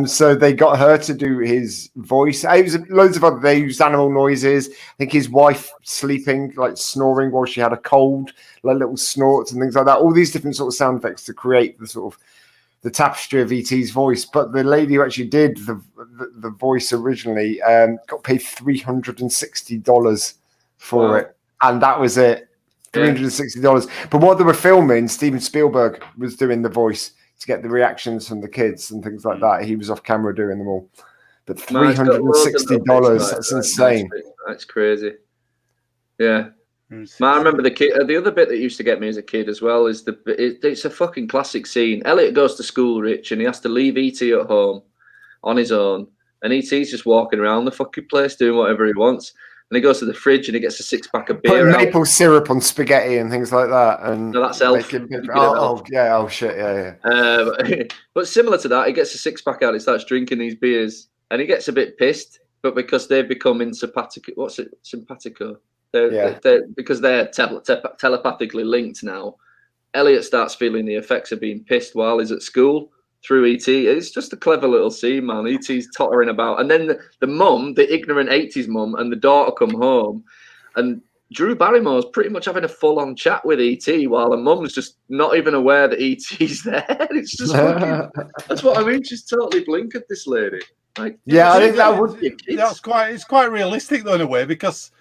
So they got her to do his voice. It was loads of other. They used animal noises. I think his wife sleeping, like snoring while she had a cold, like little snorts and things like that. All these different sort of sound effects to create the sort of the tapestry of E.T.'s voice. But the lady who actually did the voice originally got paid $360 for it, and that was it. $360. But what they were filming, Steven Spielberg was doing the voice to get the reactions from the kids and things like that. He was off camera doing them all. But $360, that's insane. That's crazy. Yeah. Man, I remember the other bit that used to get me as a kid as well is it's a fucking classic scene. Elliot goes to school, Rich, and he has to leave E.T. at home on his own. And E.T.'s just walking around the fucking place doing whatever he wants. And he goes to the fridge and he gets a 6-pack of beer. Put maple syrup on spaghetti and things like that. And no, that's Elf. Oh shit, yeah. But similar to that, he gets a 6-pack out. He starts drinking these beers, and he gets a bit pissed. But because they've become simpatico, what's it? Simpatico. Because they're telepathically linked now. Elliot starts feeling the effects of being pissed while he's at school through E.T. It's just a clever little scene, man. E.T.'s tottering about, and then the mum, the ignorant 80s mum, and the daughter come home, and Drew Barrymore's pretty much having a full-on chat with E.T. while the mum's just not even aware that E.T.'s there. It's just fucking, that's what I mean. She's totally blinkered, this lady. Like, yeah, I think that would be. It's quite realistic though in a way, because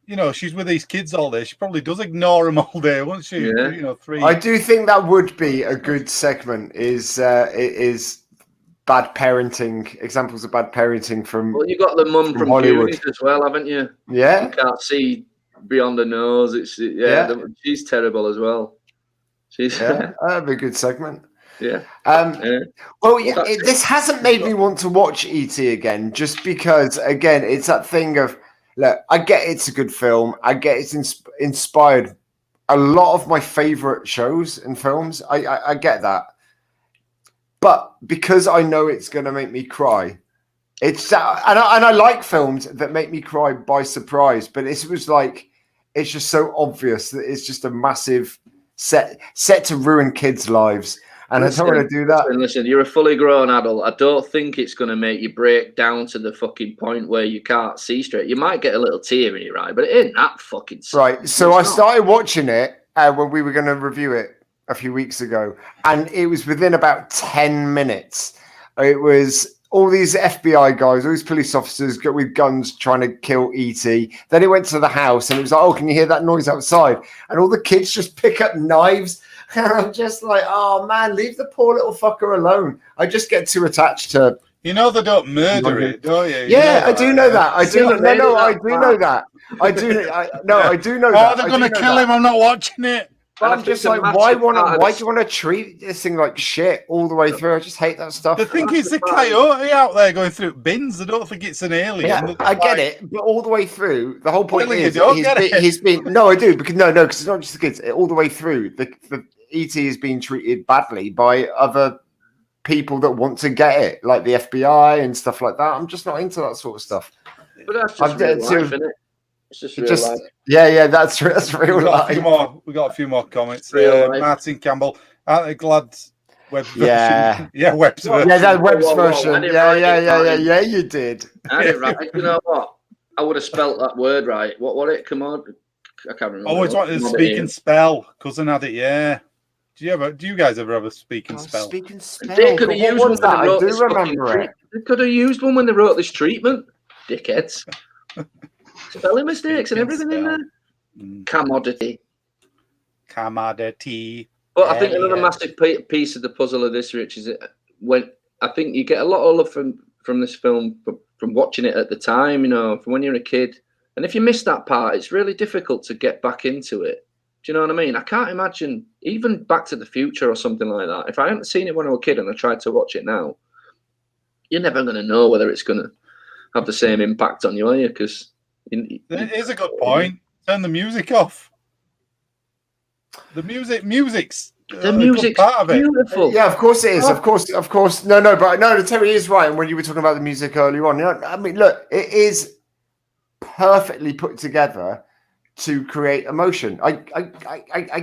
you know she's with these kids all day. She probably does ignore them all day, won't she? Yeah. You know, 3. I do think that would be a good segment. Is bad parenting, examples of bad parenting from. Well, you got the mum from Hollywood as well, haven't you? Yeah. You can't see beyond the nose. She's terrible as well. That'd be a good segment. Yeah. Well, this hasn't made me want to watch E.T. again, just because, again, it's that thing of, look, I get it's a good film. I get it's inspired a lot of my favorite shows and films. I get that. But because I know it's going to make me cry, and I like films that make me cry by surprise, but it was like, it's just so obvious that it's just a massive set to ruin kids' lives. And I don't want to do that. Listen, you're a fully grown adult. I don't think it's going to make you break down to the fucking point where you can't see straight. You might get a little tear in your eye, but it ain't that fucking sad. Right. So I started watching it when we were going to review it a few weeks ago, and it was within about 10 minutes. It was all these FBI guys, all these police officers with guns trying to kill E.T. Then he went to the house, and it was like, oh, can you hear that noise outside? And all the kids just pick up knives. And I'm just like, oh man, leave the poor little fucker alone. I just get too attached to. You know they don't murder it, don't you? Yeah, I do know that. I do. No, I do know that. I do know that. Oh, they're going to kill him. I'm not watching it. But I'm just like, why do you want to treat this thing like shit all the way through? I just hate that stuff. The thing is, the coyote out there going through bins. I don't think it's an alien. Yeah, I get it, but all the way through, the whole point Really, is he's been. No, I do, because because it's not just the kids. All the way through, the E.T. is being treated badly by other people that want to get it, like the FBI and stuff like that. I'm just not into that sort of stuff. But that's just real life, isn't it? It's just real life. Yeah, that's real life. We got a few more comments. Martin Campbell, aren't they glad Webb's version? Yeah, Webb's version. Yeah, that Webb's version. Yeah, you did. I did right. You know what? I would have spelt that word right. What it? Come on. I can't remember. Always wanted to speak and spell. Cousin had it, yeah. Do you guys ever have a speak and spell? Speak and spell. They could have used one when they I wrote do this remember it. They could have used one when they wrote this treatment. Dickheads. Spelling mistakes and everything in there. Commodity. But I think another massive piece of the puzzle of this, Rich, is when I think you get a lot of love from this film from watching it at the time, from when you're a kid. And if you miss that part, it's really difficult to get back into it. Do you know what I mean? I can't imagine, even Back to the Future or something like that, if I hadn't seen it when I was a kid and I tried to watch it now, you're never going to know whether it's going to have the same impact on you, are you? Because it is a good point. Turn the music off. The music's part of it. Beautiful. Yeah, of course it is. Of course. No, but Terry is right. And when you were talking about the music earlier on, I mean, look, it is perfectly put together to create emotion. I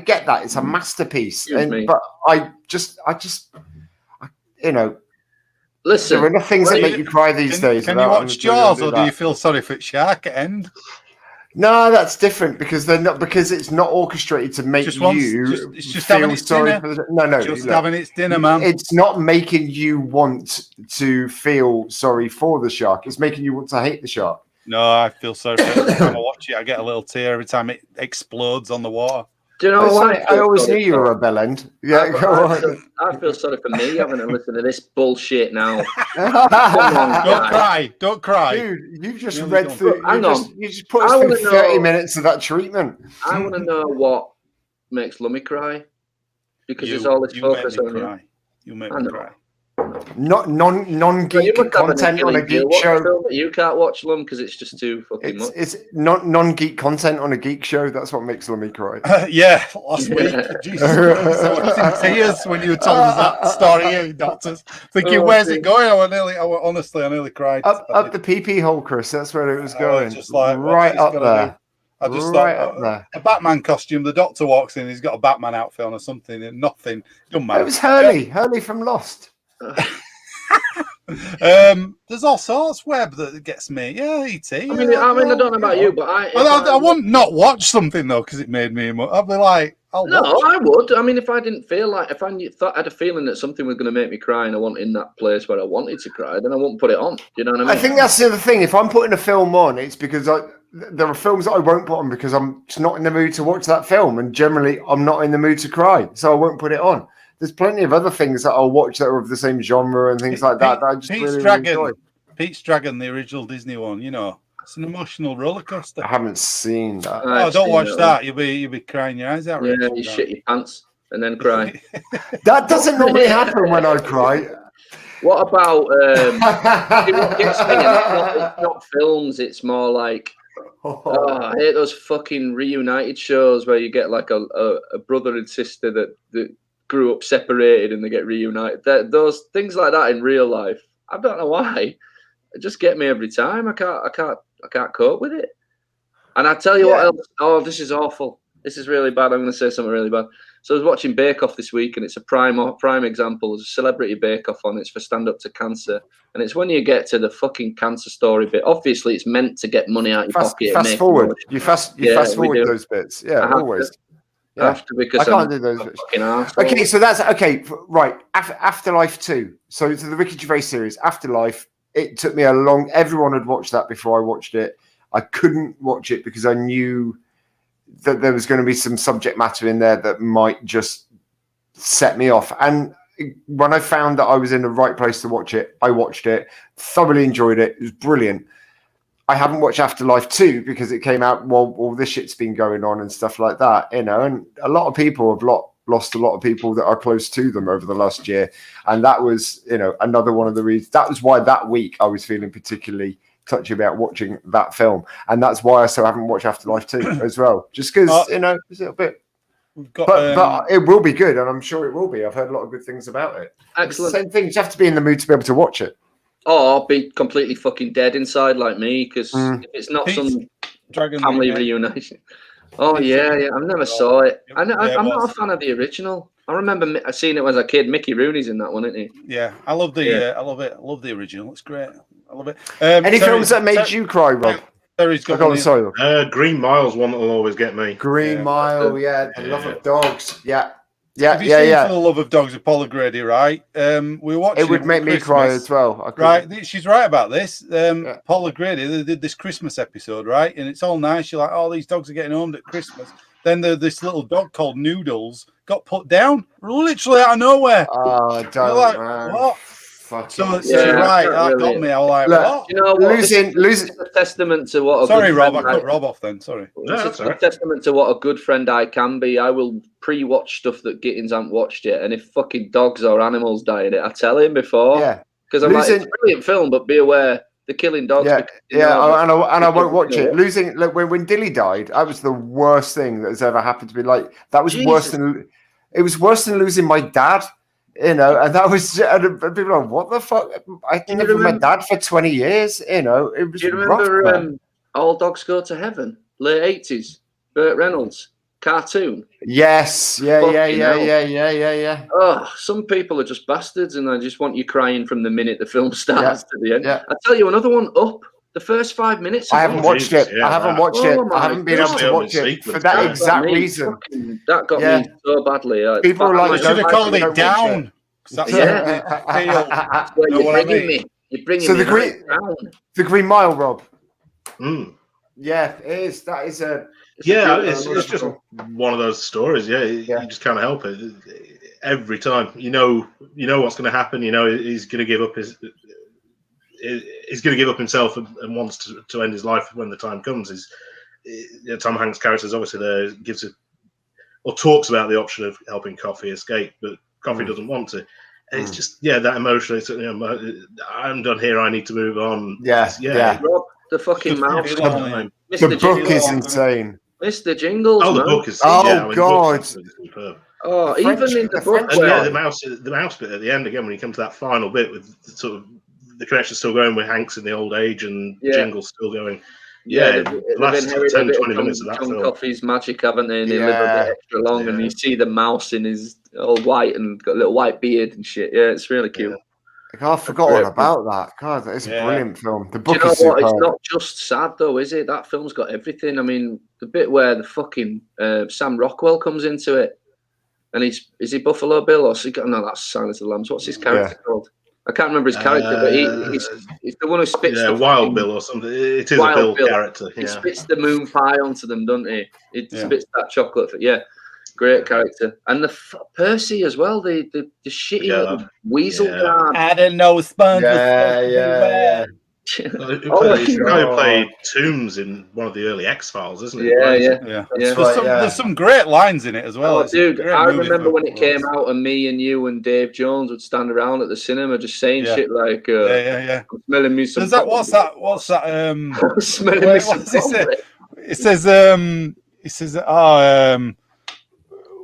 get that. It's a masterpiece. But I just listen, there are enough things that make you cry these days. Can you watch Jaws, or do you feel sorry for shark at end? No, that's different because it's not orchestrated to make it's just having its dinner. Having its dinner, man. It's not making you want to feel sorry for the shark. It's making you want to hate the shark. No, I feel sorry for it. Every time I watch it, I get a little tear every time it explodes on the water. Do you know why? I always knew you were a bell end. Yeah, go on. I feel sorry for me having to listen to this bullshit now. Come on, don't cry. Dude, you've just read through. Hang on. You just put us through 30 minutes of that treatment. I want to know what makes Lummy cry, because there's all this focus on you. You make me cry. Not non-geek content on a geek show. You can't watch Lumb because it's just too fucking much. It's not non-geek content on a geek show. That's what makes Lummy cry. Yeah, last week, Jesus Christ, I was in tears when you were telling us that story, doctors. Thinking, where's it going? I nearly cried. Up the PP hole, Chris. That's where it was going. Just like right up there. I just thought a Batman costume. The Doctor walks in. He's got a Batman outfit on or something. And nothing. Doesn't matter. It was Hurley from Lost. There's all sorts. Webb that gets me. Yeah, ET. I mean, I don't know about you, but I wouldn't not watch something though because it made me. I'd be like, I would. I mean, if I didn't feel like, if I had a feeling that something was going to make me cry and I wasn't in that place where I wanted to cry, then I wouldn't put it on. You know what I mean? I think that's the other thing. If I'm putting a film on, it's because there are films that I won't put on because I'm just not in the mood to watch that film, and generally I'm not in the mood to cry, so I won't put it on. There's plenty of other things that I'll watch that are of the same genre and things like that. That I just really enjoy. Pete's Dragon, the original Disney one. You know, it's an emotional roller coaster. I haven't seen that. Oh, don't watch that. You'll be crying your eyes out. Yeah, you shit your pants and then cry. That doesn't normally happen when I cry. What about? What gets me? It's not films. It's more like. I hate those fucking reunited shows where you get like a brother and sister that grew up separated and they get reunited. Those things like that in real life, I don't know why. It just get me every time. I can't cope with it. And I tell you what else. Oh, this is awful. This is really bad. I'm going to say something really bad. So I was watching Bake Off this week, and it's a prime example. There's a celebrity Bake Off on. It's for Stand Up to Cancer, and it's when you get to the fucking cancer story bit. Obviously, it's meant to get money out of your pocket. Fast forward. You fast forward those bits. Yeah, always. I have to because I can't do those bits. Okay, so that's okay. Right, Afterlife 2. So the Ricky Gervais series, Afterlife. It took me a long. Everyone had watched that before I watched it. I couldn't watch it because I knew that there was going to be some subject matter in there that might just set me off. And when I found that I was in the right place to watch it, I watched it, thoroughly enjoyed it. It was brilliant. I haven't watched Afterlife 2 because it came out while all this shit's been going on and stuff like that, you know, and a lot of people have lost a lot of people that are close to them over the last year. And that was, you know, another one of the reasons. That was why that week I was feeling particularly touchy about watching that film, and that's why I still haven't watched Afterlife 2 as well, just because you know it's a little bit. But it will be good, and I'm sure it will be. I've heard a lot of good things about it. Excellent. Same thing. You have to be in the mood to be able to watch it. Or I'll be completely fucking dead inside like me because if it's not some family reunion. Oh yeah. I never saw it. I'm not a fan of the original. I remember seeing it as a kid. Mickey Rooney's in that one, isn't he? Yeah, I love the. I love it. I love the original. It's great. I love it. Any films that made you cry, Rob? Green Mile's one that'll always get me. Green Mile, The Love of Dogs. Yeah. Have you seen For the Love of Dogs with Paula Grady, right? We watched it. Would make me cry as well. Right, she's right about this. Paula Grady, they did this Christmas episode, right? And it's all nice. You're like, oh, these dogs are getting homed at Christmas. Then this little dog called Noodles got put down literally out of nowhere. Oh, don't like, what? So you're right, that got me. I was like, what? You know what? Losing. A testament to what. Sorry, Rob. I cut Rob off then. Sorry. It's a testament to what a good friend I can be. I will pre-watch stuff that Gittins haven't watched yet, and if fucking dogs or animals die in it, I tell him before. Yeah. Because I'm like, it's a brilliant film, but be aware they're killing dogs. Yeah. And I won't watch it. Losing when Dilly died, that was the worst thing that has ever happened to me. Like that was worse than it was worse than losing my dad. You know, and that was and people are like, what the fuck? I didn't live with my dad for 20 years. You know, it was. Do you remember All Dogs Go to Heaven, late 80s, Burt Reynolds cartoon? Yes, yeah. Oh, some people are just bastards, and they just want you crying from the minute the film starts to the end. Yeah. I tell you another one. Up. The first 5 minutes. I haven't watched it. I haven't watched it. I haven't been able to watch it for that exact reason. That got me so badly. People are like, should have called it Down. You're bringing me the Green Mile, Rob. Mm. Yeah, it is. That is a. It's just one of those stories. Yeah, you just can't help it. Every time, you know what's going to happen. You know he's going to give up himself and wants to end his life when the time comes. Tom Hanks' character is obviously there, gives it or talks about the option of helping Coffee escape, but Coffee doesn't want to. And it's just that emotional. I'm done here. I need to move on. Rob, the fucking mouse. The book is insane. Mr. Jingles. The book is. Oh God. Oh, even in the book. The mouse bit at the end again when you come to that final bit with sort of the connection still going with Hanks in the old age and Jingles still going. The last 10-20 minutes of that film. Coffee's magic, haven't they? And they live a bit extra long, and you see the mouse in his all white and got a little white beard and shit. Yeah, it's really cute. I've forgotten about that. God, that is a brilliant film. The book is superb. It's not just sad though, is it? That film's got everything. I mean, the bit where the fucking Sam Rockwell comes into it, and is he Buffalo Bill or no? That's Silence of the Lambs. What's his character called? I can't remember his character, but he's the one who spits. Yeah, Wild Bill or something. It is Wild a Bill character. He spits the moon pie onto them, doesn't he? He spits that chocolate. Great character. And the Percy as well. The shitty little weasel guard. I didn't know Sponge. Yeah. The guy who played Toombs in one of the early X-Files, isn't it? Yeah. There's some great lines in it as well. Dude, I remember when it came out, and me and you and Dave Jones would stand around at the cinema just saying shit like, I'm smelling me some. What's that? Smelling me some. It says,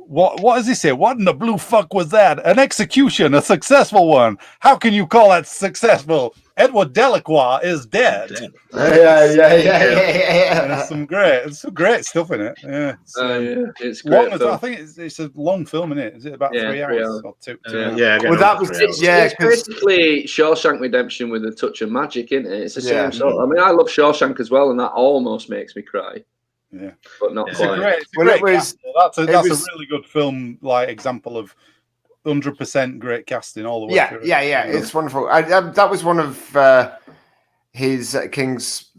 what does he say? What in the blue fuck was that? An execution, a successful one. How can you call that successful? Edward Delacroix is dead. Yeah. There's some great stuff in it. It's great. I think it's a long film, isn't it? Is it about 3 hours or 2? Well, that was it's basically Shawshank Redemption with a touch of magic, isn't it? It's the same sort. I mean, I love Shawshank as well, and that almost makes me cry. Yeah, but not quite. That's a really good film, like example of 100% great casting all the way through. Yeah, it's wonderful. That was one of his King's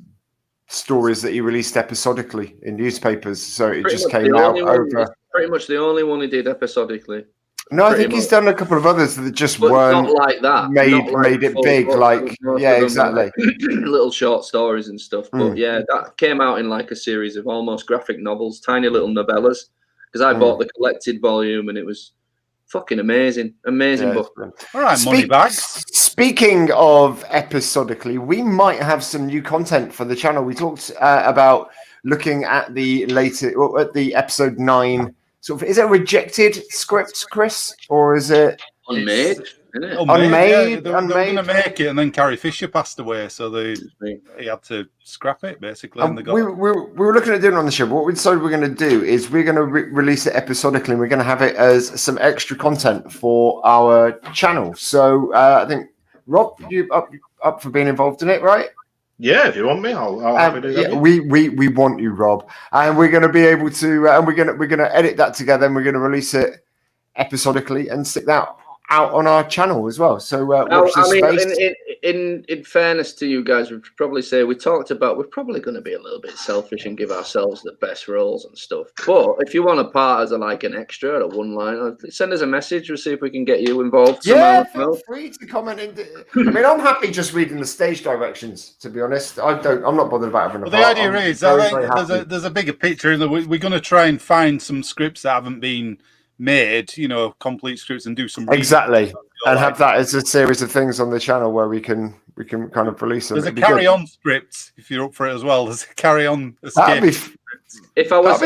stories that he released episodically in newspapers, so it just came out over. Pretty much the only one he did episodically. No, I think he's done a couple of others that just weren't not like that. Made it big, exactly. Little short stories and stuff. But that came out in like a series of almost graphic novels, tiny little novellas. Because I bought the collected volume, and it was fucking amazing book. All right, money bags. Speaking of episodically, we might have some new content for the channel. We talked about looking at the episode 9. Sort of, is it a rejected script, Chris, or is it unmade? Unmade. They were going to make it, and then Carrie Fisher passed away, so he had to scrap it basically. And we were looking at doing it on the show. But what we decided we're going to do is we're going to release it episodically, and we're going to have it as some extra content for our channel. So I think Rob, you up for being involved in it, right? Yeah, if you want me, I'll happy to do that. We want you, Rob, and we're going to be able to, and we're going to edit that together, and we're going to release it episodically and stick that out on our channel as well. So watch this space. In fairness to you guys, we'd probably say we're probably going to be a little bit selfish and give ourselves the best roles and stuff. But if you want a part as an extra, a one-liner, send us a message. We'll see if we can get you involved. Yeah, feel free to comment. I mean, I'm happy just reading the stage directions. To be honest, I'm not bothered about having a part. The idea is, I think there's a bigger picture in that we're going to try and find some scripts that haven't been made, complete scripts, and do some exactly, and have that as a series of things on the channel where we can kind of release them. There's a carry-on script if you're up for it as well. There's a carry-on escape. If I was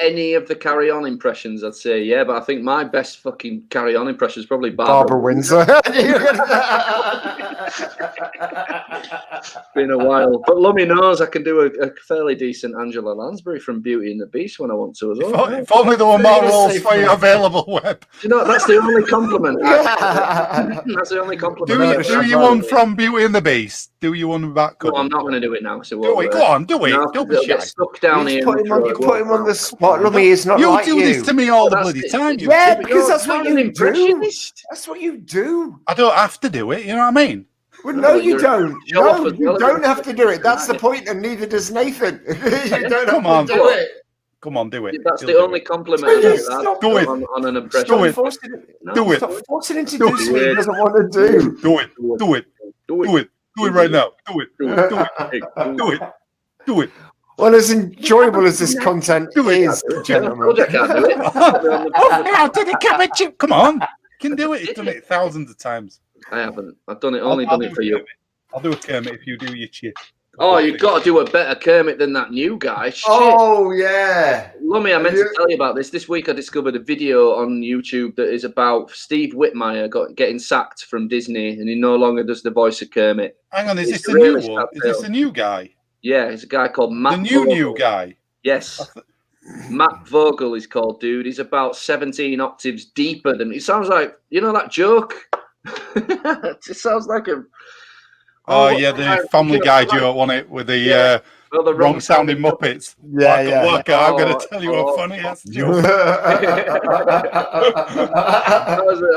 any of the carry-on impressions, I'd say yeah, but I think my best fucking carry-on impression is probably Barbara Windsor. It's been a while, but Lummy knows I can do a fairly decent Angela Lansbury from Beauty and the Beast when I want to as well. If only there were more roles for you available, Webb. That's the only compliment. That's the only compliment. Do you one from Beauty and the Beast? Do you one back? No, I'm not going to do it now. So do it. Go on, do it. Don't be shy. Stuck down here. You put him on the spot. Lummy is not like you. You do this to me all the bloody time. Yeah, because that's what you do. That's what you do. I don't have to do it. You know what I mean? Well, no, you don't. Show off No, as you well as don't a have to do it. That's the right. point, and neither does Nathan. You don't Come have on. to do it. Come on, do it. That's He'll the do only it. compliment I've ever had Do it. on an impression. Do it. No, Do it. Stop forcing him to Do do it. something he doesn't want to do. Do it. Do it. Do it. Do it right now. Do it. Do Do it. Do it. Do it. Well, as enjoyable as this content is, gentlemen. I can't do it. Now to the cabbage chip. Come on. You can do it. You've done it thousands of times. I haven't. I've done it. Only done it for you. I'll do a Kermit if you do your chip. Oh, you've got to do a better Kermit than that new guy. Shit. Oh, yeah. Lummy, I meant to tell you about this. This week I discovered a video on YouTube that is about Steve Whitmire getting sacked from Disney, and he no longer does the voice of Kermit. Hang on, is It's this a really new one? sad Is this tale. a new guy? Yeah, it's a guy called Matt The new Vogel. guy? Yes. Matt Vogel is called, dude. He's about 17 octaves deeper than... It sounds like, you know that joke? It just sounds like a... Oh, yeah, the Family Guy joke, wasn't it? With the wrong sounding Muppets. Yeah. Waka. I'm going to tell you a funny ass joke.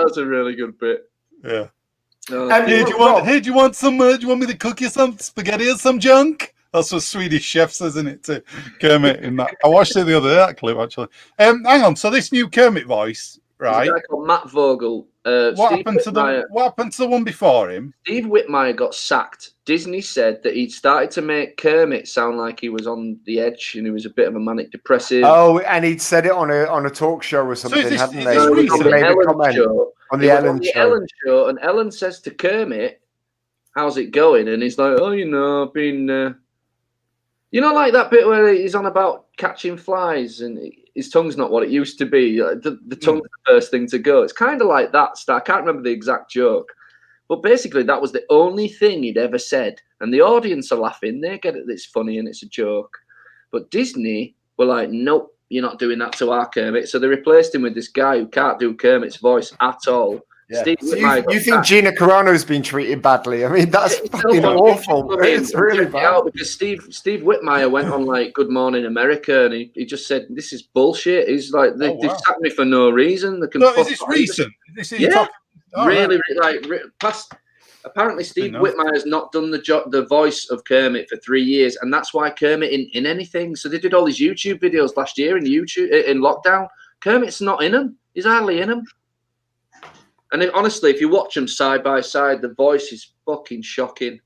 That's a really good bit. Yeah. Hey, Do you want some? Do you want me to cook you some spaghetti or some junk? That's what Swedish chef says, isn't it? To Kermit in that. I watched it the other day, that clip actually. Hang on. So this new Kermit voice, right? There's a guy called Matt Vogel. What happened to the one before him? Steve Whitmire got sacked. Disney said that he'd started to make Kermit sound like he was on the edge and he was a bit of a manic depressive. Oh, and he'd said it on a talk show or something, hadn't they? On He the made a Ellen comment show. on the Ellen show. Ellen show, and Ellen says to Kermit, "How's it going?" And he's like, "Oh, you know, I've been, you know, like that bit where he's on about catching flies and his tongue's not what it used to be. The tongue's the first thing to go. It's kind of like that. I can't remember the exact joke, but basically that was the only thing he'd ever said, and the audience are laughing. They get it. It's funny and it's a joke, but Disney were like, "Nope, you're not doing that to our Kermit." So they replaced him with this guy who can't do Kermit's voice at all. Yeah. So you think Gina Carano's been treated badly? I mean, that's fucking awful. It's really bad. Because Steve Whitmire went on like Good Morning America, and he just said, "This is bullshit." He's like, "They've sacked me for no reason." They can is this recent? Past. Apparently, Steve Whitmire has not done the voice of Kermit for 3 years, and that's why Kermit in anything. So they did all these YouTube videos last year in lockdown. Kermit's not in them. He's hardly in them. And then, honestly, if you watch them side by side, the voice is fucking shocking.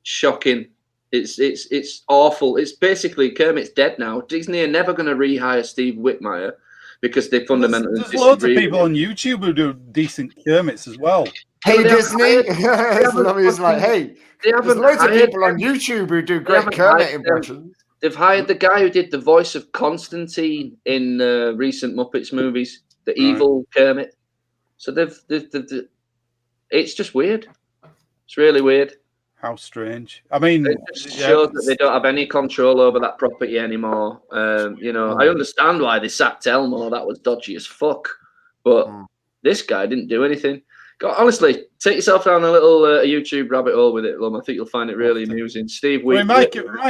Shocking. It's awful. It's basically Kermit's dead now. Disney are never going to rehire Steve Whitmire because they fundamentally. There's loads of people on YouTube who do decent Kermits as well. Hey, Disney. It's like, hey, there's loads of people on YouTube who do great Kermit impressions. They've hired the guy who did the voice of Constantine in recent Muppets movies, the evil Kermit. So it's just weird. It's really weird. How strange. I mean, it just shows that they don't have any control over that property anymore. You know, I understand why they sacked Elmo. That was dodgy as fuck. But this guy didn't do anything. God, honestly, take yourself down a little YouTube rabbit hole with it, Lum. I think you'll find it really amusing. Steve, my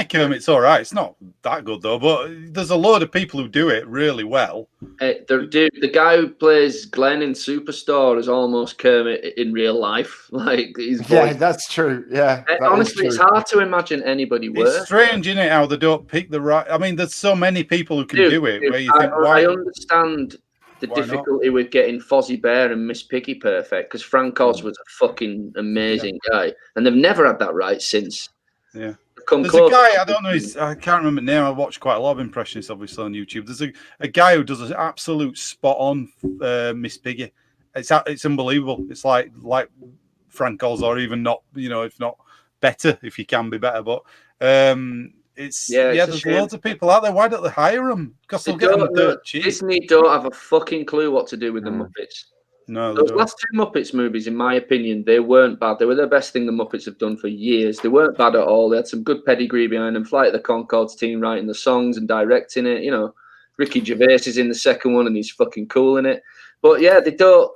Kermit's all right. It's not that good though, but there's a load of people who do it really well. The guy who plays Glenn in Superstore is almost Kermit in real life. Like his voice. Yeah, that's true. Yeah, honestly, it's hard to imagine anybody worse. It's strange, isn't it? How they don't pick the right. I mean, there's so many people who can do it. Where you think, why? I understand the difficulty with getting Fozzie Bear and Miss Piggy perfect because Frank Oz was a fucking amazing guy, and they've never had that right since. Yeah, there's a guy I don't know. I can't remember the name. I watched quite a lot of impressionists, obviously, on YouTube. There's a guy who does an absolute spot on Miss Piggy. It's unbelievable. It's like Frank Oz, or even not. You know, if not better, if you can be better, but. There's loads of people out there. Why don't they hire them? Because they'll get them dirt cheap. Disney don't have a fucking clue what to do with the Muppets. No, those last two Muppets movies, in my opinion, they weren't bad. They were the best thing the Muppets have done for years. They weren't bad at all. They had some good pedigree behind them. Flight of the Conchords team writing the songs and directing it. You know, Ricky Gervais is in the second one and he's fucking cool in it. But yeah, they don't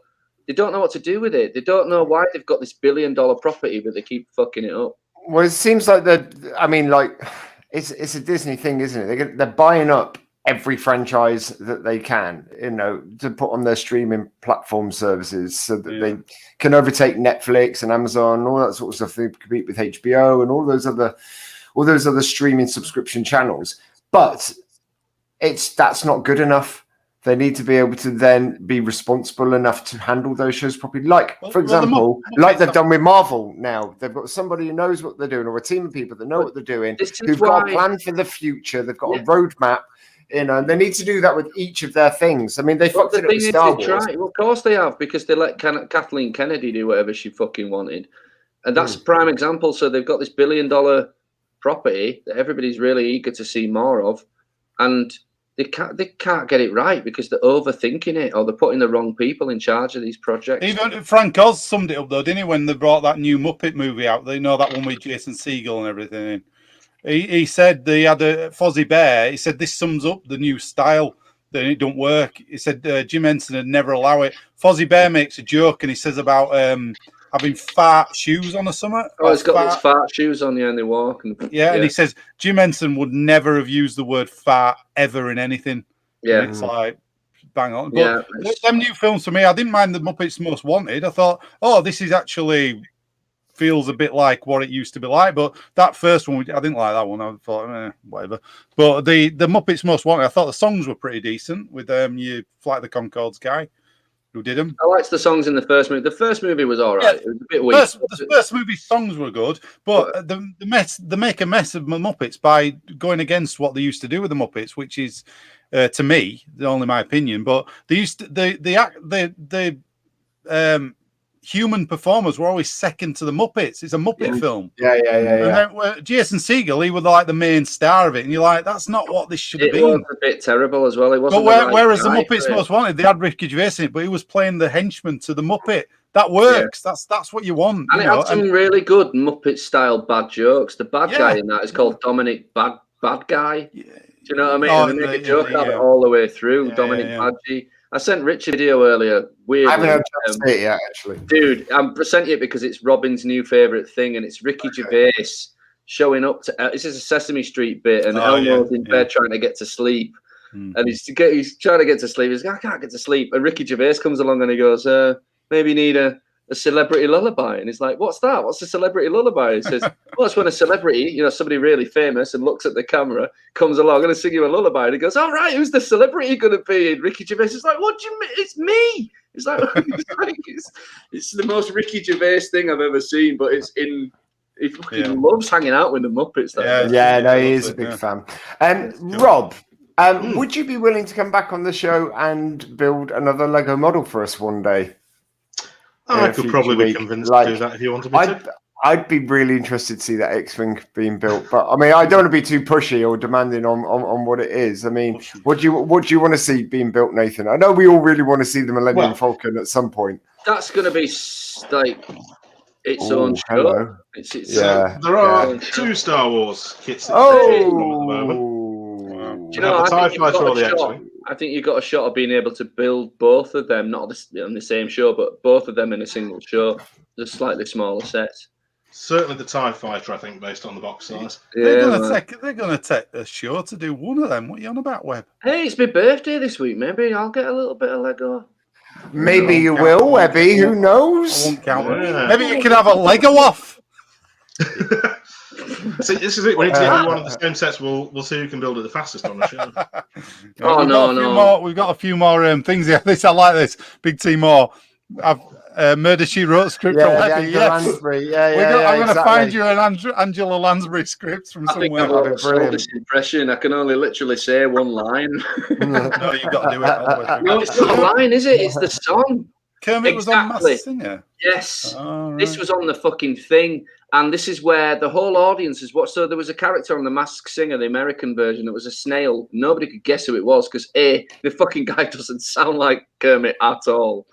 know what to do with it. They don't know why they've got this $1 billion property, but they keep fucking it up. Well, it seems like it's a Disney thing, isn't it? They're buying up every franchise that they can, to put on their streaming platform services so that they can overtake Netflix and Amazon and all that sort of stuff. They compete with HBO and all those other streaming subscription channels. But that's not good enough. They need to be able to then be responsible enough to handle those shows properly. For example, like they've done with Marvel now. They've got somebody who knows what they're doing, or a team of people that know what they're doing, who've got a plan for the future. They've got a roadmap. They need to do that with each of their things. I mean, they fucked it up with Star Wars. Well, of course they have, because they let Kathleen Kennedy do whatever she fucking wanted. And that's a prime example. So they've got this $1 billion property that everybody's really eager to see more of. And they can't get it right because they're overthinking it, or they're putting the wrong people in charge of these projects. Even Frank Oz summed it up, though, didn't he, when they brought that new Muppet movie out? They know that one with Jason Segel and everything. He said they had a Fozzie Bear. He said this sums up the new style, that it don't work. He said Jim Henson would never allow it. Fozzie Bear makes a joke, and he says about having fart shoes on or something. Oh, it's got these fart shoes on, and they walk. And he says Jim Henson would never have used the word fart ever in anything. Yeah. And it's like, bang on. But them new films for me, I didn't mind the Muppets Most Wanted. I thought, this is actually feels a bit like what it used to be like. But that first one, I didn't like that one. I thought, whatever. But the Muppets Most Wanted, I thought the songs were pretty decent with your Flight of the Conchords guy who did them. I liked the songs in the first movie. The first movie was all right. It was a bit weak. The first movie songs were good, but they make a mess of the Muppets by going against what they used to do with the Muppets, which is, to me, only my opinion. But they used to, human performers were always second to the Muppets. It's a Muppet film. Yeah. And then, Jason Segel, he was like the main star of it, and you're like, that's not what this should have been. It was a bit terrible as well. It wasn't. But whereas the Muppets Most Wanted, they had Ricky Gervais in it, but he was playing the henchman to the Muppet. That works. Yeah. That's what you want. And it had some really good Muppet style bad jokes. The bad guy in that is called Dominic Bad Guy. Yeah. Do you know what I mean? And they make a joke out of it all the way through. Dominic Badgie. I sent Rich a video earlier. Weirdly, I haven't had a chance to see it yet, actually. Dude, I sent it because it's Robin's new favourite thing, and it's Ricky Gervais showing up to. This is a Sesame Street bit, and Elmo's in bed trying to get to sleep, and he's trying to get to sleep. He's like, I can't get to sleep, and Ricky Gervais comes along and he goes, maybe you need a celebrity lullaby, and he's like, what's that? What's a celebrity lullaby? He says, well, it's when a celebrity, somebody really famous and looks at the camera, comes along and sing you a lullaby, and he goes, all right, who's the celebrity going to be? And Ricky Gervais is like, what do you mean? It's me. It's like, it's the most Ricky Gervais thing I've ever seen, but he fucking loves hanging out with the Muppets. He is a big fan. Rob, would you be willing to come back on the show and build another Lego model for us one day? I could probably be convinced to do that if you wanted me to. I'd be really interested to see that X-Wing being built, but I mean, I don't want to be too pushy or demanding on what it is. I mean, what do you want to see being built, Nathan? I know we all really want to see the Millennium Falcon at some point. That's going to be like its own show. There are 2 Star Wars kits. Do you know, I think you've got a shot of being able to build both of them, not on the same show, but both of them in a single show, just slightly smaller sets. Certainly the TIE Fighter, I think, based on the box size. They're going to take a show to do one of them. What are you on about, Webb? Hey, it's my birthday this week. Maybe I'll get a little bit of Lego. Maybe you will, Webby. Who knows? I won't count it. Maybe you can have a Lego off. See, this is it. We need to get one of the same sets. We'll see who can build it the fastest on the show. We've got a few more things here. I like this. Big T more. Murder She Wrote script from Webby. Lansbury. I'm going to find you an Angela Lansbury script from somewhere. I think this impression. I can only literally say one line. No, you've got to do it. No, it's not a line, is it? It's the song. Kermit was on Masked Singer. Yes. This was on the fucking thing. And this is where the whole audience is watched. So there was a character on the Masked Singer, the American version, that was a snail. Nobody could guess who it was because the fucking guy doesn't sound like Kermit at all.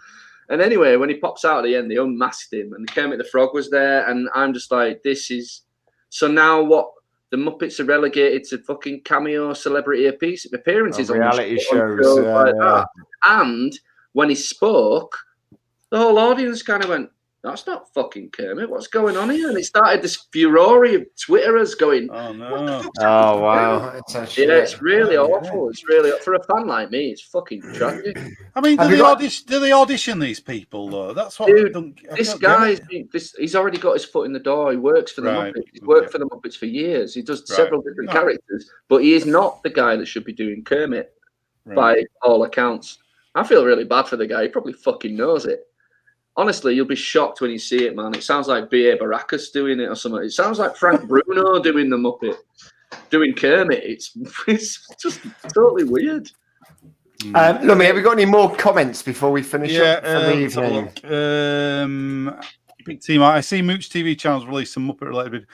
And anyway, when he pops out at the end, they unmasked him, and Kermit the Frog was there, and I'm just like, this is... So now what? The Muppets are relegated to fucking cameo celebrity appearances on reality shows like that. And when he spoke, the whole audience kind of went, That's not fucking Kermit. What's going on here? And it started this furore of Twitterers going, Oh no! Oh wow! It's really awful. It's really, for a fan like me, it's fucking tragic. I mean, do they audition these people though? That's what. Dude, this guy's he's already got his foot in the door. He works for the Muppets. He's worked for the Muppets for years. He does several different characters, but he is not the guy that should be doing Kermit by all accounts. I feel really bad for the guy. He probably fucking knows it. Honestly, you'll be shocked when you see it, man. It sounds like B.A. Baracus doing it or something. It sounds like Frank Bruno doing the Muppet, doing Kermit. It's just totally weird. Lummy, have we got any more comments before we finish up for the evening? Big Team R. I see Mooch TV channels release some Muppet related.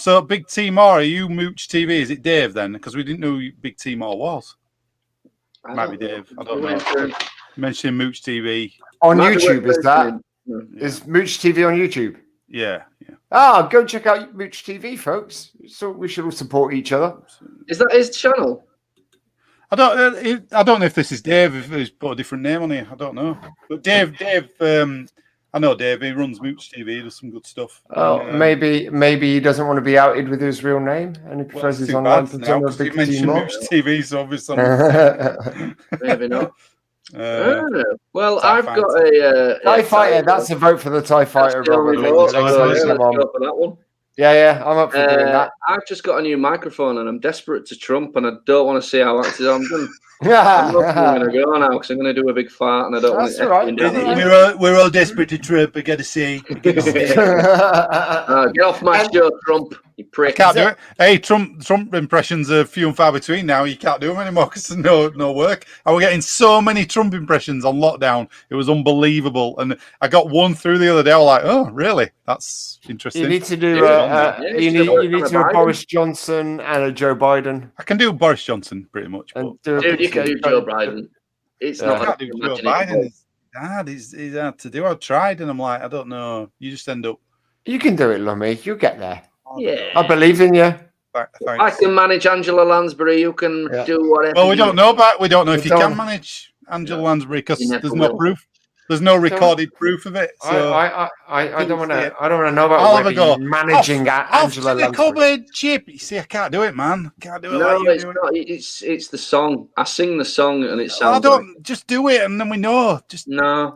So Big Team R, are you Mooch TV? Is it Dave then? Because we didn't know who Big Team R was. Might be Dave. I don't know. Mentioning Mooch TV. On YouTube, is that? Is Mooch TV on YouTube? Yeah. Go check out Mooch TV, folks. So we should all support each other. Is that his channel? I don't know if this is Dave. If he's put a different name on here, I don't know. But Dave. I know Dave. He runs Mooch TV. He does some good stuff. Maybe he doesn't want to be outed with his real name, and he prefers his online persona. Big Team Mooch TV, so obviously. Maybe not. Well, I've got a TIE Fighter. That's a vote for the TIE Fighter. Yeah, I'm up for doing that. I've just got a new microphone and I'm desperate to trump and I don't want to see how active I'm doing. I'm going to go now because I'm going to do a big fart and I don't want to. We're all desperate to trump. I got to see. Get off my show, Trump. You prick. I can't do it. Hey, Trump impressions are few and far between now. You can't do them anymore because there's no work. I was getting so many Trump impressions on lockdown. It was unbelievable. And I got one through the other day. I was like, oh, really? That's interesting. You need to do you need to do a Boris Johnson and a Joe Biden. I can do Boris Johnson pretty much. Dude, you can do Joe Biden. It's not. I can't do Joe Biden. It's hard. He's hard to do. I've tried and I'm like, I don't know. You just end up. You can do it, Lummy. You'll get there. Yeah, I believe in you. I can manage Angela Lansbury. You can do whatever. Well, we don't know if you can manage Angela Lansbury because there's no proof. There's no recorded proof of it. So I don't want to. I don't want to know about managing Angela Lansbury. Chip. You see, I can't do it, man. Can't do it. No, it's not. It's the song. I sing the song, and it sounds. Just do it, and then we know. Just no.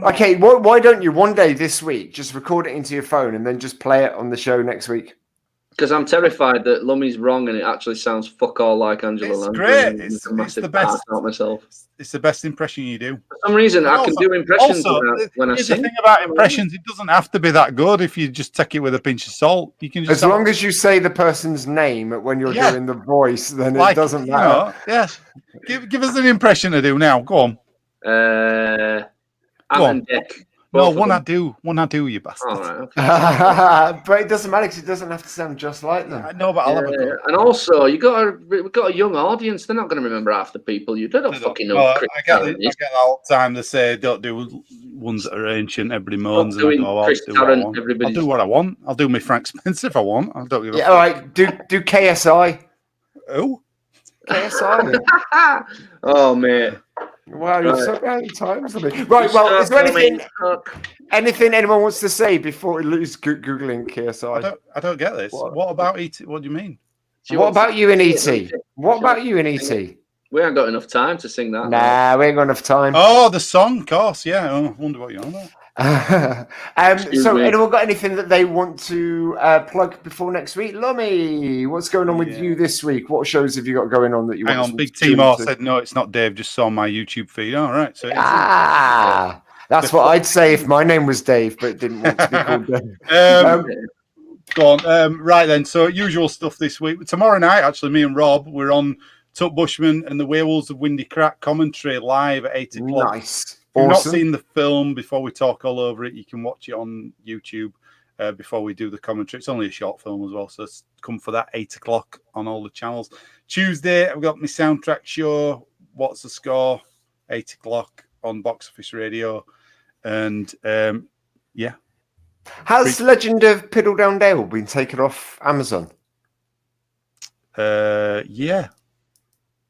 Okay, why don't you one day this week just record it into your phone and then just play it on the show next week? Because I'm terrified that Lummy's wrong and it actually sounds fuck all like Angela Lansbury. Great. It's the best. Out myself. It's the best impression you do. For some reason, I can do impressions when I sing. The thing about impressions, it doesn't have to be that good if you just take it with a pinch of salt. You can just as long as you say the person's name when you're doing the voice, then it doesn't matter. Give us an impression to do now. Go on. Alan Dick. No, one I do, you bastard. All right, okay. But it doesn't matter because it doesn't have to sound just like them. I know, but I'll have a go. And also, we've got a young audience. They're not going to remember half the people. You don't fucking know. I get that all the time. They say don't do ones that are ancient. Everybody moans. And I'll do what I want. I'll do my Frank Spencer if I want. I don't give a fuck. All right, do KSI. Oh, KSI. Oh man. Wow, you're so many times. Right, well, is there anything anyone wants to say before we lose Googling KSI? I don't get this. What about ET? What do you mean? What about you in ET? What about you in ET? We haven't got enough time to sing that. Nah, we ain't got enough time. Oh, the song, of course, yeah. I wonder what you're on about. So anyone got anything that they want to plug before next week? Lummy, what's going on with you this week? What shows have you got going on that you want to Big Team R said no, it's not Dave, just saw my YouTube feed. All right. So that's what I'd say if my name was Dave, but didn't want to be called Dave. Go on. Right then. So usual stuff this week. Tomorrow night, actually, me and Rob, we're on Tuck Bushman and the Werewolves of Windy Crack commentary live at 8 o'clock. Nice. If you've not seen the film before we talk all over it, you can watch it on YouTube before we do the commentary. It's only a short film as well, so come for that 8 o'clock on all the channels. Tuesday, I've got my soundtrack show, What's the Score, 8 o'clock on Box Office Radio. And Has Legend of Piddledown Dale been taken off Amazon? Yeah.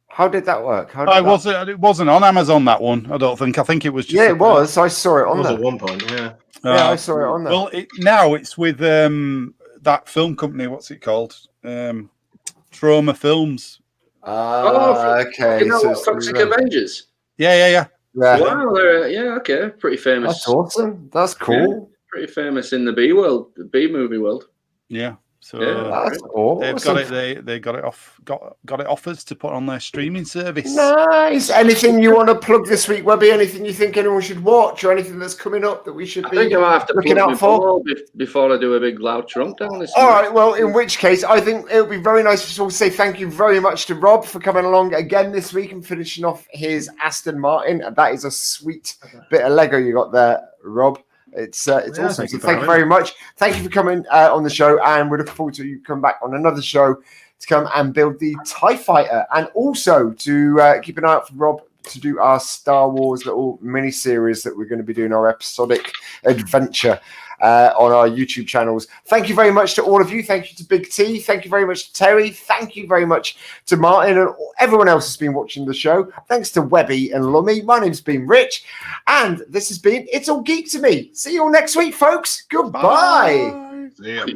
How did that work? It wasn't on Amazon, that one. I don't think. I think it was just... Yeah, it was. I saw it on there. At one point, yeah. Yeah, I saw it on there. Well, now it's with that film company. What's it called? Trauma Films. Okay. You know So what, Toxic Avengers? Yeah. Wow, okay, pretty famous. That's awesome. That's cool. Yeah, pretty famous in the B world, the B movie world. Yeah. So That's awesome. they've got it. They got it off. Got it offers to put on their streaming service. Nice. Anything you want to plug this week, Webby? Anything you think anyone should watch, or anything that's coming up that we should I think I might have to looking plug out for before I do a big loud trump down this. All right. Well, in which case, I think it would be very nice to say thank you very much to Rob for coming along again this week and finishing off his Aston Martin. That is a sweet bit of Lego you got there, Rob. It's awesome. So thank you very much. Thank you for coming on the show, and we're looking forward to you come back on another show to come and build the TIE Fighter, and also to keep an eye out for Rob to do our Star Wars little mini series that we're going to be doing, our episodic adventure on our YouTube channels. Thank you very much to all of you. Thank you to Big T. Thank you very much to Terry. Thank you very much to Martin and everyone else who's been watching the show. Thanks to Webby and Lummy. My name's been Rich, and this has been It's All Geek to Me. See you all next week, folks. Goodbye. Bye. See ya.